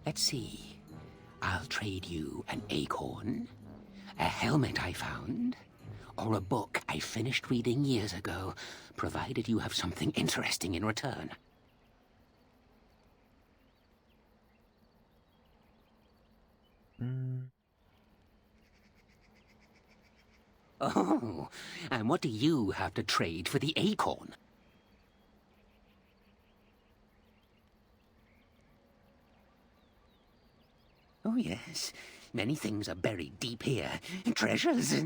Let's see. I'll trade you an acorn, a helmet I found, or a book I finished reading years ago, provided you have something interesting in return. Oh, and what do you have to trade for the acorn? Oh, yes. Many things are buried deep here. Treasures.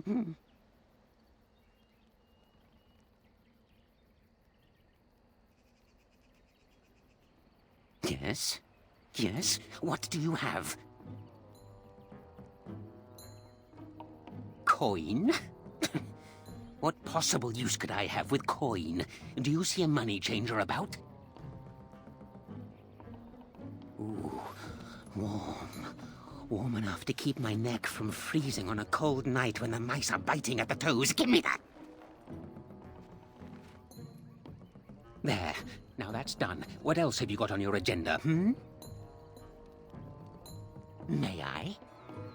Yes? Yes? What do you have? Coin? What possible use could I have with coin? Do you see a money changer about? Ooh, warm. Warm enough to keep my neck from freezing on a cold night when the mice are biting at the toes. Give me that! There. Now that's done. What else have you got on your agenda, May I?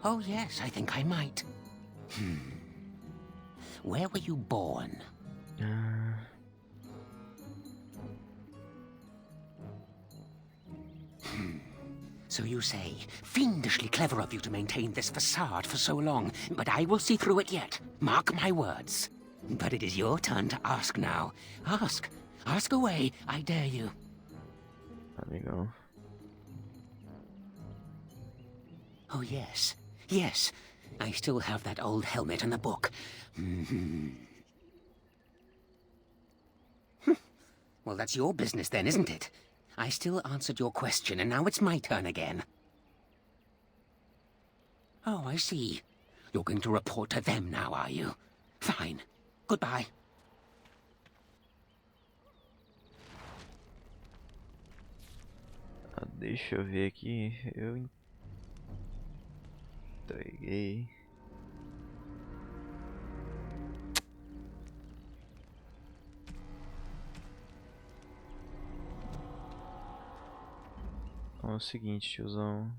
Oh, yes, I think I might. Where were you born? So you say. Fiendishly clever of you to maintain this facade for so long, but I will see through it yet. Mark my words. But it is your turn to ask now. Ask. Ask away, I dare you. There we go. Oh, yes. Yes. I still have that old helmet and the book. Well, that's your business then, isn't it? I still answered your question, and now it's my turn again. Oh, I see. You're going to report to them now, are you? Fine. Goodbye. Deixa eu ver aqui. Eu entreguei. É o seguinte, tiozão.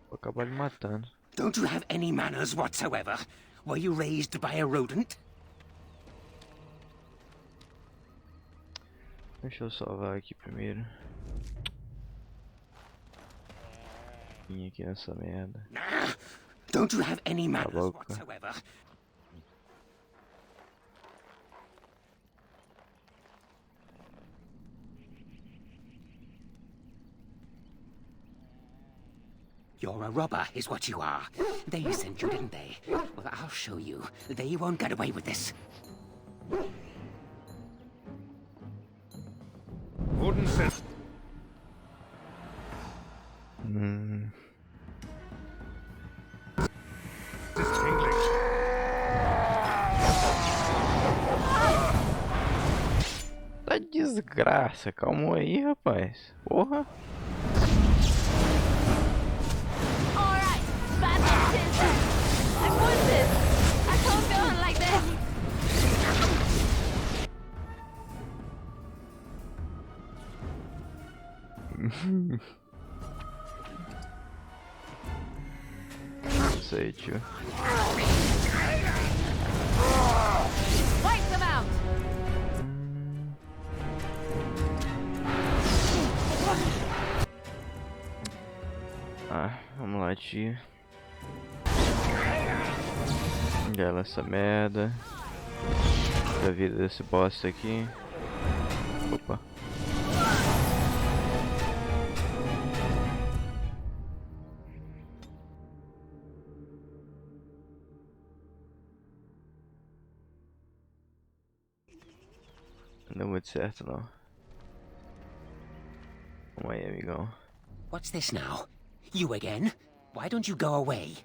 Vou acabar lhe matando. Don't you have any manners whatsoever? Were you raised by a rodent? Deixa eu salvar aqui primeiro. Vim aqui nessa merda. Don't you have any manners whatsoever? You're a robber, is what you are. They sent you, didn't they? Well, I'll show you. They won't get away with this. Wooden set. It's tingling. Tá desgraça, calma aí, rapaz. Porra. Alright, bad decision. I want this. I can't go on like this. Isso aí, tio. Wipe them out. Ah, vamos lá, tio. Gela essa merda. Da vida desse bosta aqui. Opa. Não deu muito certo, não. Calma aí, amigão. What's this now? You again? Why don't you go away?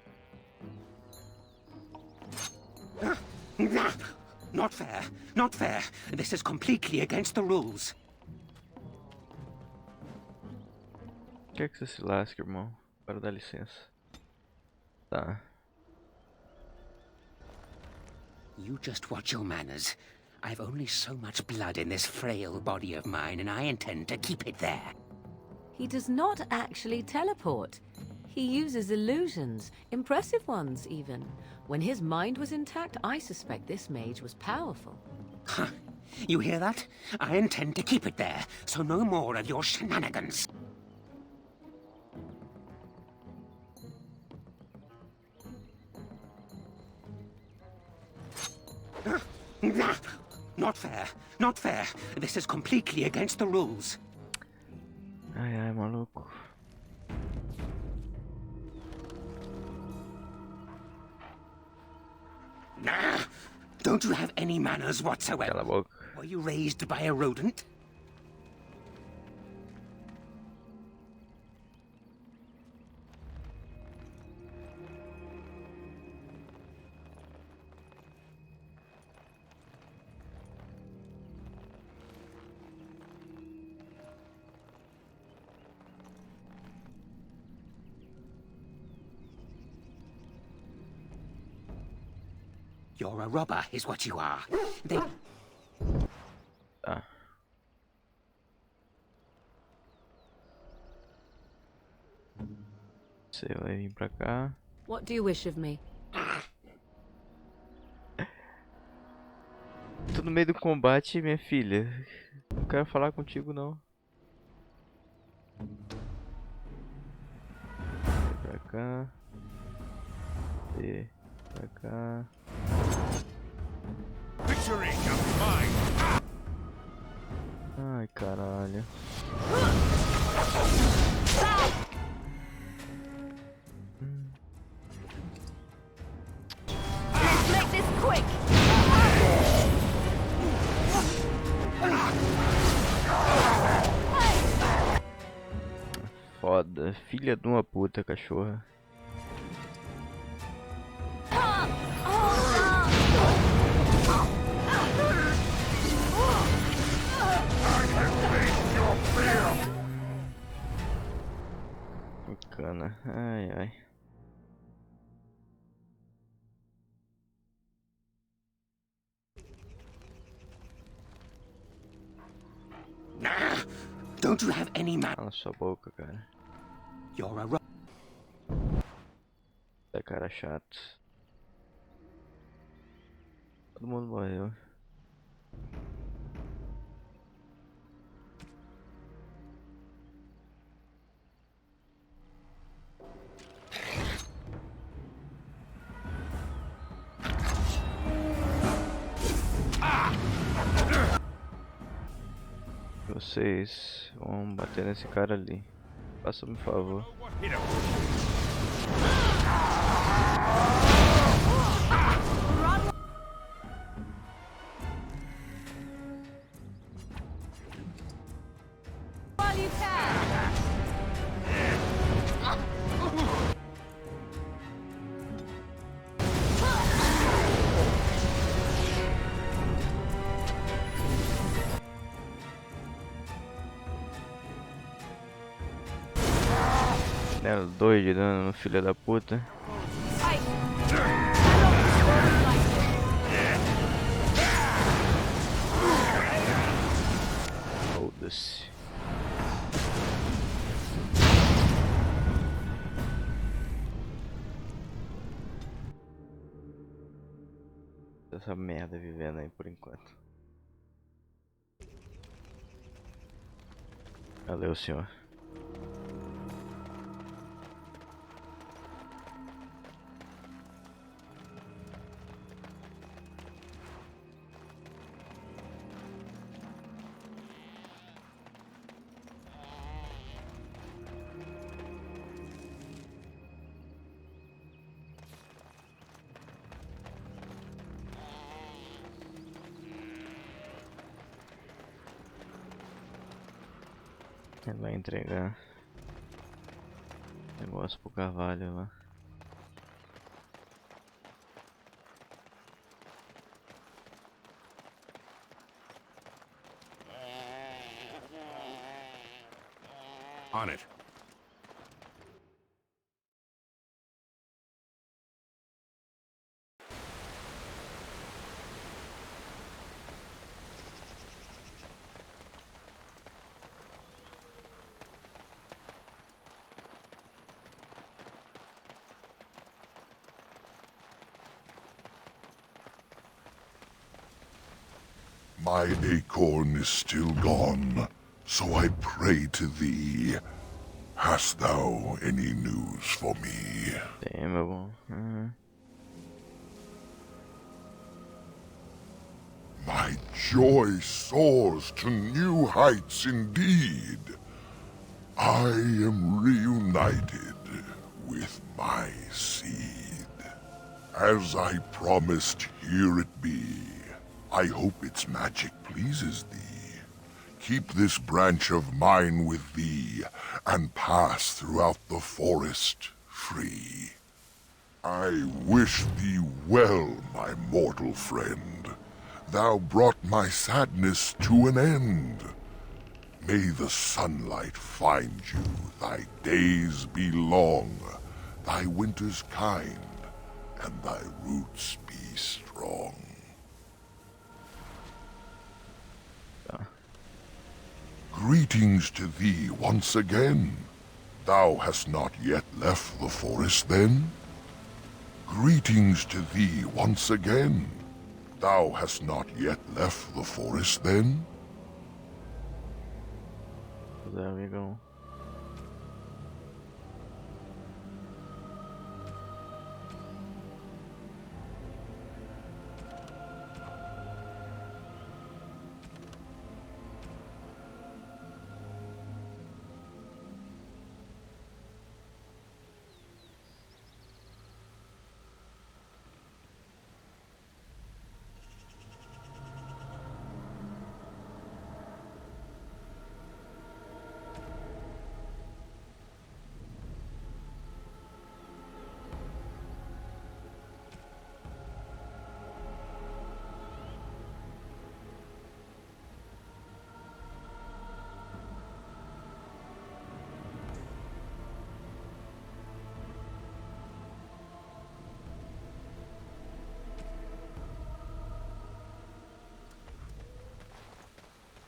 Not fair. Not fair. This is completely against the rules. Quer que você se lasque, irmão? Agora dá licença. Tá. You just watch your manners. I've only so much blood in this frail body of mine, and I intend to keep it there. He does not actually teleport. He uses illusions, impressive ones even. When his mind was intact, I suspect this mage was powerful. Huh. You hear that? I intend to keep it there, so no more of your shenanigans. Not fair. Not fair. This is completely against the rules. Ai, ai, maluco. Nah. Don't you have any manners whatsoever? Cala a boca. Were you raised by a rodent? You're a robber, is what you are. They... Tá. Você vai vir pra cá. What do you wish of me? Tô no meio do combate, minha filha. Não quero falar contigo, não. Vem pra cá. E pra cá. Victory comes mine. Ai, caralho. Let's make this quick. Foda. Filha de uma puta, cachorra. Bacana. Ai, ai. Nah. Don't you have any manners? Cala sua boca, cara. You're a robber. É cara chato. Todo mundo morreu. Vocês vão bater nesse cara ali. Faça-me um favor. While you can. Né, dois de dano no filho da puta. Foda-se. Essa merda vivendo aí por enquanto. Valeu, senhor. Ele vai entregar negócio pro Carvalho lá. On it. My acorn is still gone, so I pray to thee. Hast thou any news for me? Tem, meu bom. My joy soars to new heights indeed. I am reunited with my seed. As I promised, here it be. I hope its magic pleases thee. Keep this branch of mine with thee, and pass throughout the forest free. I wish thee well, my mortal friend. Thou brought my sadness to an end. May the sunlight find you, thy days be long, thy winters kind, and thy roots be strong. Greetings to thee once again. Thou hast not yet left the forest then? Greetings to thee once again. Thou hast not yet left the forest then? There we go.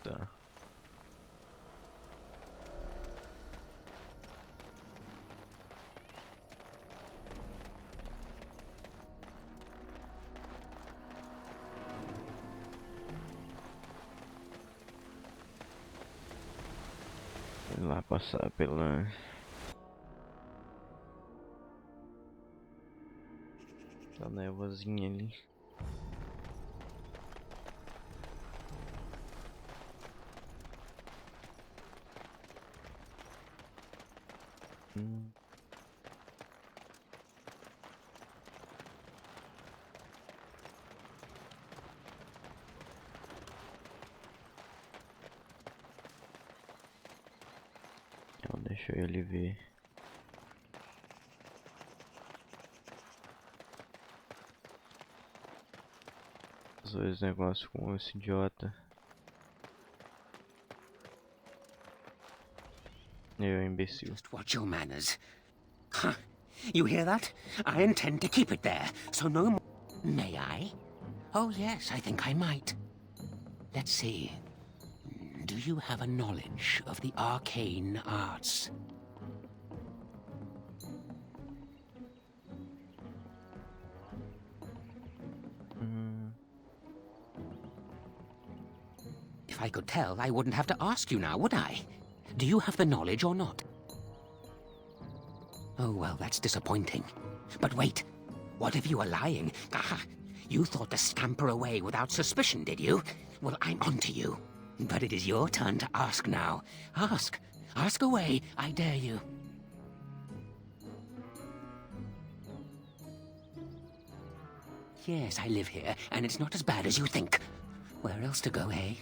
Tá. Vou lá passar pela névoazinha ali. Então deixa ele ver. Os dois negócios com esse idiota. Eu, imbecil. Just watch your manners. Huh. You hear that? I intend to keep it there, so no more. May I? Oh, yes, I think I might. Let's see. Do you have a knowledge of the arcane arts? If I could tell, I wouldn't have to ask you now, would I? Do you have the knowledge or not? Oh, well, that's disappointing. But wait, what if you are lying? Aha! You thought to scamper away without suspicion, did you? Well, I'm onto you. But it is your turn to ask now. Ask. Ask away, I dare you. Yes, I live here, and it's not as bad as you think. Where else to go, eh?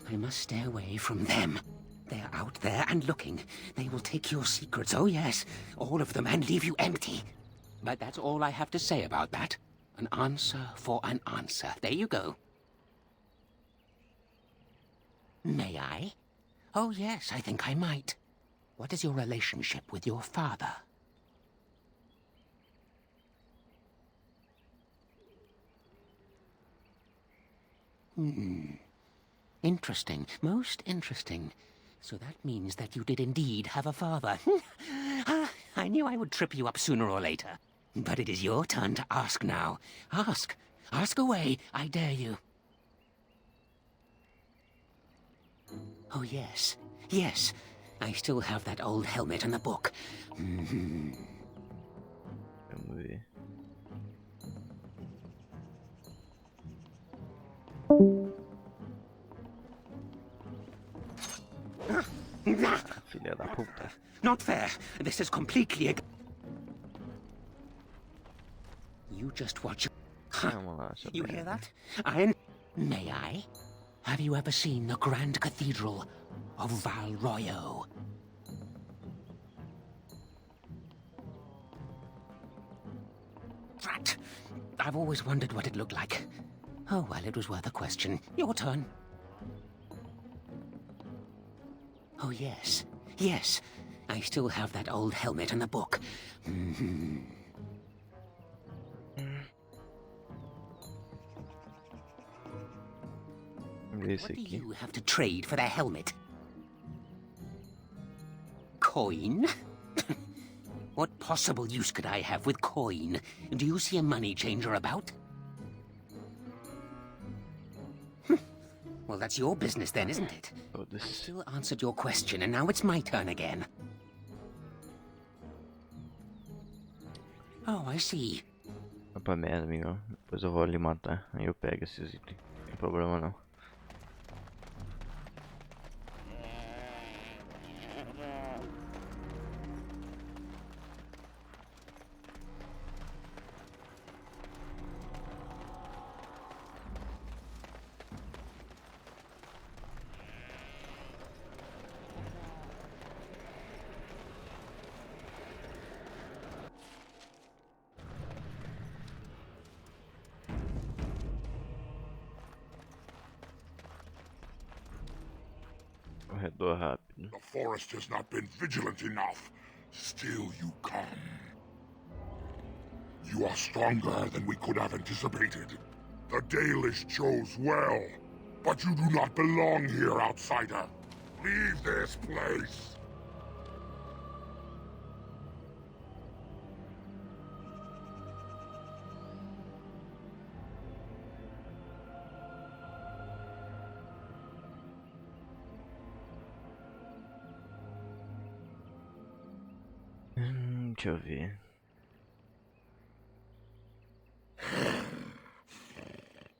I must stay away from them. They're out there and looking. They will take your secrets, oh yes, all of them, and leave you empty. But that's all I have to say about that. An answer for an answer. There you go. May I? Oh yes, I think I might. What is your relationship with your father? Interesting. Most interesting. So that means that you did indeed have a father. I knew I would trip you up sooner or later. But it is your turn to ask now. Ask. Ask away. I dare you. Oh, yes. Yes. I still have that old helmet and the book. Vamos ver. Filha da puta. Not fair. This is completely... You just watch... Vamos lá, You hear that? May I? Have you ever seen the Grand Cathedral of Valroyo? Drat! I've always wondered what it looked like. Oh, well, it was worth a question. Your turn. Oh, yes. Yes. I still have that old helmet and the book. What do you have to trade for their helmet? Coin? What possible use could I have with coin? Do you see a money changer about? Well, that's your business then, isn't it? I still answered your question, and now it's my turn again. Oh, I see. Vai pra merda, amigão. Depois eu vou ali matar. Aí eu pego esses itens. Não tem problema não. Corredor rápido. The forest has not been vigilant enough. Still you come. You are stronger than we could have anticipated. The Dalish chose well, but you do not belong here, outsider. Leave this place. Deixa eu ver.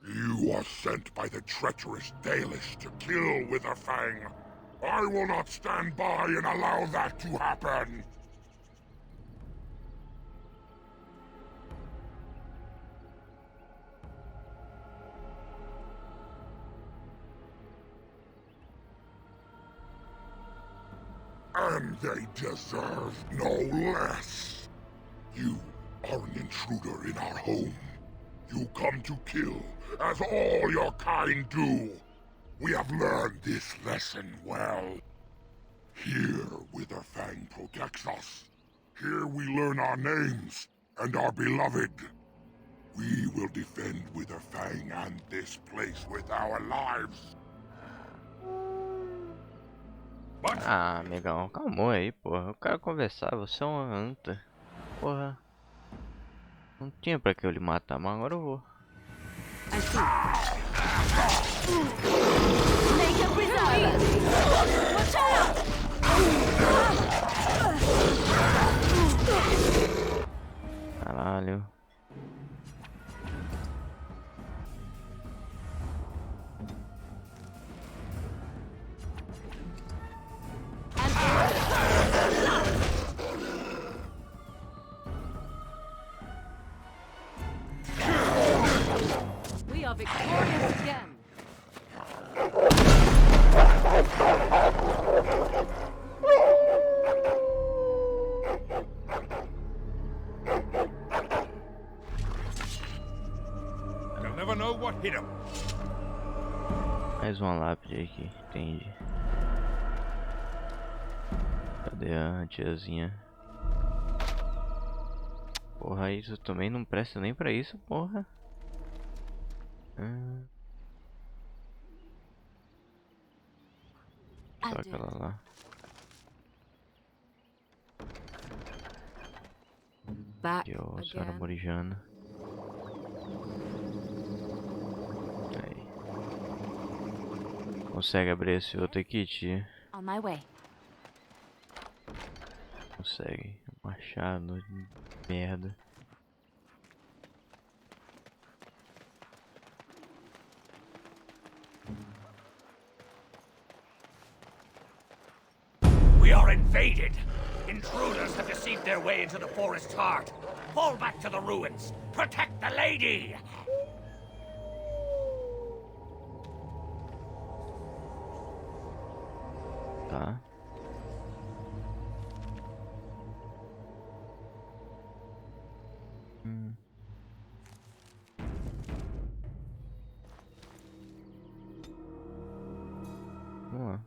You are sent by the treacherous Dalish to kill Witherfang. I will not stand by and allow that to happen. And they deserve no less. You are an intruder in our home. You come to kill, as all your kind do. We have learned this lesson well. Here, Witherfang protects us. Here we learn our names and are beloved. We will defend Witherfang and this place with our lives. Ah, amigão, calma aí, porra. Eu quero conversar, você é uma anta. Porra. Não tinha pra que eu lhe matar, mas agora eu vou. Caralho. We are victorious again. Hit him. Mais uma lápide aqui, entendi. Cadê a tiazinha? Porra, isso também não presta nem pra isso, porra. Só aquela lá. Back Aqui, ó, a senhora again. Morijana. Aí. Consegue abrir esse outro aqui, tia? On my way. Consegue. Machado de merda. We are invaded! Intruders have deceived their way into the forest's heart. Fall back to the ruins. Protect the lady! Tá. Vamos lá.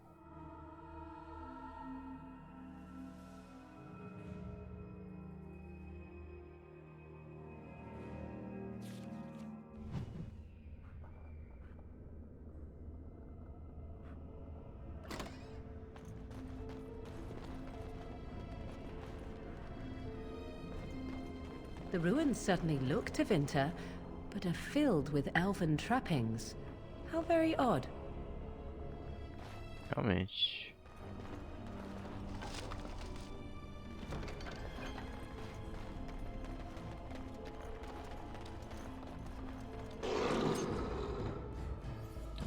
The ruins certainly look to Vinter, but are filled with elven trappings. How very odd. Realmente.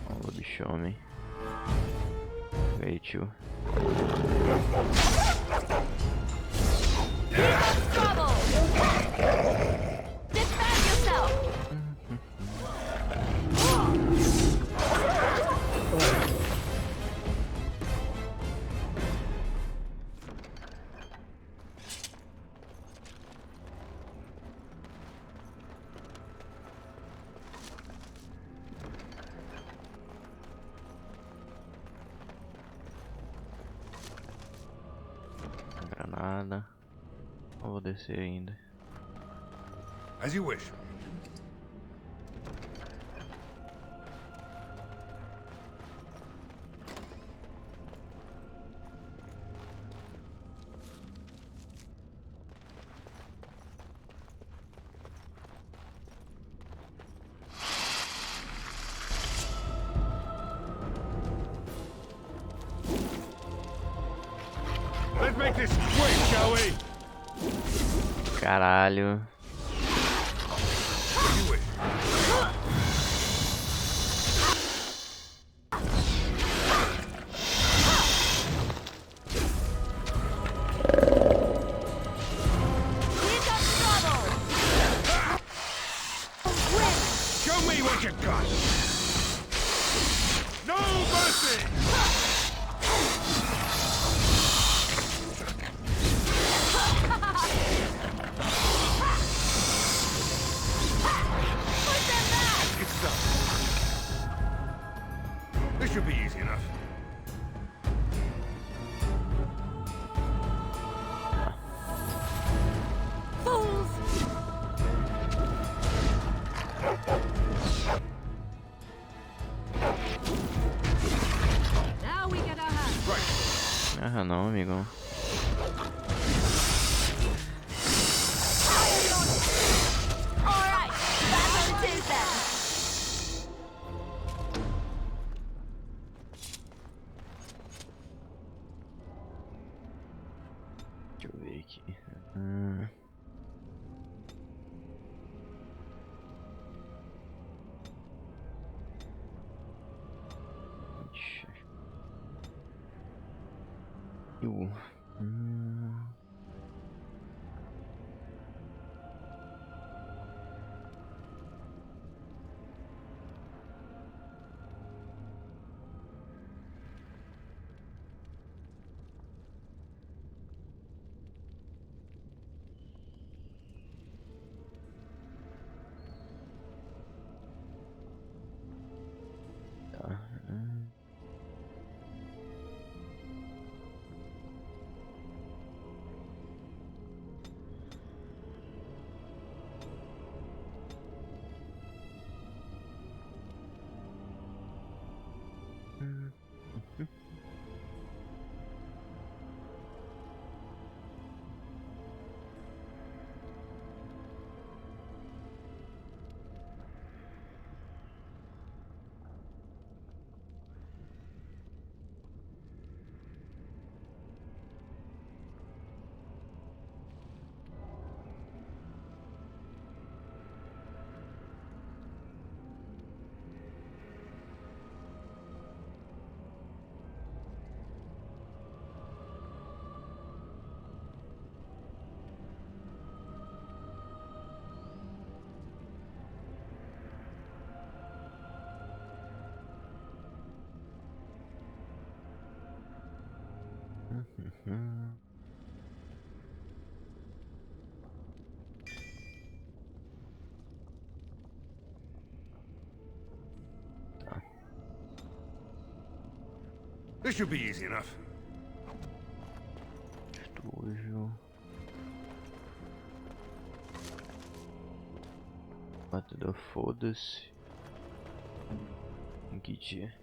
Ó, o lobisomem. Aí, tio. Defend yourself! Granada. Não vou descer ainda. As you wish. Let's make this quick, shall we? Caralho. Show me what you got. No mercy. It's done. This should be easy enough. Fools! Now we get our hands. Ah, não, amigo. Alright, battle it is then! Deixa eu ver aqui. Ixi. Uhum. Tá. This should be easy enough. Estojo. Batedor, foda-se. Em que dia?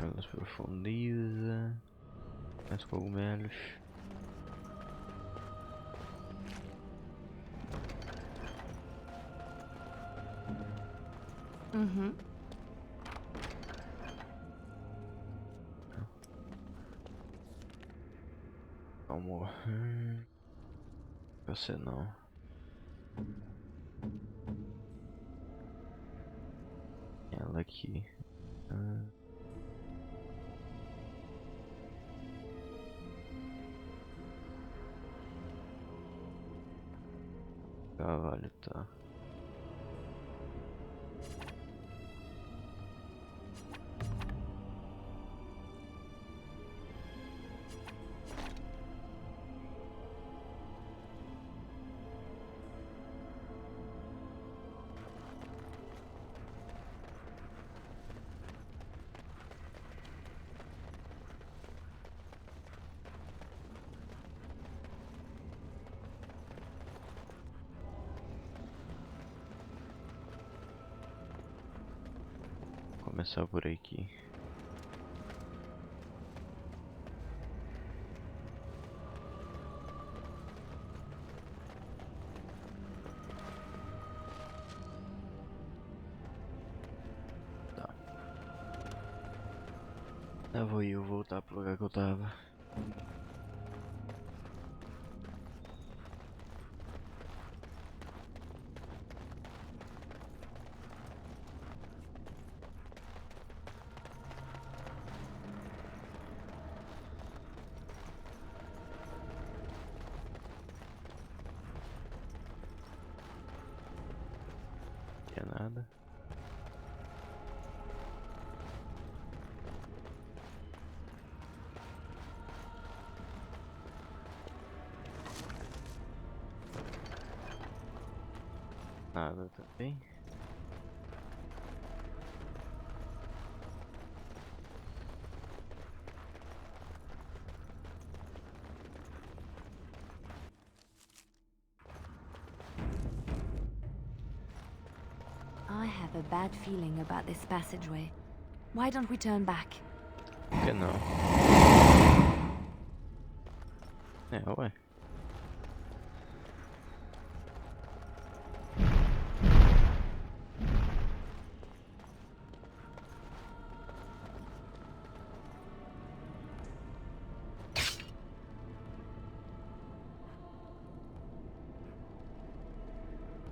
Águas profundidas. Mais cogumelos. Uhum. Amor. Você não. Ela aqui. Cavalo, tá. Começar por aqui. Tá. Eu vou voltar pro lugar que eu tava. Não é nada. Nada também. I have a bad feeling about this passageway. Why don't we turn back? Por que não? É, ué.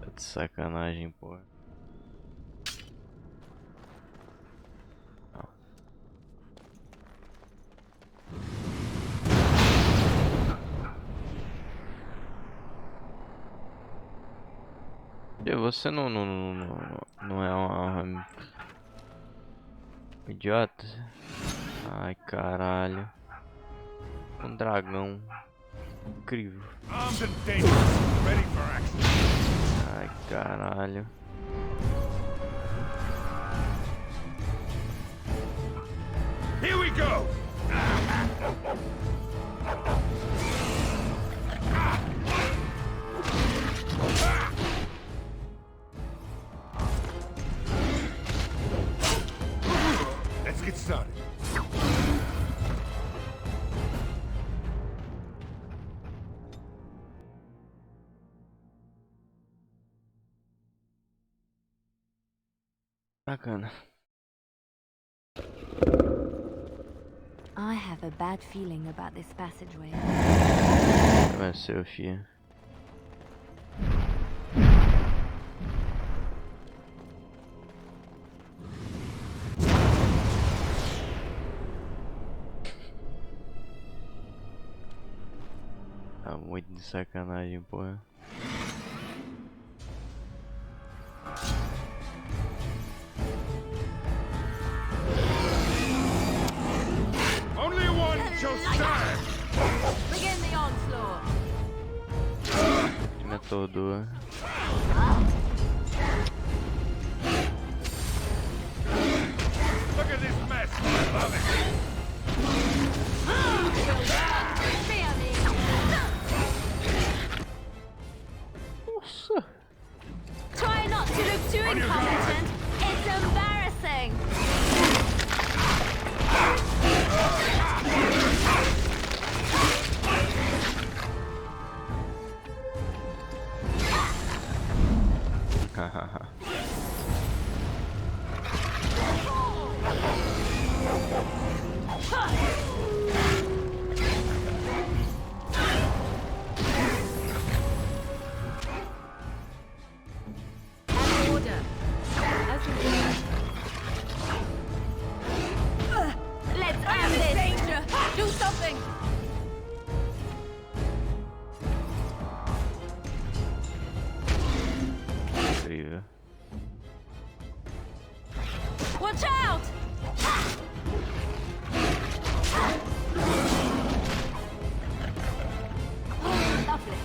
Tá de sacanagem, porra. Você não é uma idiota? Ai, caralho. Um dragão incrível. Ai, caralho. Here we go. Let's get started. Bacana. I have a bad feeling about this passageway. Vai ser, filha. Tá muito de sacanagem, porra. Only one shall stand! Begin the onslaught. Time é todo. Look at this mess! I love it! Nossa! Try not to look too incompetent. It's embarrassing. Hahaha. Order. Let's end this. Danger. Do something. Incrível. Watch out! Lovely.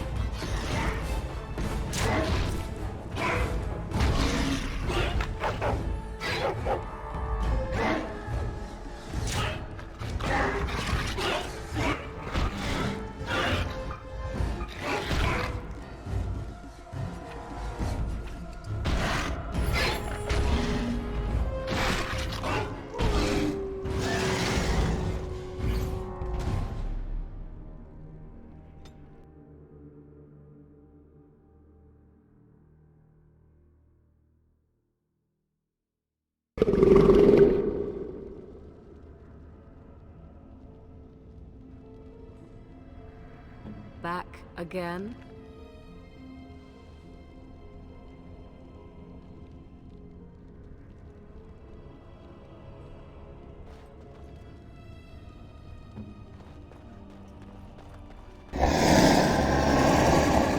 Back again.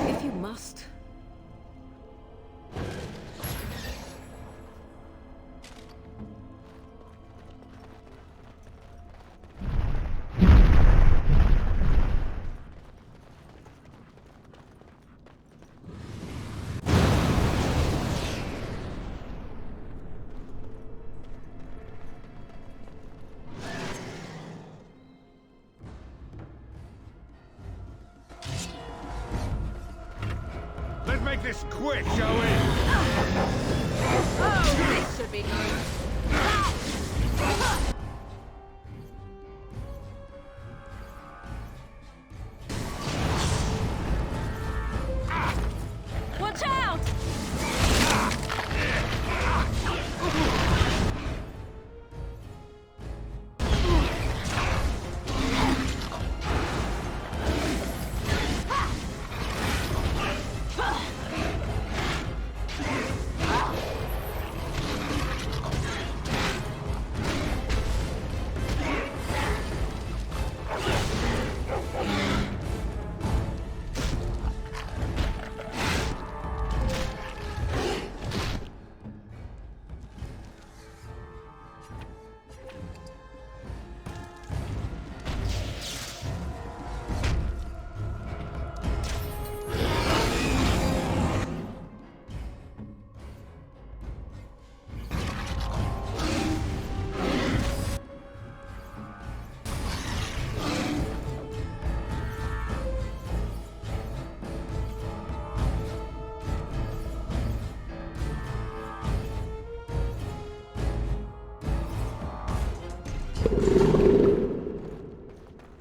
If you must. Let's make this quick, shall we? Oh, this should be good. Watch out!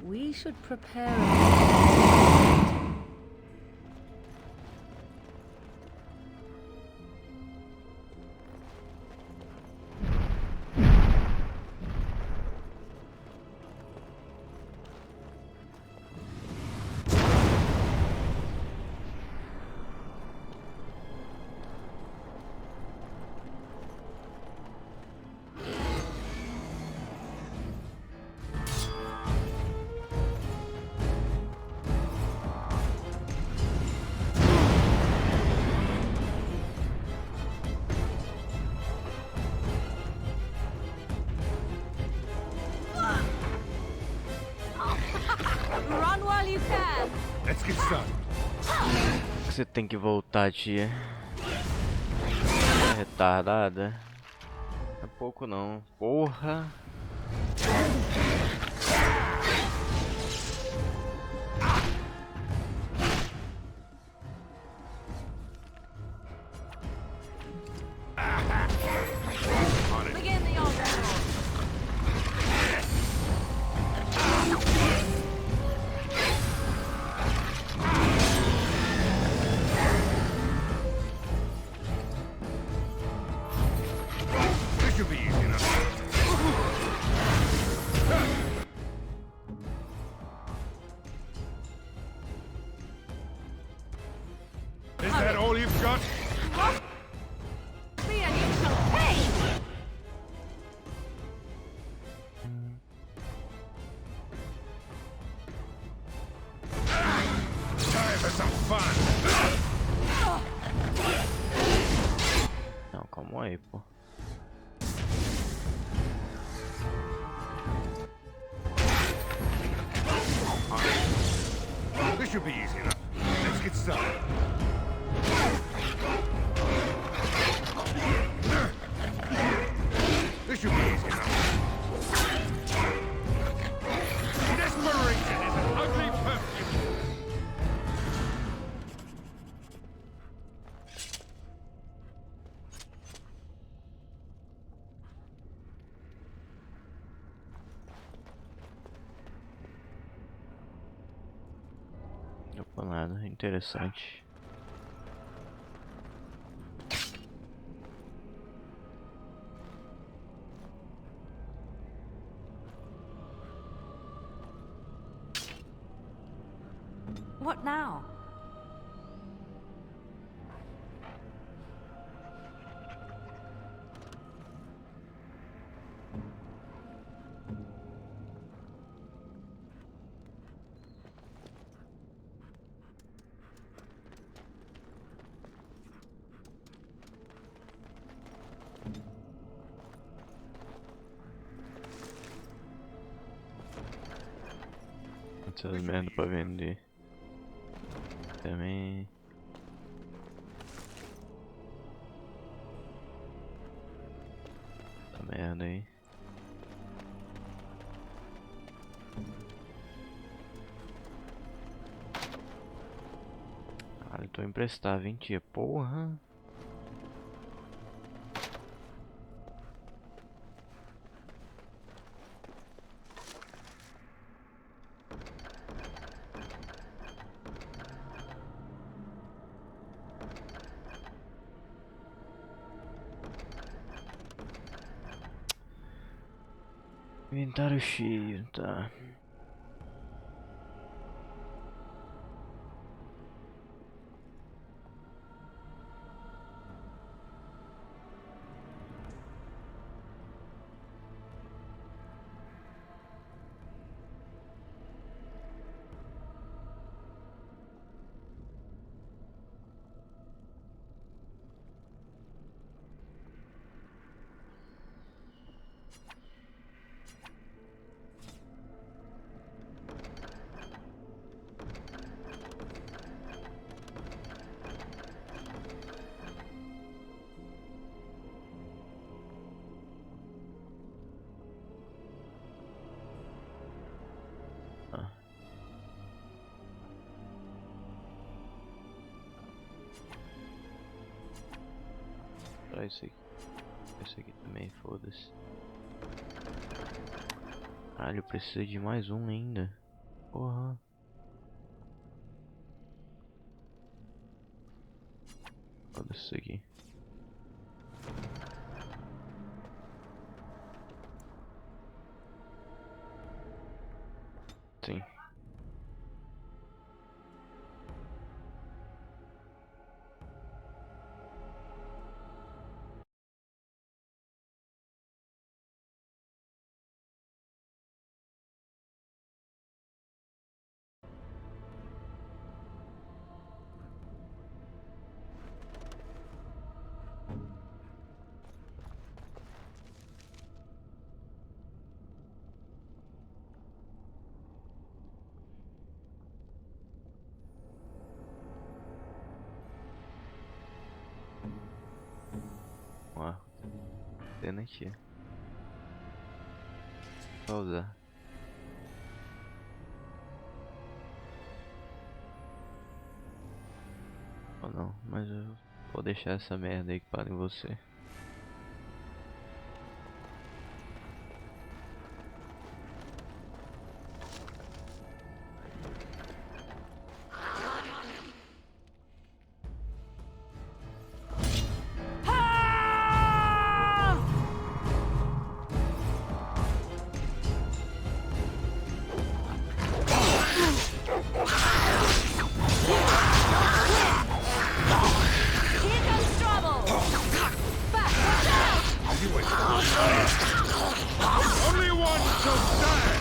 We should prepare. Let's get started. Você tem que voltar, tia. É retardada. É pouco não. Porra. Begin the altar. This should be easy enough. Is that all you've got? See, and you shall pay! Time for some fun. Não, calma aí, pô. This should be easy enough. Let's get started. This should be easy enough. Desperation is an ugly perfume. Opa, nada. Interessante. What now? Essas merda pra vender. Também. Essa merda aí. Ah, eu tô emprestável, hein, tia? Porra. Inventário cheio, tá. Pra isso aqui. Esse aqui também, foda-se. Caralho, eu preciso de mais um ainda. Porra. Foda-se isso aqui. Sim. perdendo aqui. Só usar. Ou não, mas eu vou deixar essa merda equipada em você. Only one shall stand!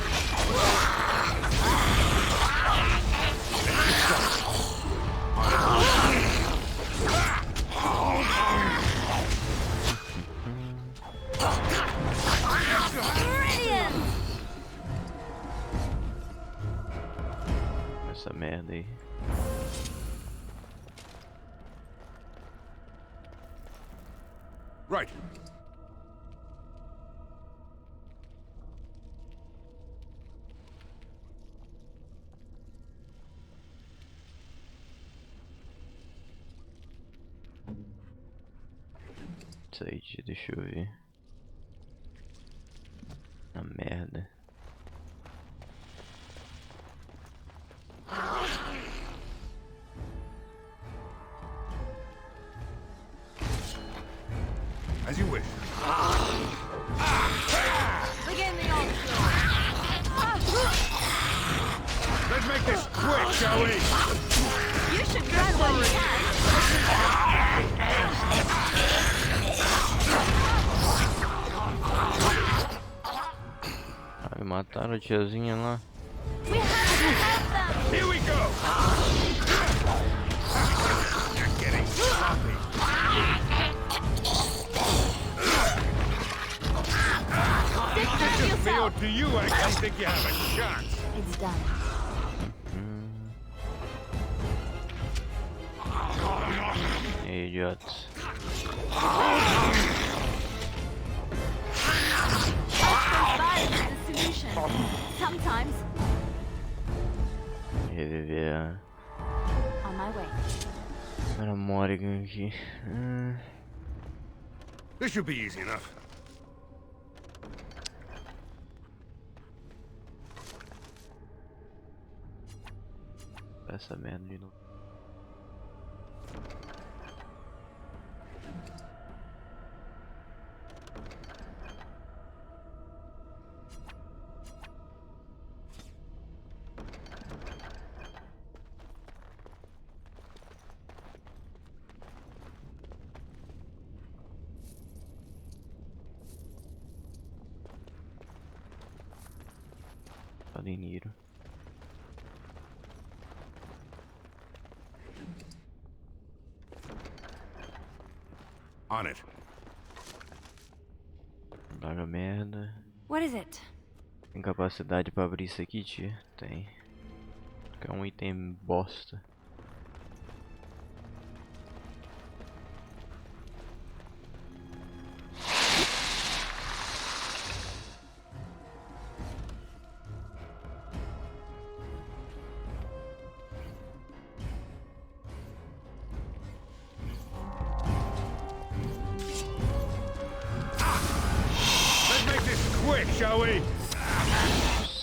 Essa merda aí. Right. Isso aí, deixa eu ver. A merda. As you wish. Begin the onslaught. Let's make this quick, shall we? You should grab what you can. Ai, mataram a tiazinha lá. Here we go. You're getting sloppy. Me or do you actually think you have a shot? It's done. Idiots. Sometimes. Reviver On my way. a Morrigan aqui. This should be easy enough. Essa merda de novo. Dinheiro. On it. Daga merda. What is it? Tem capacidade pra abrir isso aqui, tia? Tem. Que é um item bosta.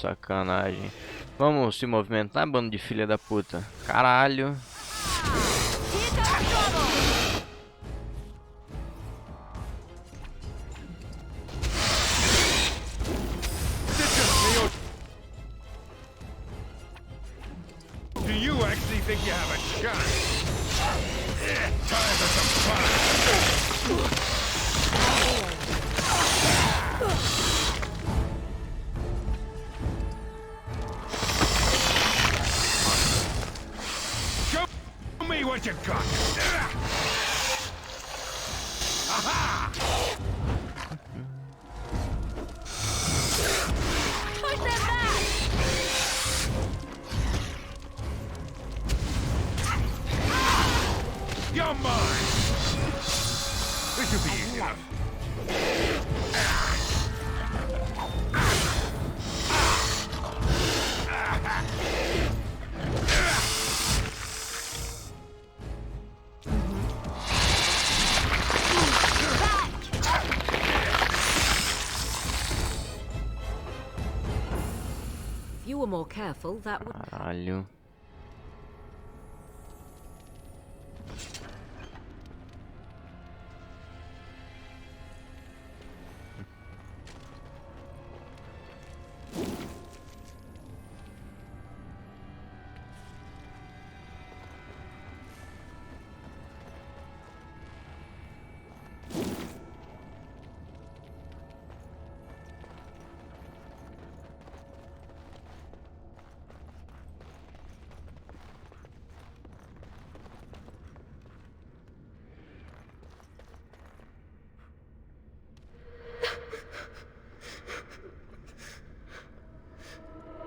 Sacanagem. Vamos se movimentar, bando de filha da puta. Caralho. Do you actually think you have a shot? Time for some fun. What you got? Aha! Push them back! You're mine! This should be easy enough. you were more careful, that would... Caralho.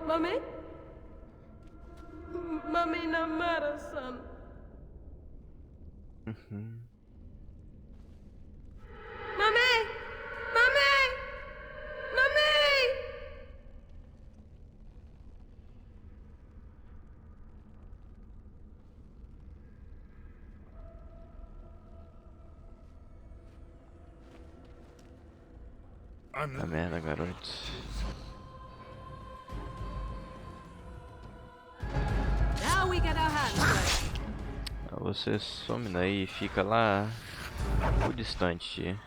Mummy? Mummy, no matter, son. Mummy! Mummy! Mummy! Puta merda, garoto. Now we get our hands dirty. Você some daí e fica lá o distante.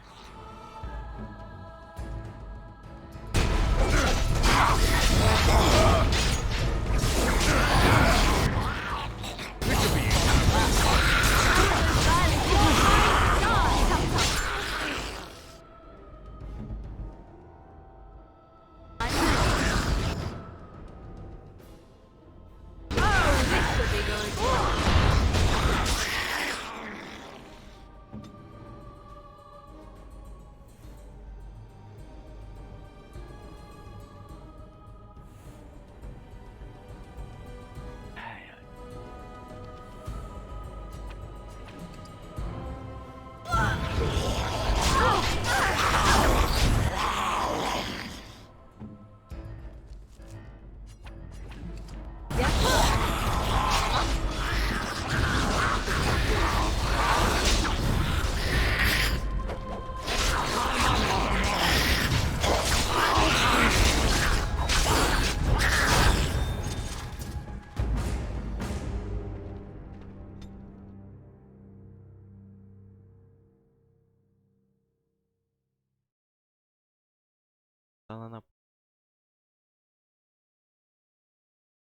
Tá lá na...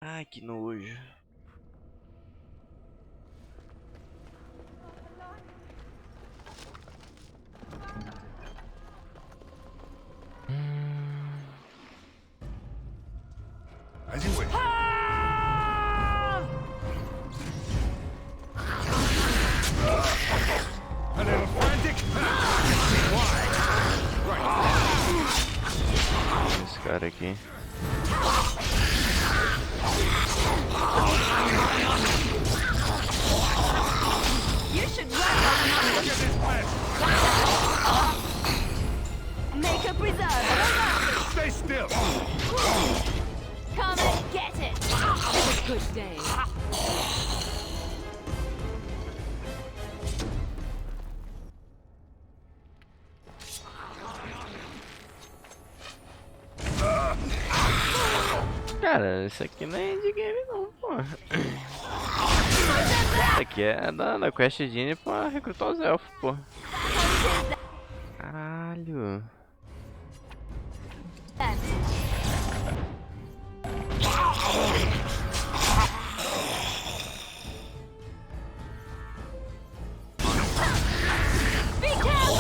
Ai, que nojo. As you wish. A little frantic? Why? Right. Esse cara aqui. You should run. Make a preserve. Stay still. Come and get it. It's a good day. Cara, isso aqui não é de game não, pô. Isso aqui é da Quest Genie pra recrutar os elfos, pô. Caralho. Be careful.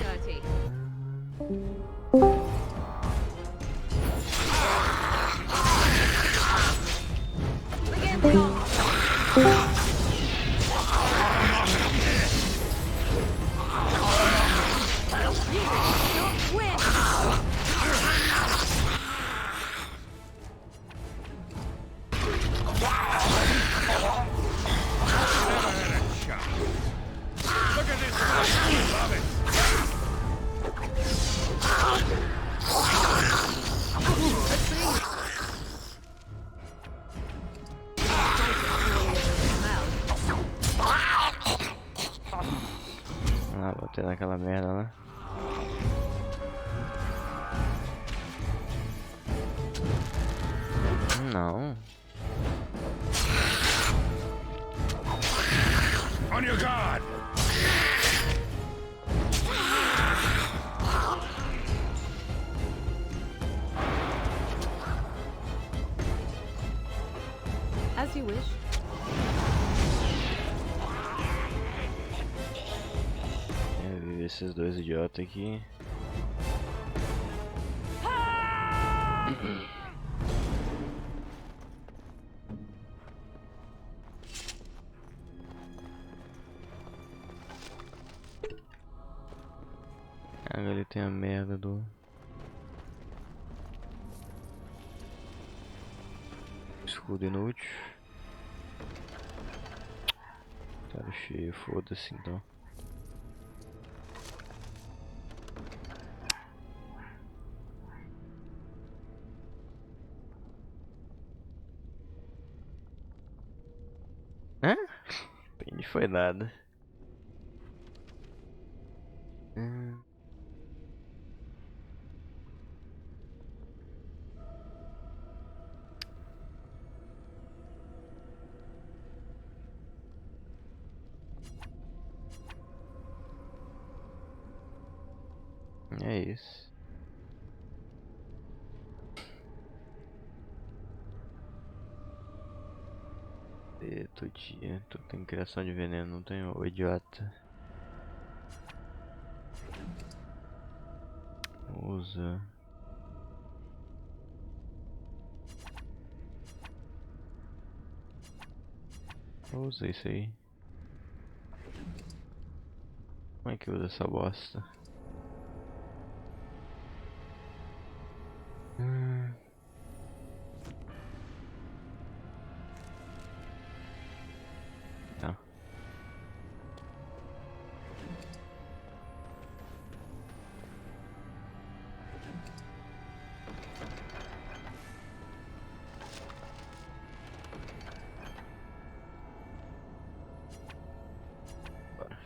Dirty. Begin the off. Don't win. Look at this. Love it. Ah, botei naquela merda lá. Não. On your guard! As you wish. Viver esses dois idiotas aqui. Agora ele tem a merda do escudo inútil. Cara cheio, foda-se então. Hã? Penny foi nada. É isso. Todo dia, tu tem criação de veneno, não tem, ô idiota. Usa. Usa isso aí. Como é que usa essa bosta? Tá. Bora.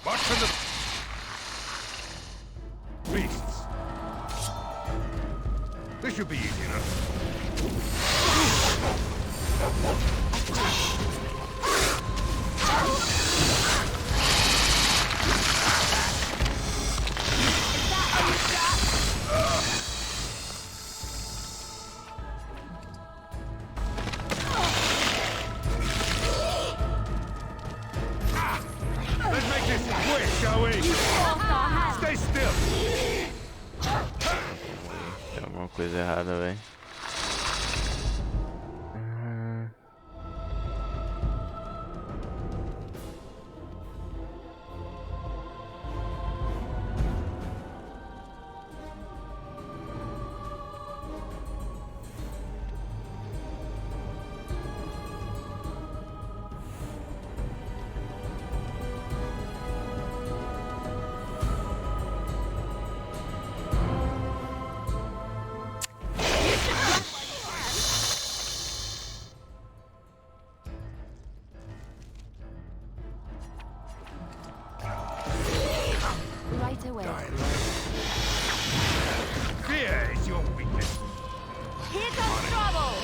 Watch for the beasts. This should be easy enough. Let's make this quick, shall we? Stay still. Tem alguma coisa errada, velho. Right away. Fear is your weakness. Here comes trouble!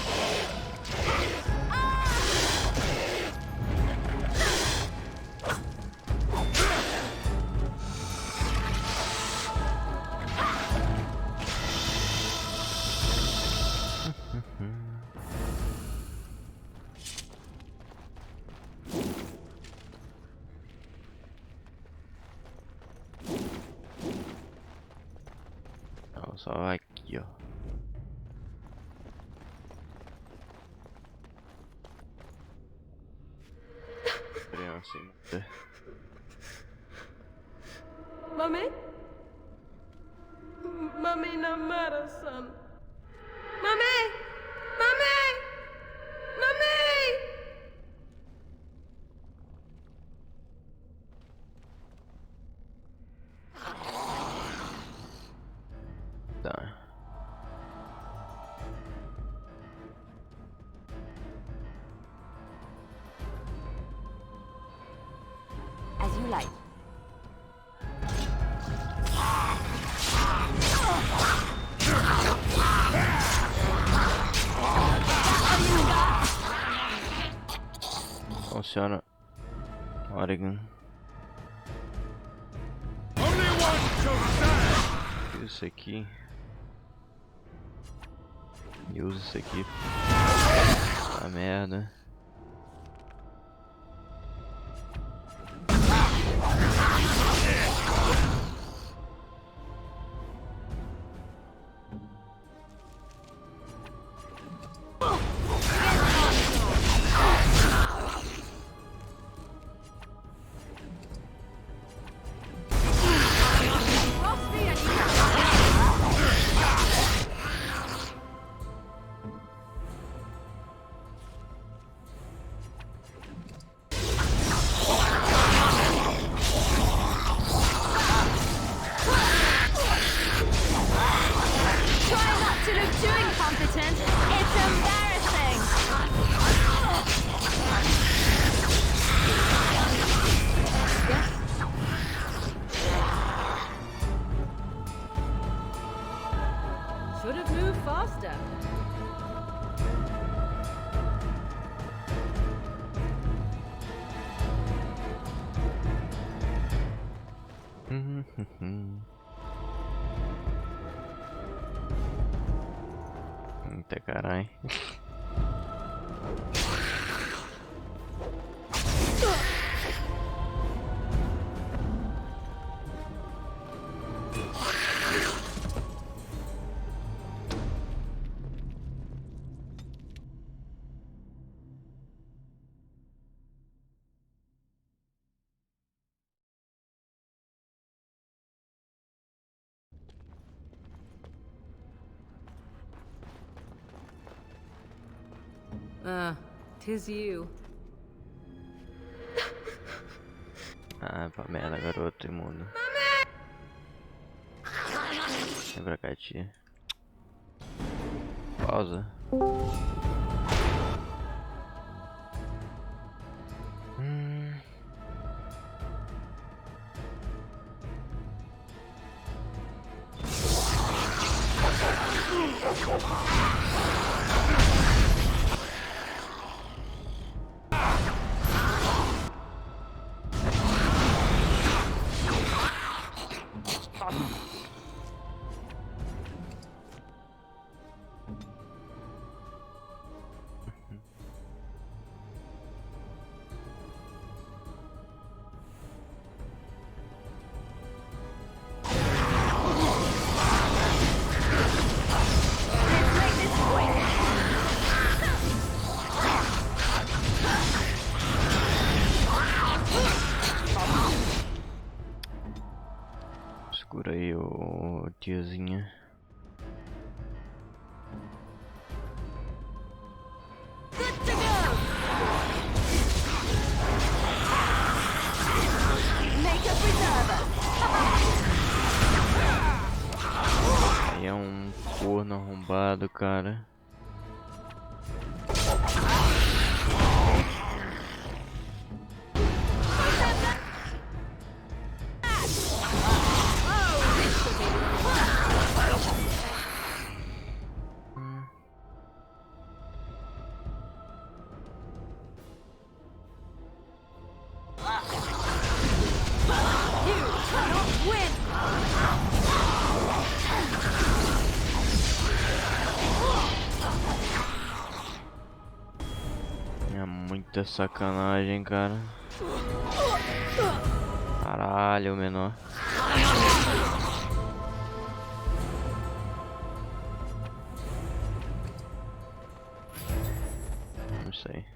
Não, só vai aqui, ó. Criança, hein? Mummy? Mummy Namara-san. Mummy! Mummy! Mummy! Tá. As you like. funciona. Oregon. Isso aqui. E usa isso aqui. Ah, merda. Should have moved faster. Eita carai. Tis you. Ah, pra merda, garoto imundo. Vem pra cá, tia. Pausa. Segura aí, ô tiazinha. Aí é um corno arrombado, cara. É muita sacanagem, cara. Caralho, menor. Não sei.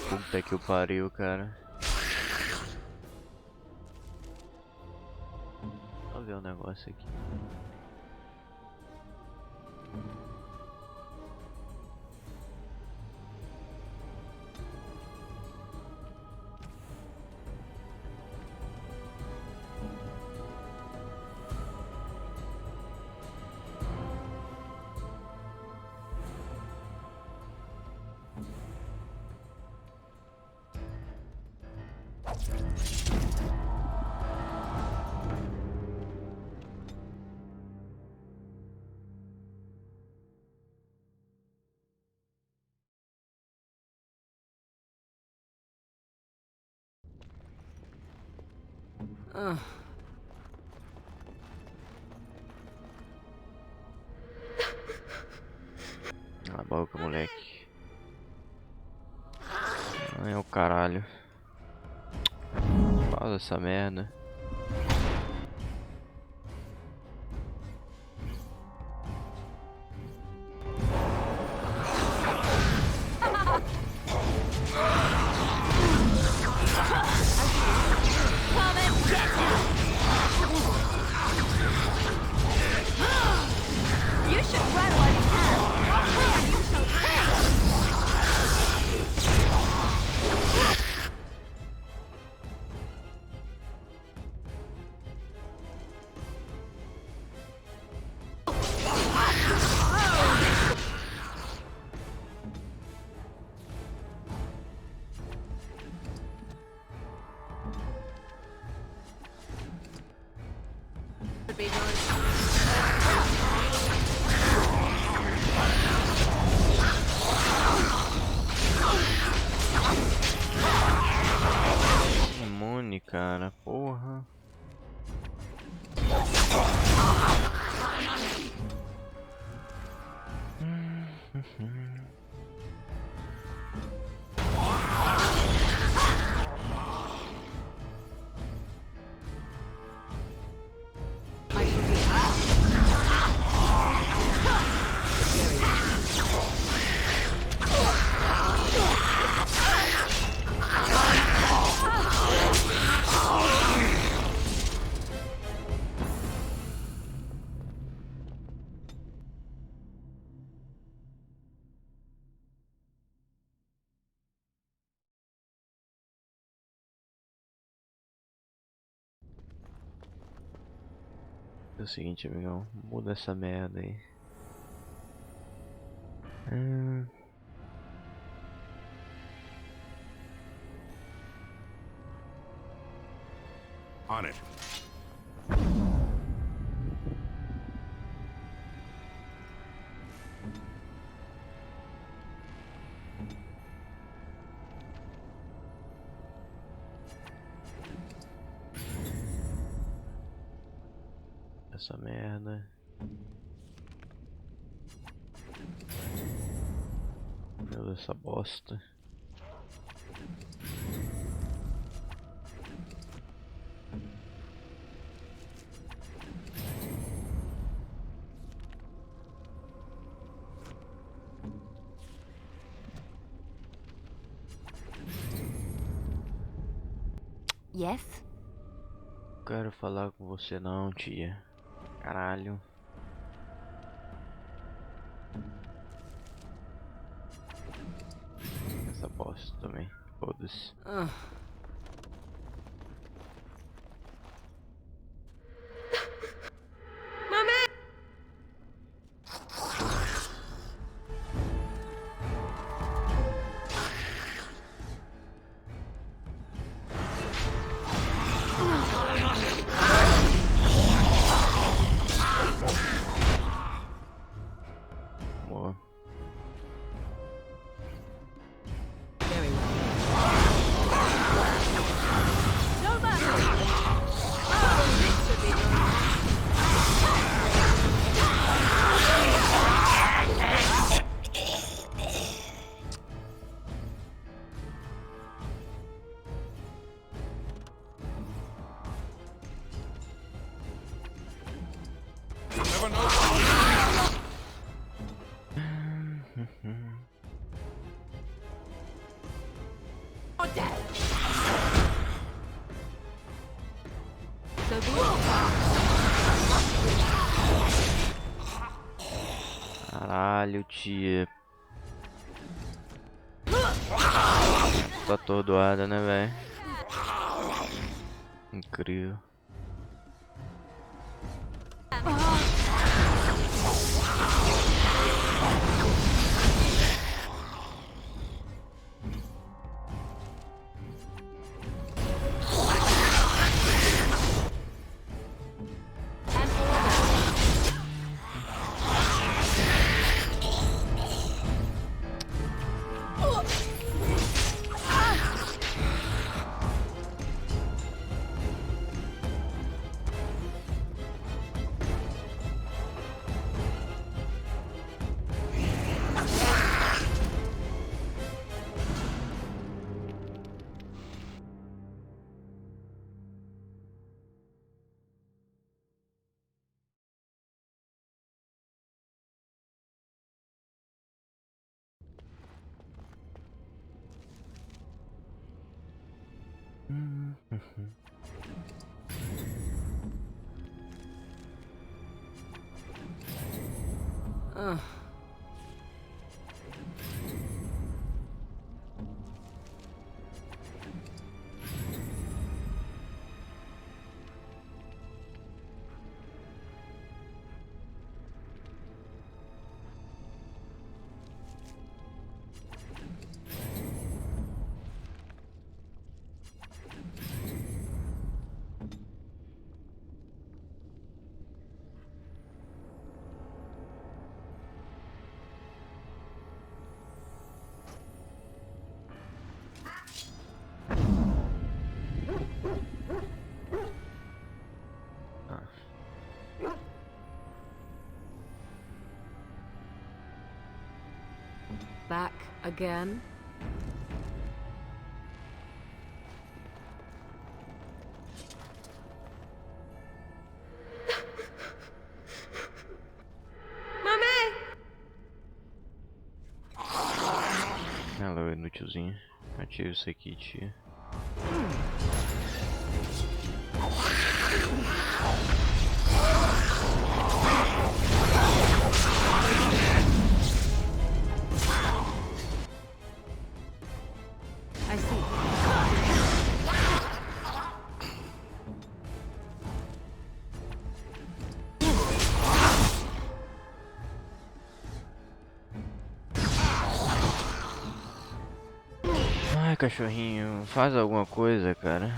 Puta que o pariu, cara. Deixa eu ver um negócio aqui. Cala a boca, moleque. Ai, o caralho. Pausa essa merda. You should run while you can. Why are you so fast? Imune, cara, porra. É o seguinte, amigão, muda essa merda aí. On it. Essa merda. Meu Deus, essa bosta. Yes? Quero falar com você não, tia. Caralho. Essa bosta também. Foda-se. Boa. Caralho, tia. Tá atordoada, né, velho? Incrível. Ugh. Back again? Ela é inútilzinha. Ative isso aqui, tia. I see. Ai, cachorrinho, faz alguma coisa, cara.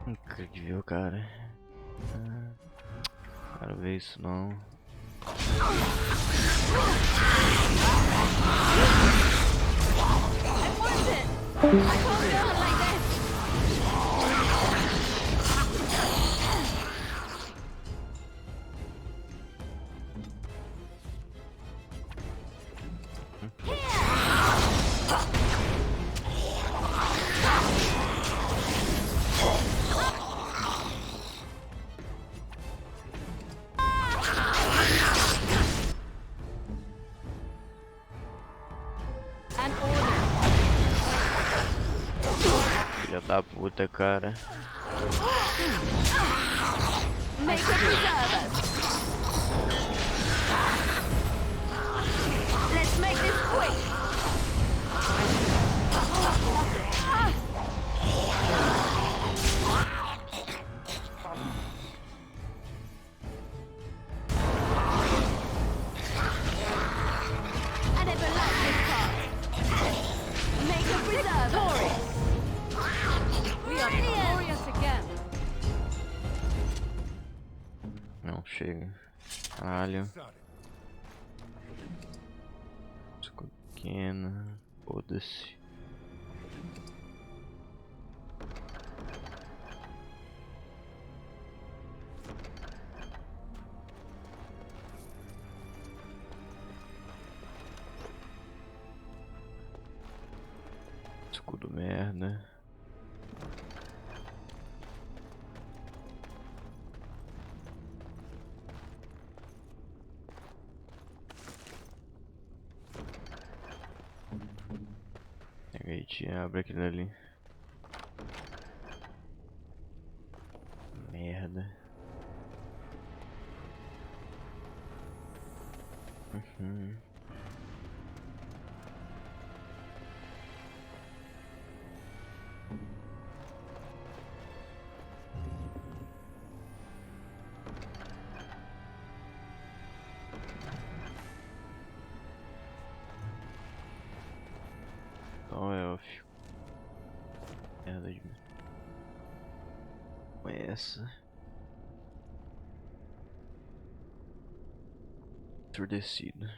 Incrível, cara. Quero ver isso não. Filha da puta, cara. Make it preserve us. Let's make this quick. I never liked this part. Make it preserve us. We are glorious again. Não, chega. Caralho. Escudo pequeno. Foda-se. Escudo merda. Pega aí, tia, abre aquilo ali. Merda. élfico. Merda de mim. Com essa. Ensurdecido.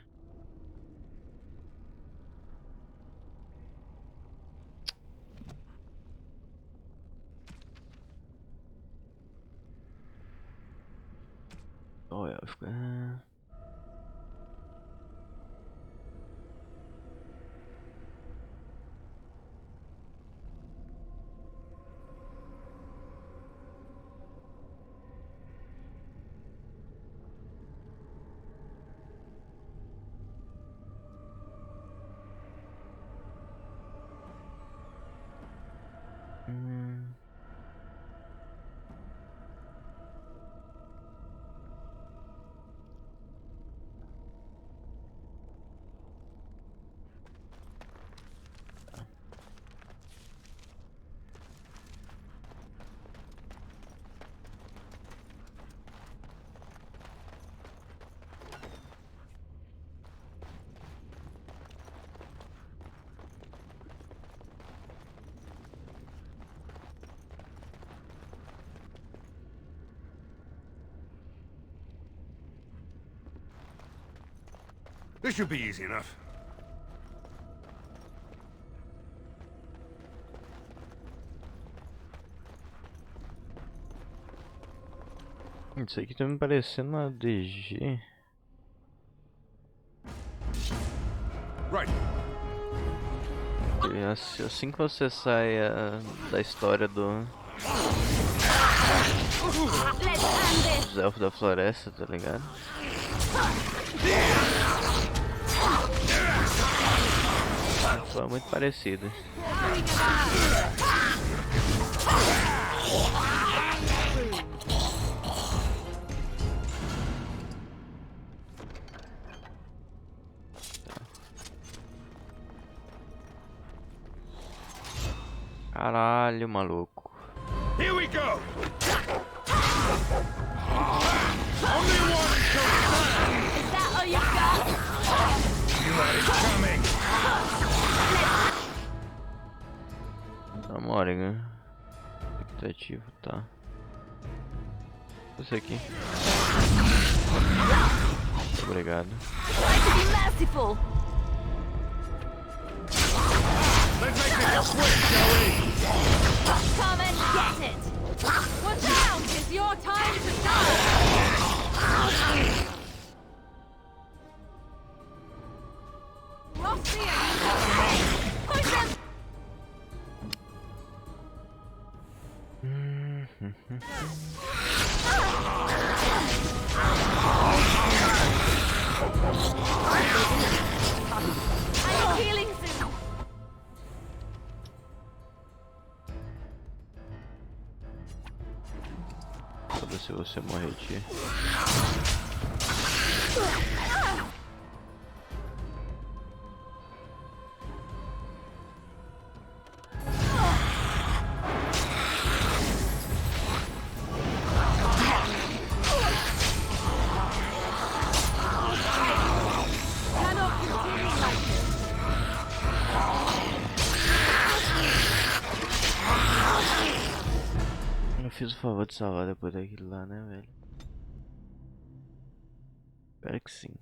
Ó, élfico. This should be easy enough. Isso aqui tá me parecendo uma DG. Right. E assim que você sai da história dos elfos da floresta, tá ligado? Foi muito parecido. Caralho, maluco. Here we go. Only one shall stand. Is that all you got? You had it coming. Tá mole, né? Expectativo, tá. Isso aqui. Obrigado. Try to be merciful. Let's make this quick, shall we? Come and get it. Watch out! It's your time to die! Rossi, push them! I'm healing soon. Foda-se você morrer, tia. Eu fiz o favor de salvar depois daquilo lá, né, velho? Espero que sim.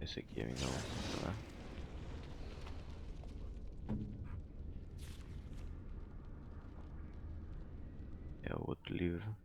Esse aqui é não, tá? É o outro livro.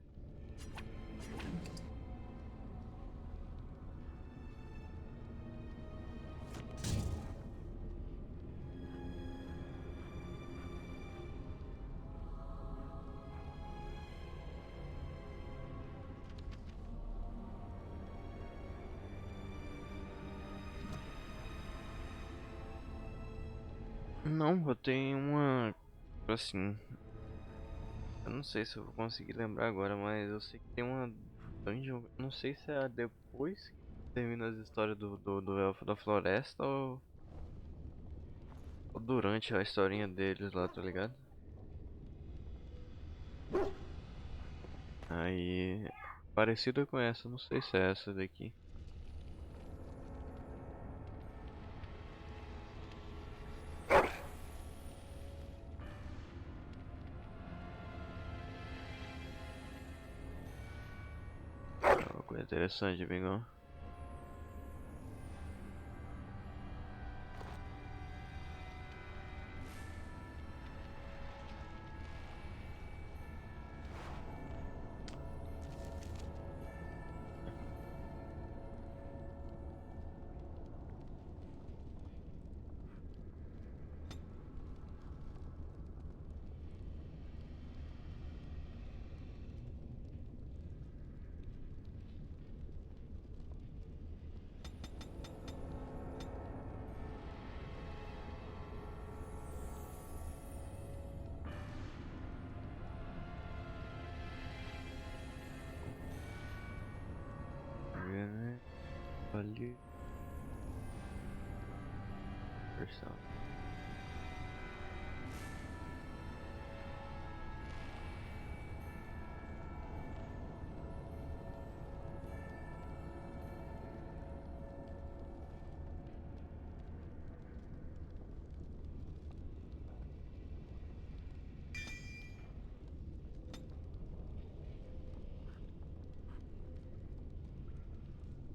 Não, eu tenho uma, assim, eu não sei se eu vou conseguir lembrar agora, mas eu sei que tem uma dungeon, não sei se é depois que termina as histórias do Elfo da Floresta ou durante a historinha deles lá, tá ligado? Aí, parecida com essa, não sei se é essa daqui. É uma coisa interessante, amigão. Ali. Versão.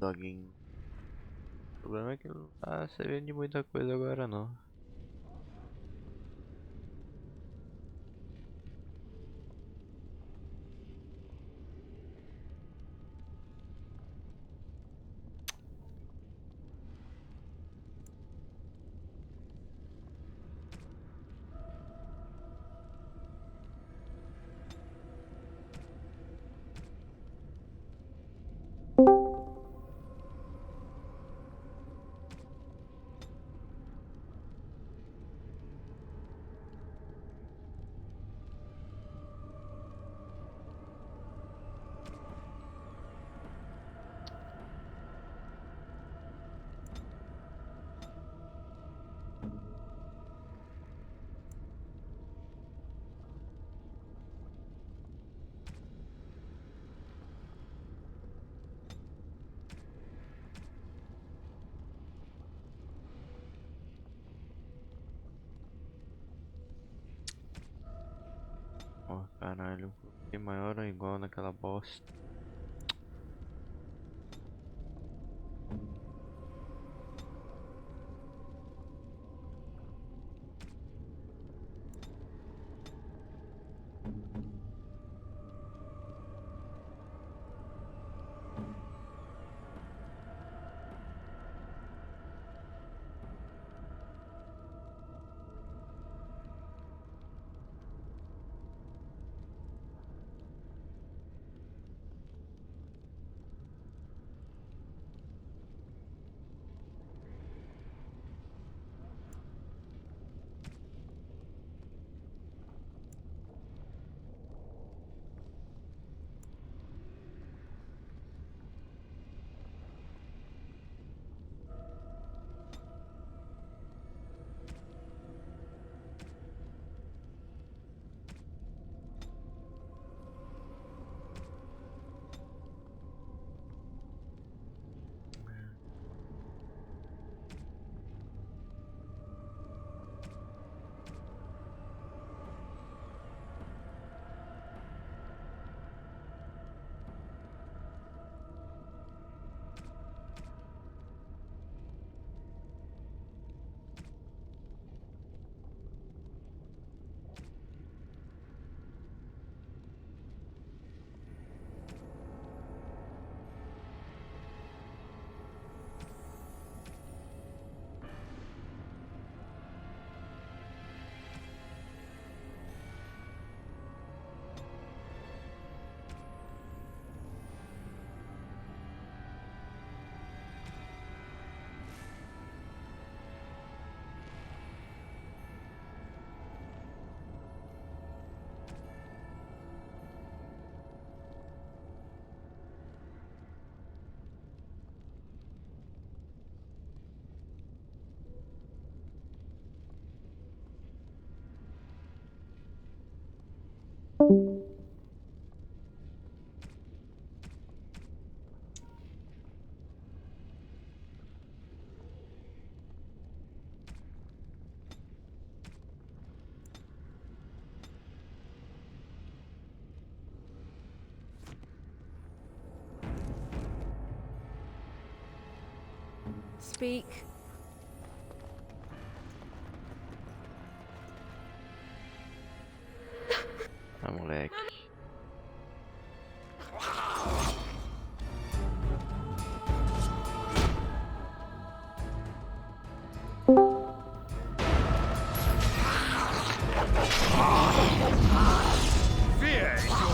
Login. O problema é que não tá servindo de muita coisa agora não. Ó, caralho, coloquei maior ou igual naquela bosta. speak. Ah, moleque. Fear is your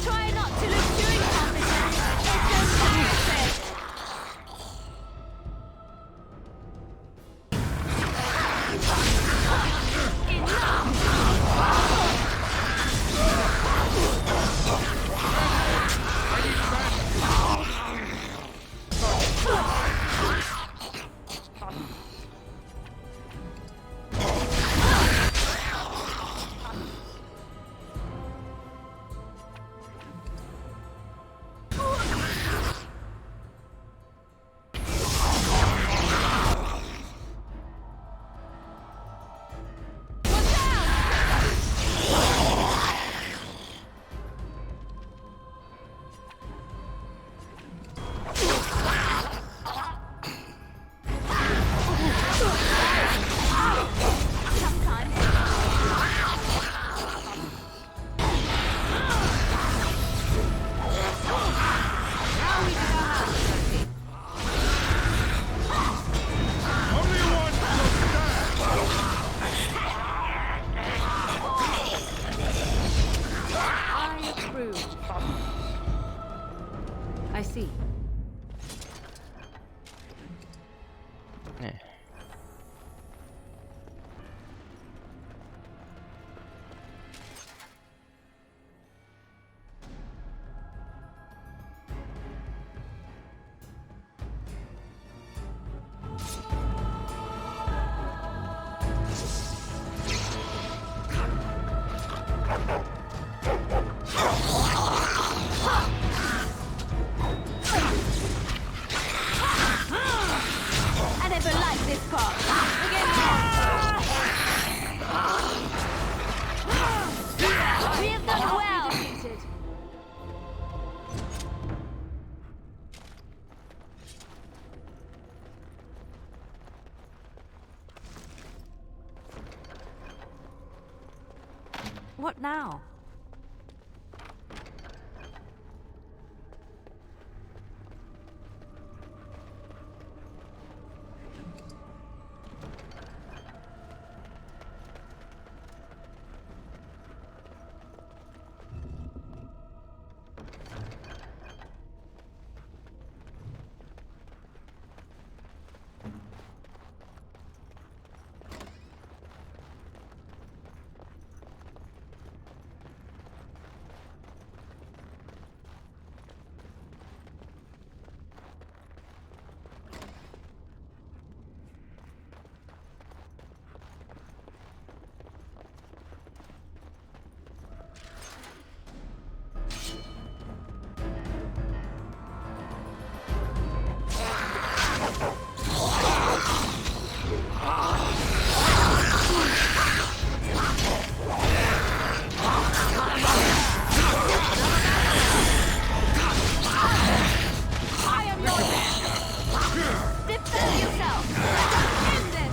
Try not to lose chewing competence. It's a benefit. I see. I never liked this part. We have done well. What now?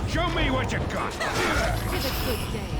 Show me what you got! Have a good day.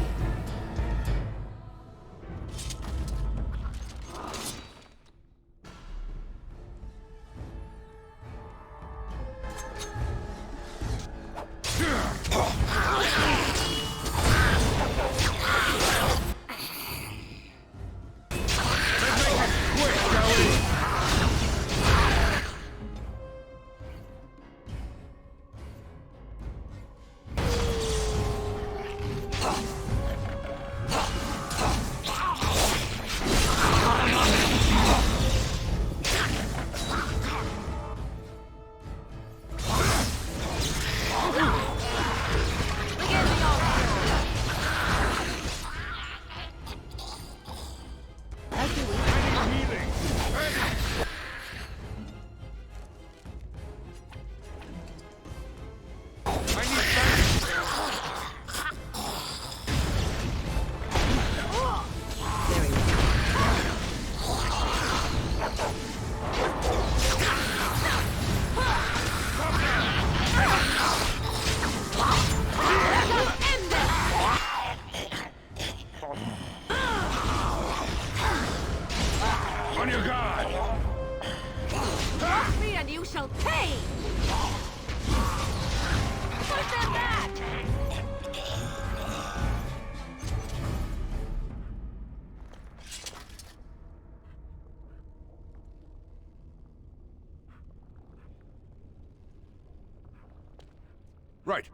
Right.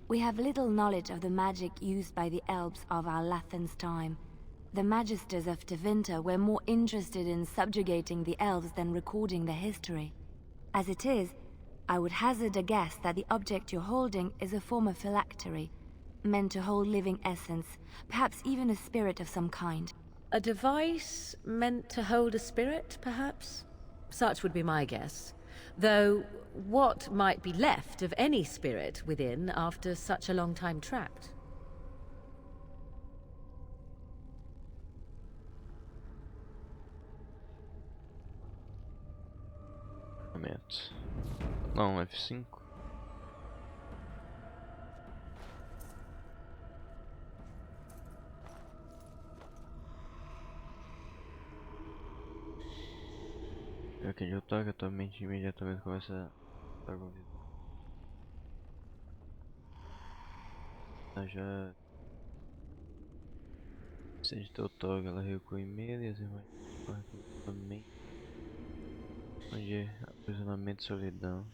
We have little knowledge of the magic used by the elves of our Lathan's time. The magisters of Tevinter were more interested in subjugating the elves than recording their history. As it is, I would hazard a guess that the object you're holding is a form of phylactery, meant to hold living essence, perhaps even a spirit of some kind. A device meant to hold a spirit, perhaps? Such would be my guess. Though, what might be left of any spirit within after such a long time trapped? Não, F5. Aqui eu toco, atualmente imediatamente começa a já sente teu toque, ela recua em medo e as irmãs também. Onde aprisionamento e solidão.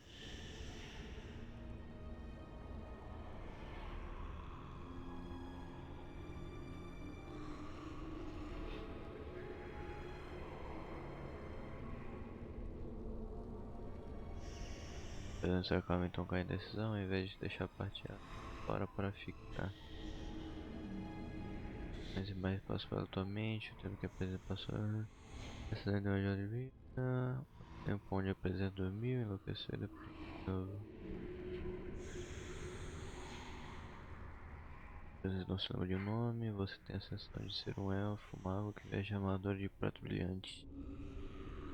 Presença acaba então com a indecisão, ao invés de deixar partir fora para ficar. Mais e mais passa pela tua mente, o tempo que a presença passou. Essa lenda é uma de vida. O tempo onde a presença dormiu, enlouqueceu e depois de novo. Você não se lembra de um nome, você tem a sensação de ser um elfo, mago que viaja amador de prato brilhante.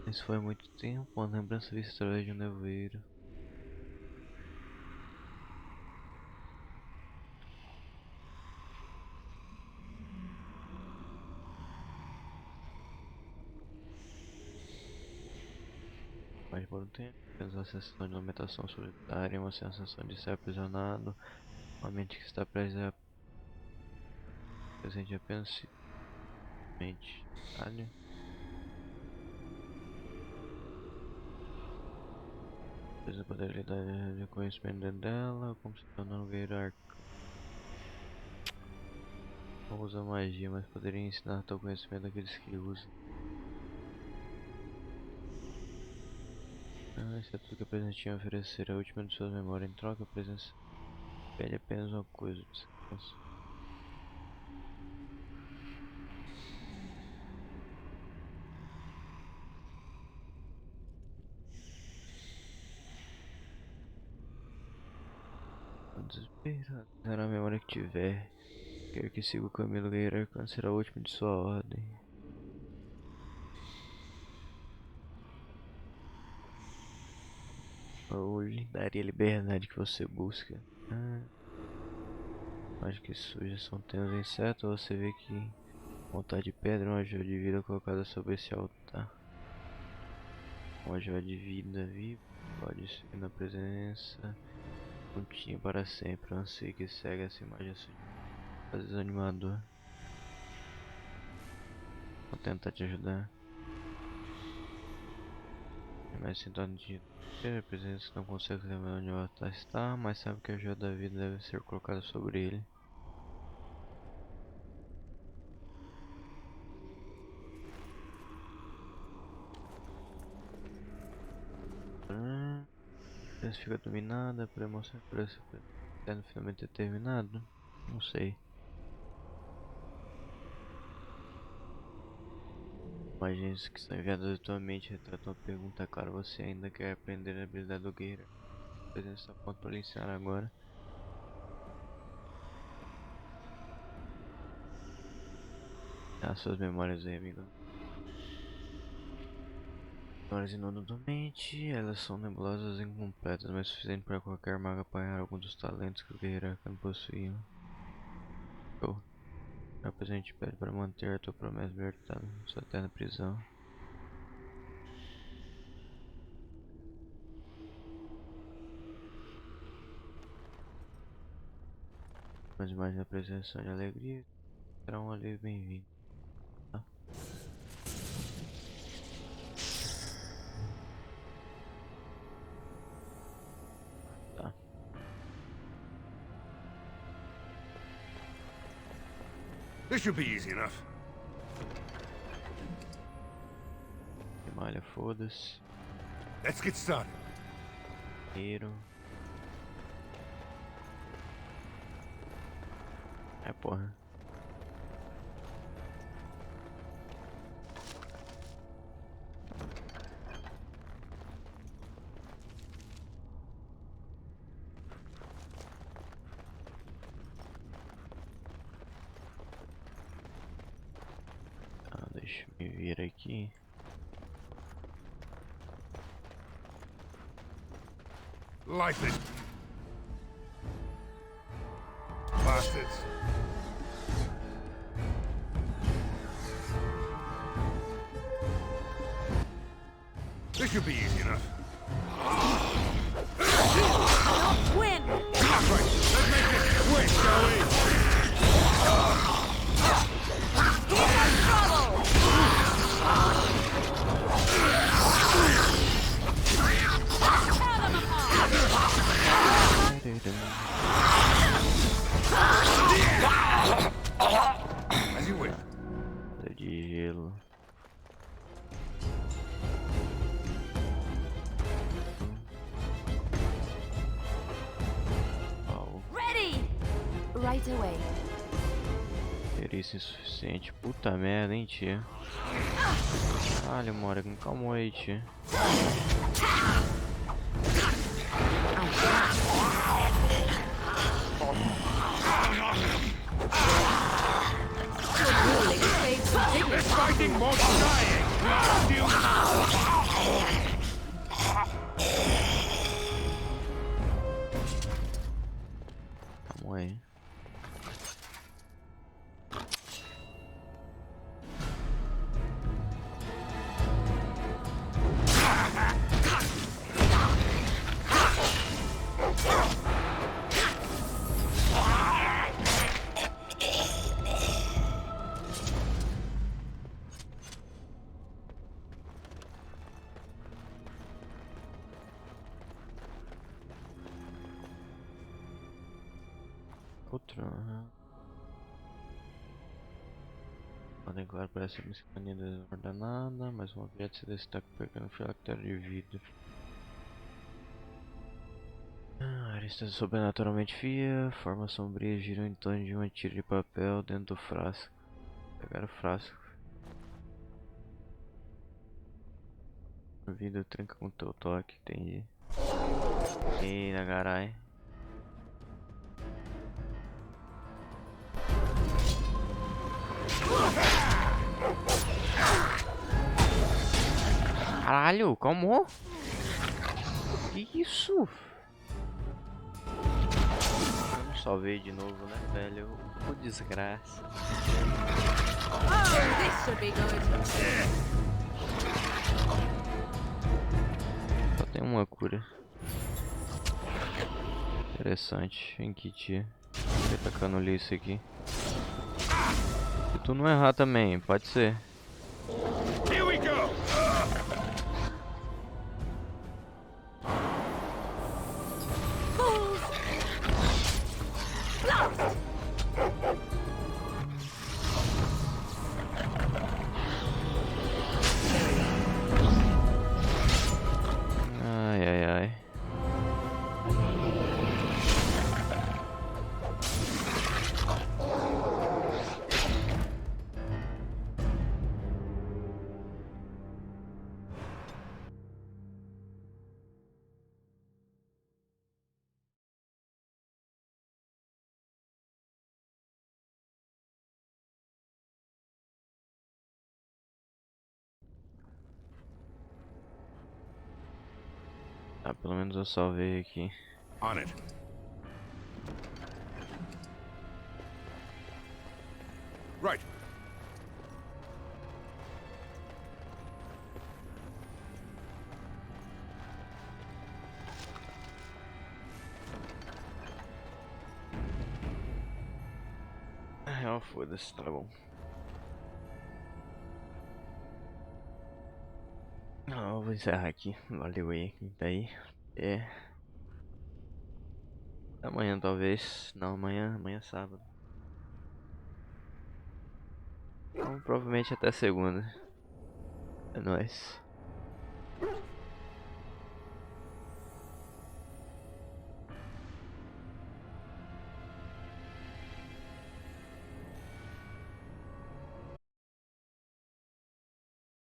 Isso foi há muito tempo, uma lembrança vista através de um nevoeiro. Mas por um tempo, temos a sensação de lamentação solitária, uma sensação de ser aprisionado, uma mente que está presente apenas mente. Olha. A poder lidar de conhecimento dentro dela, como se tornar um guerreiro arcano. Não usa magia, mas poderia ensinar teu conhecimento àqueles que usam. Isso é tudo que a presença tinha a oferecer, a última de suas memórias. Em troca, a presença pede apenas uma coisa: descanso. Desespero, será a memória que tiver. Quero que siga o caminho do guerreiro arcano, será a última de sua ordem. Ou lhe daria a liberdade que você busca. Mágica suja são teus insetos, você vê que vontade de pedra, uma joia de vida colocada sobre esse altar. Uma joia de vida viva, pode ser na presença contínua para sempre. Um anseio que segue essa imagem desanimador. Vou tentar te ajudar. Mas tentando de ter a presença não consegue lembrar onde o altar está, mas sabe que a joia da vida deve ser colocada sobre ele. Se fica dominada por emoção por esse pretendo finalmente ter terminado? Não sei. Imagens que são enviadas atualmente retratam a pergunta: claro, você ainda quer aprender a habilidade do guerreiro? A presença está pronto para lhe ensinar agora. As suas memórias aí, amigo. Memórias inundam tua mente, elas são nebulosas e incompletas, mas suficiente para qualquer mago apanhar algum dos talentos que o guerreiro arcano possuía. Show. A presente pede para manter a tua promessa libertada de sua eterna prisão. Mas mais na presença de alegria, será um alívio bem-vindo. Tá? Tá. This should be easy enough. Que malha, foda-se. Let's get started. Dinheiro. É, porra. Tá, deixa eu me vir aqui. Light it. Bastards. This should be easy enough. Win! That's right. Let's make this quick, shall we? Here's our trouble! Tear them As you wish. De gelo. Ready! Right away. Perícia insuficiente. Puta merda, hein, tia. Caralho, mora com calma aí, tia. Fighting more dying. Calma aí. Outro. Podem claro, parece uma escaninha desordenada, mas um objeto se destaca pegando um filactério de vidro. A área está sobrenaturalmente fria, formas sombrias giram em torno de uma tira de papel dentro do frasco. Pegar o frasco. O vidro tranca com teu toque, entendi. Eita, carai. Caralho, como? Que isso? Vamos só ver de novo, né, velho? O desgraça. Oh, this should be good. Só tem uma cura. Interessante, em que tia? Vou tacando isso aqui. Se tu não errar também, pode ser. Here we go. Fools! Blast! Ai, ai, ai. Ah, pelo menos eu salvei aqui. On it. Right. Não, foda-se, tá bom. Não, eu vou encerrar aqui. Valeu aí quem tá aí. Amanhã talvez. Não, amanhã é sábado. Então provavelmente até segunda. É nóis.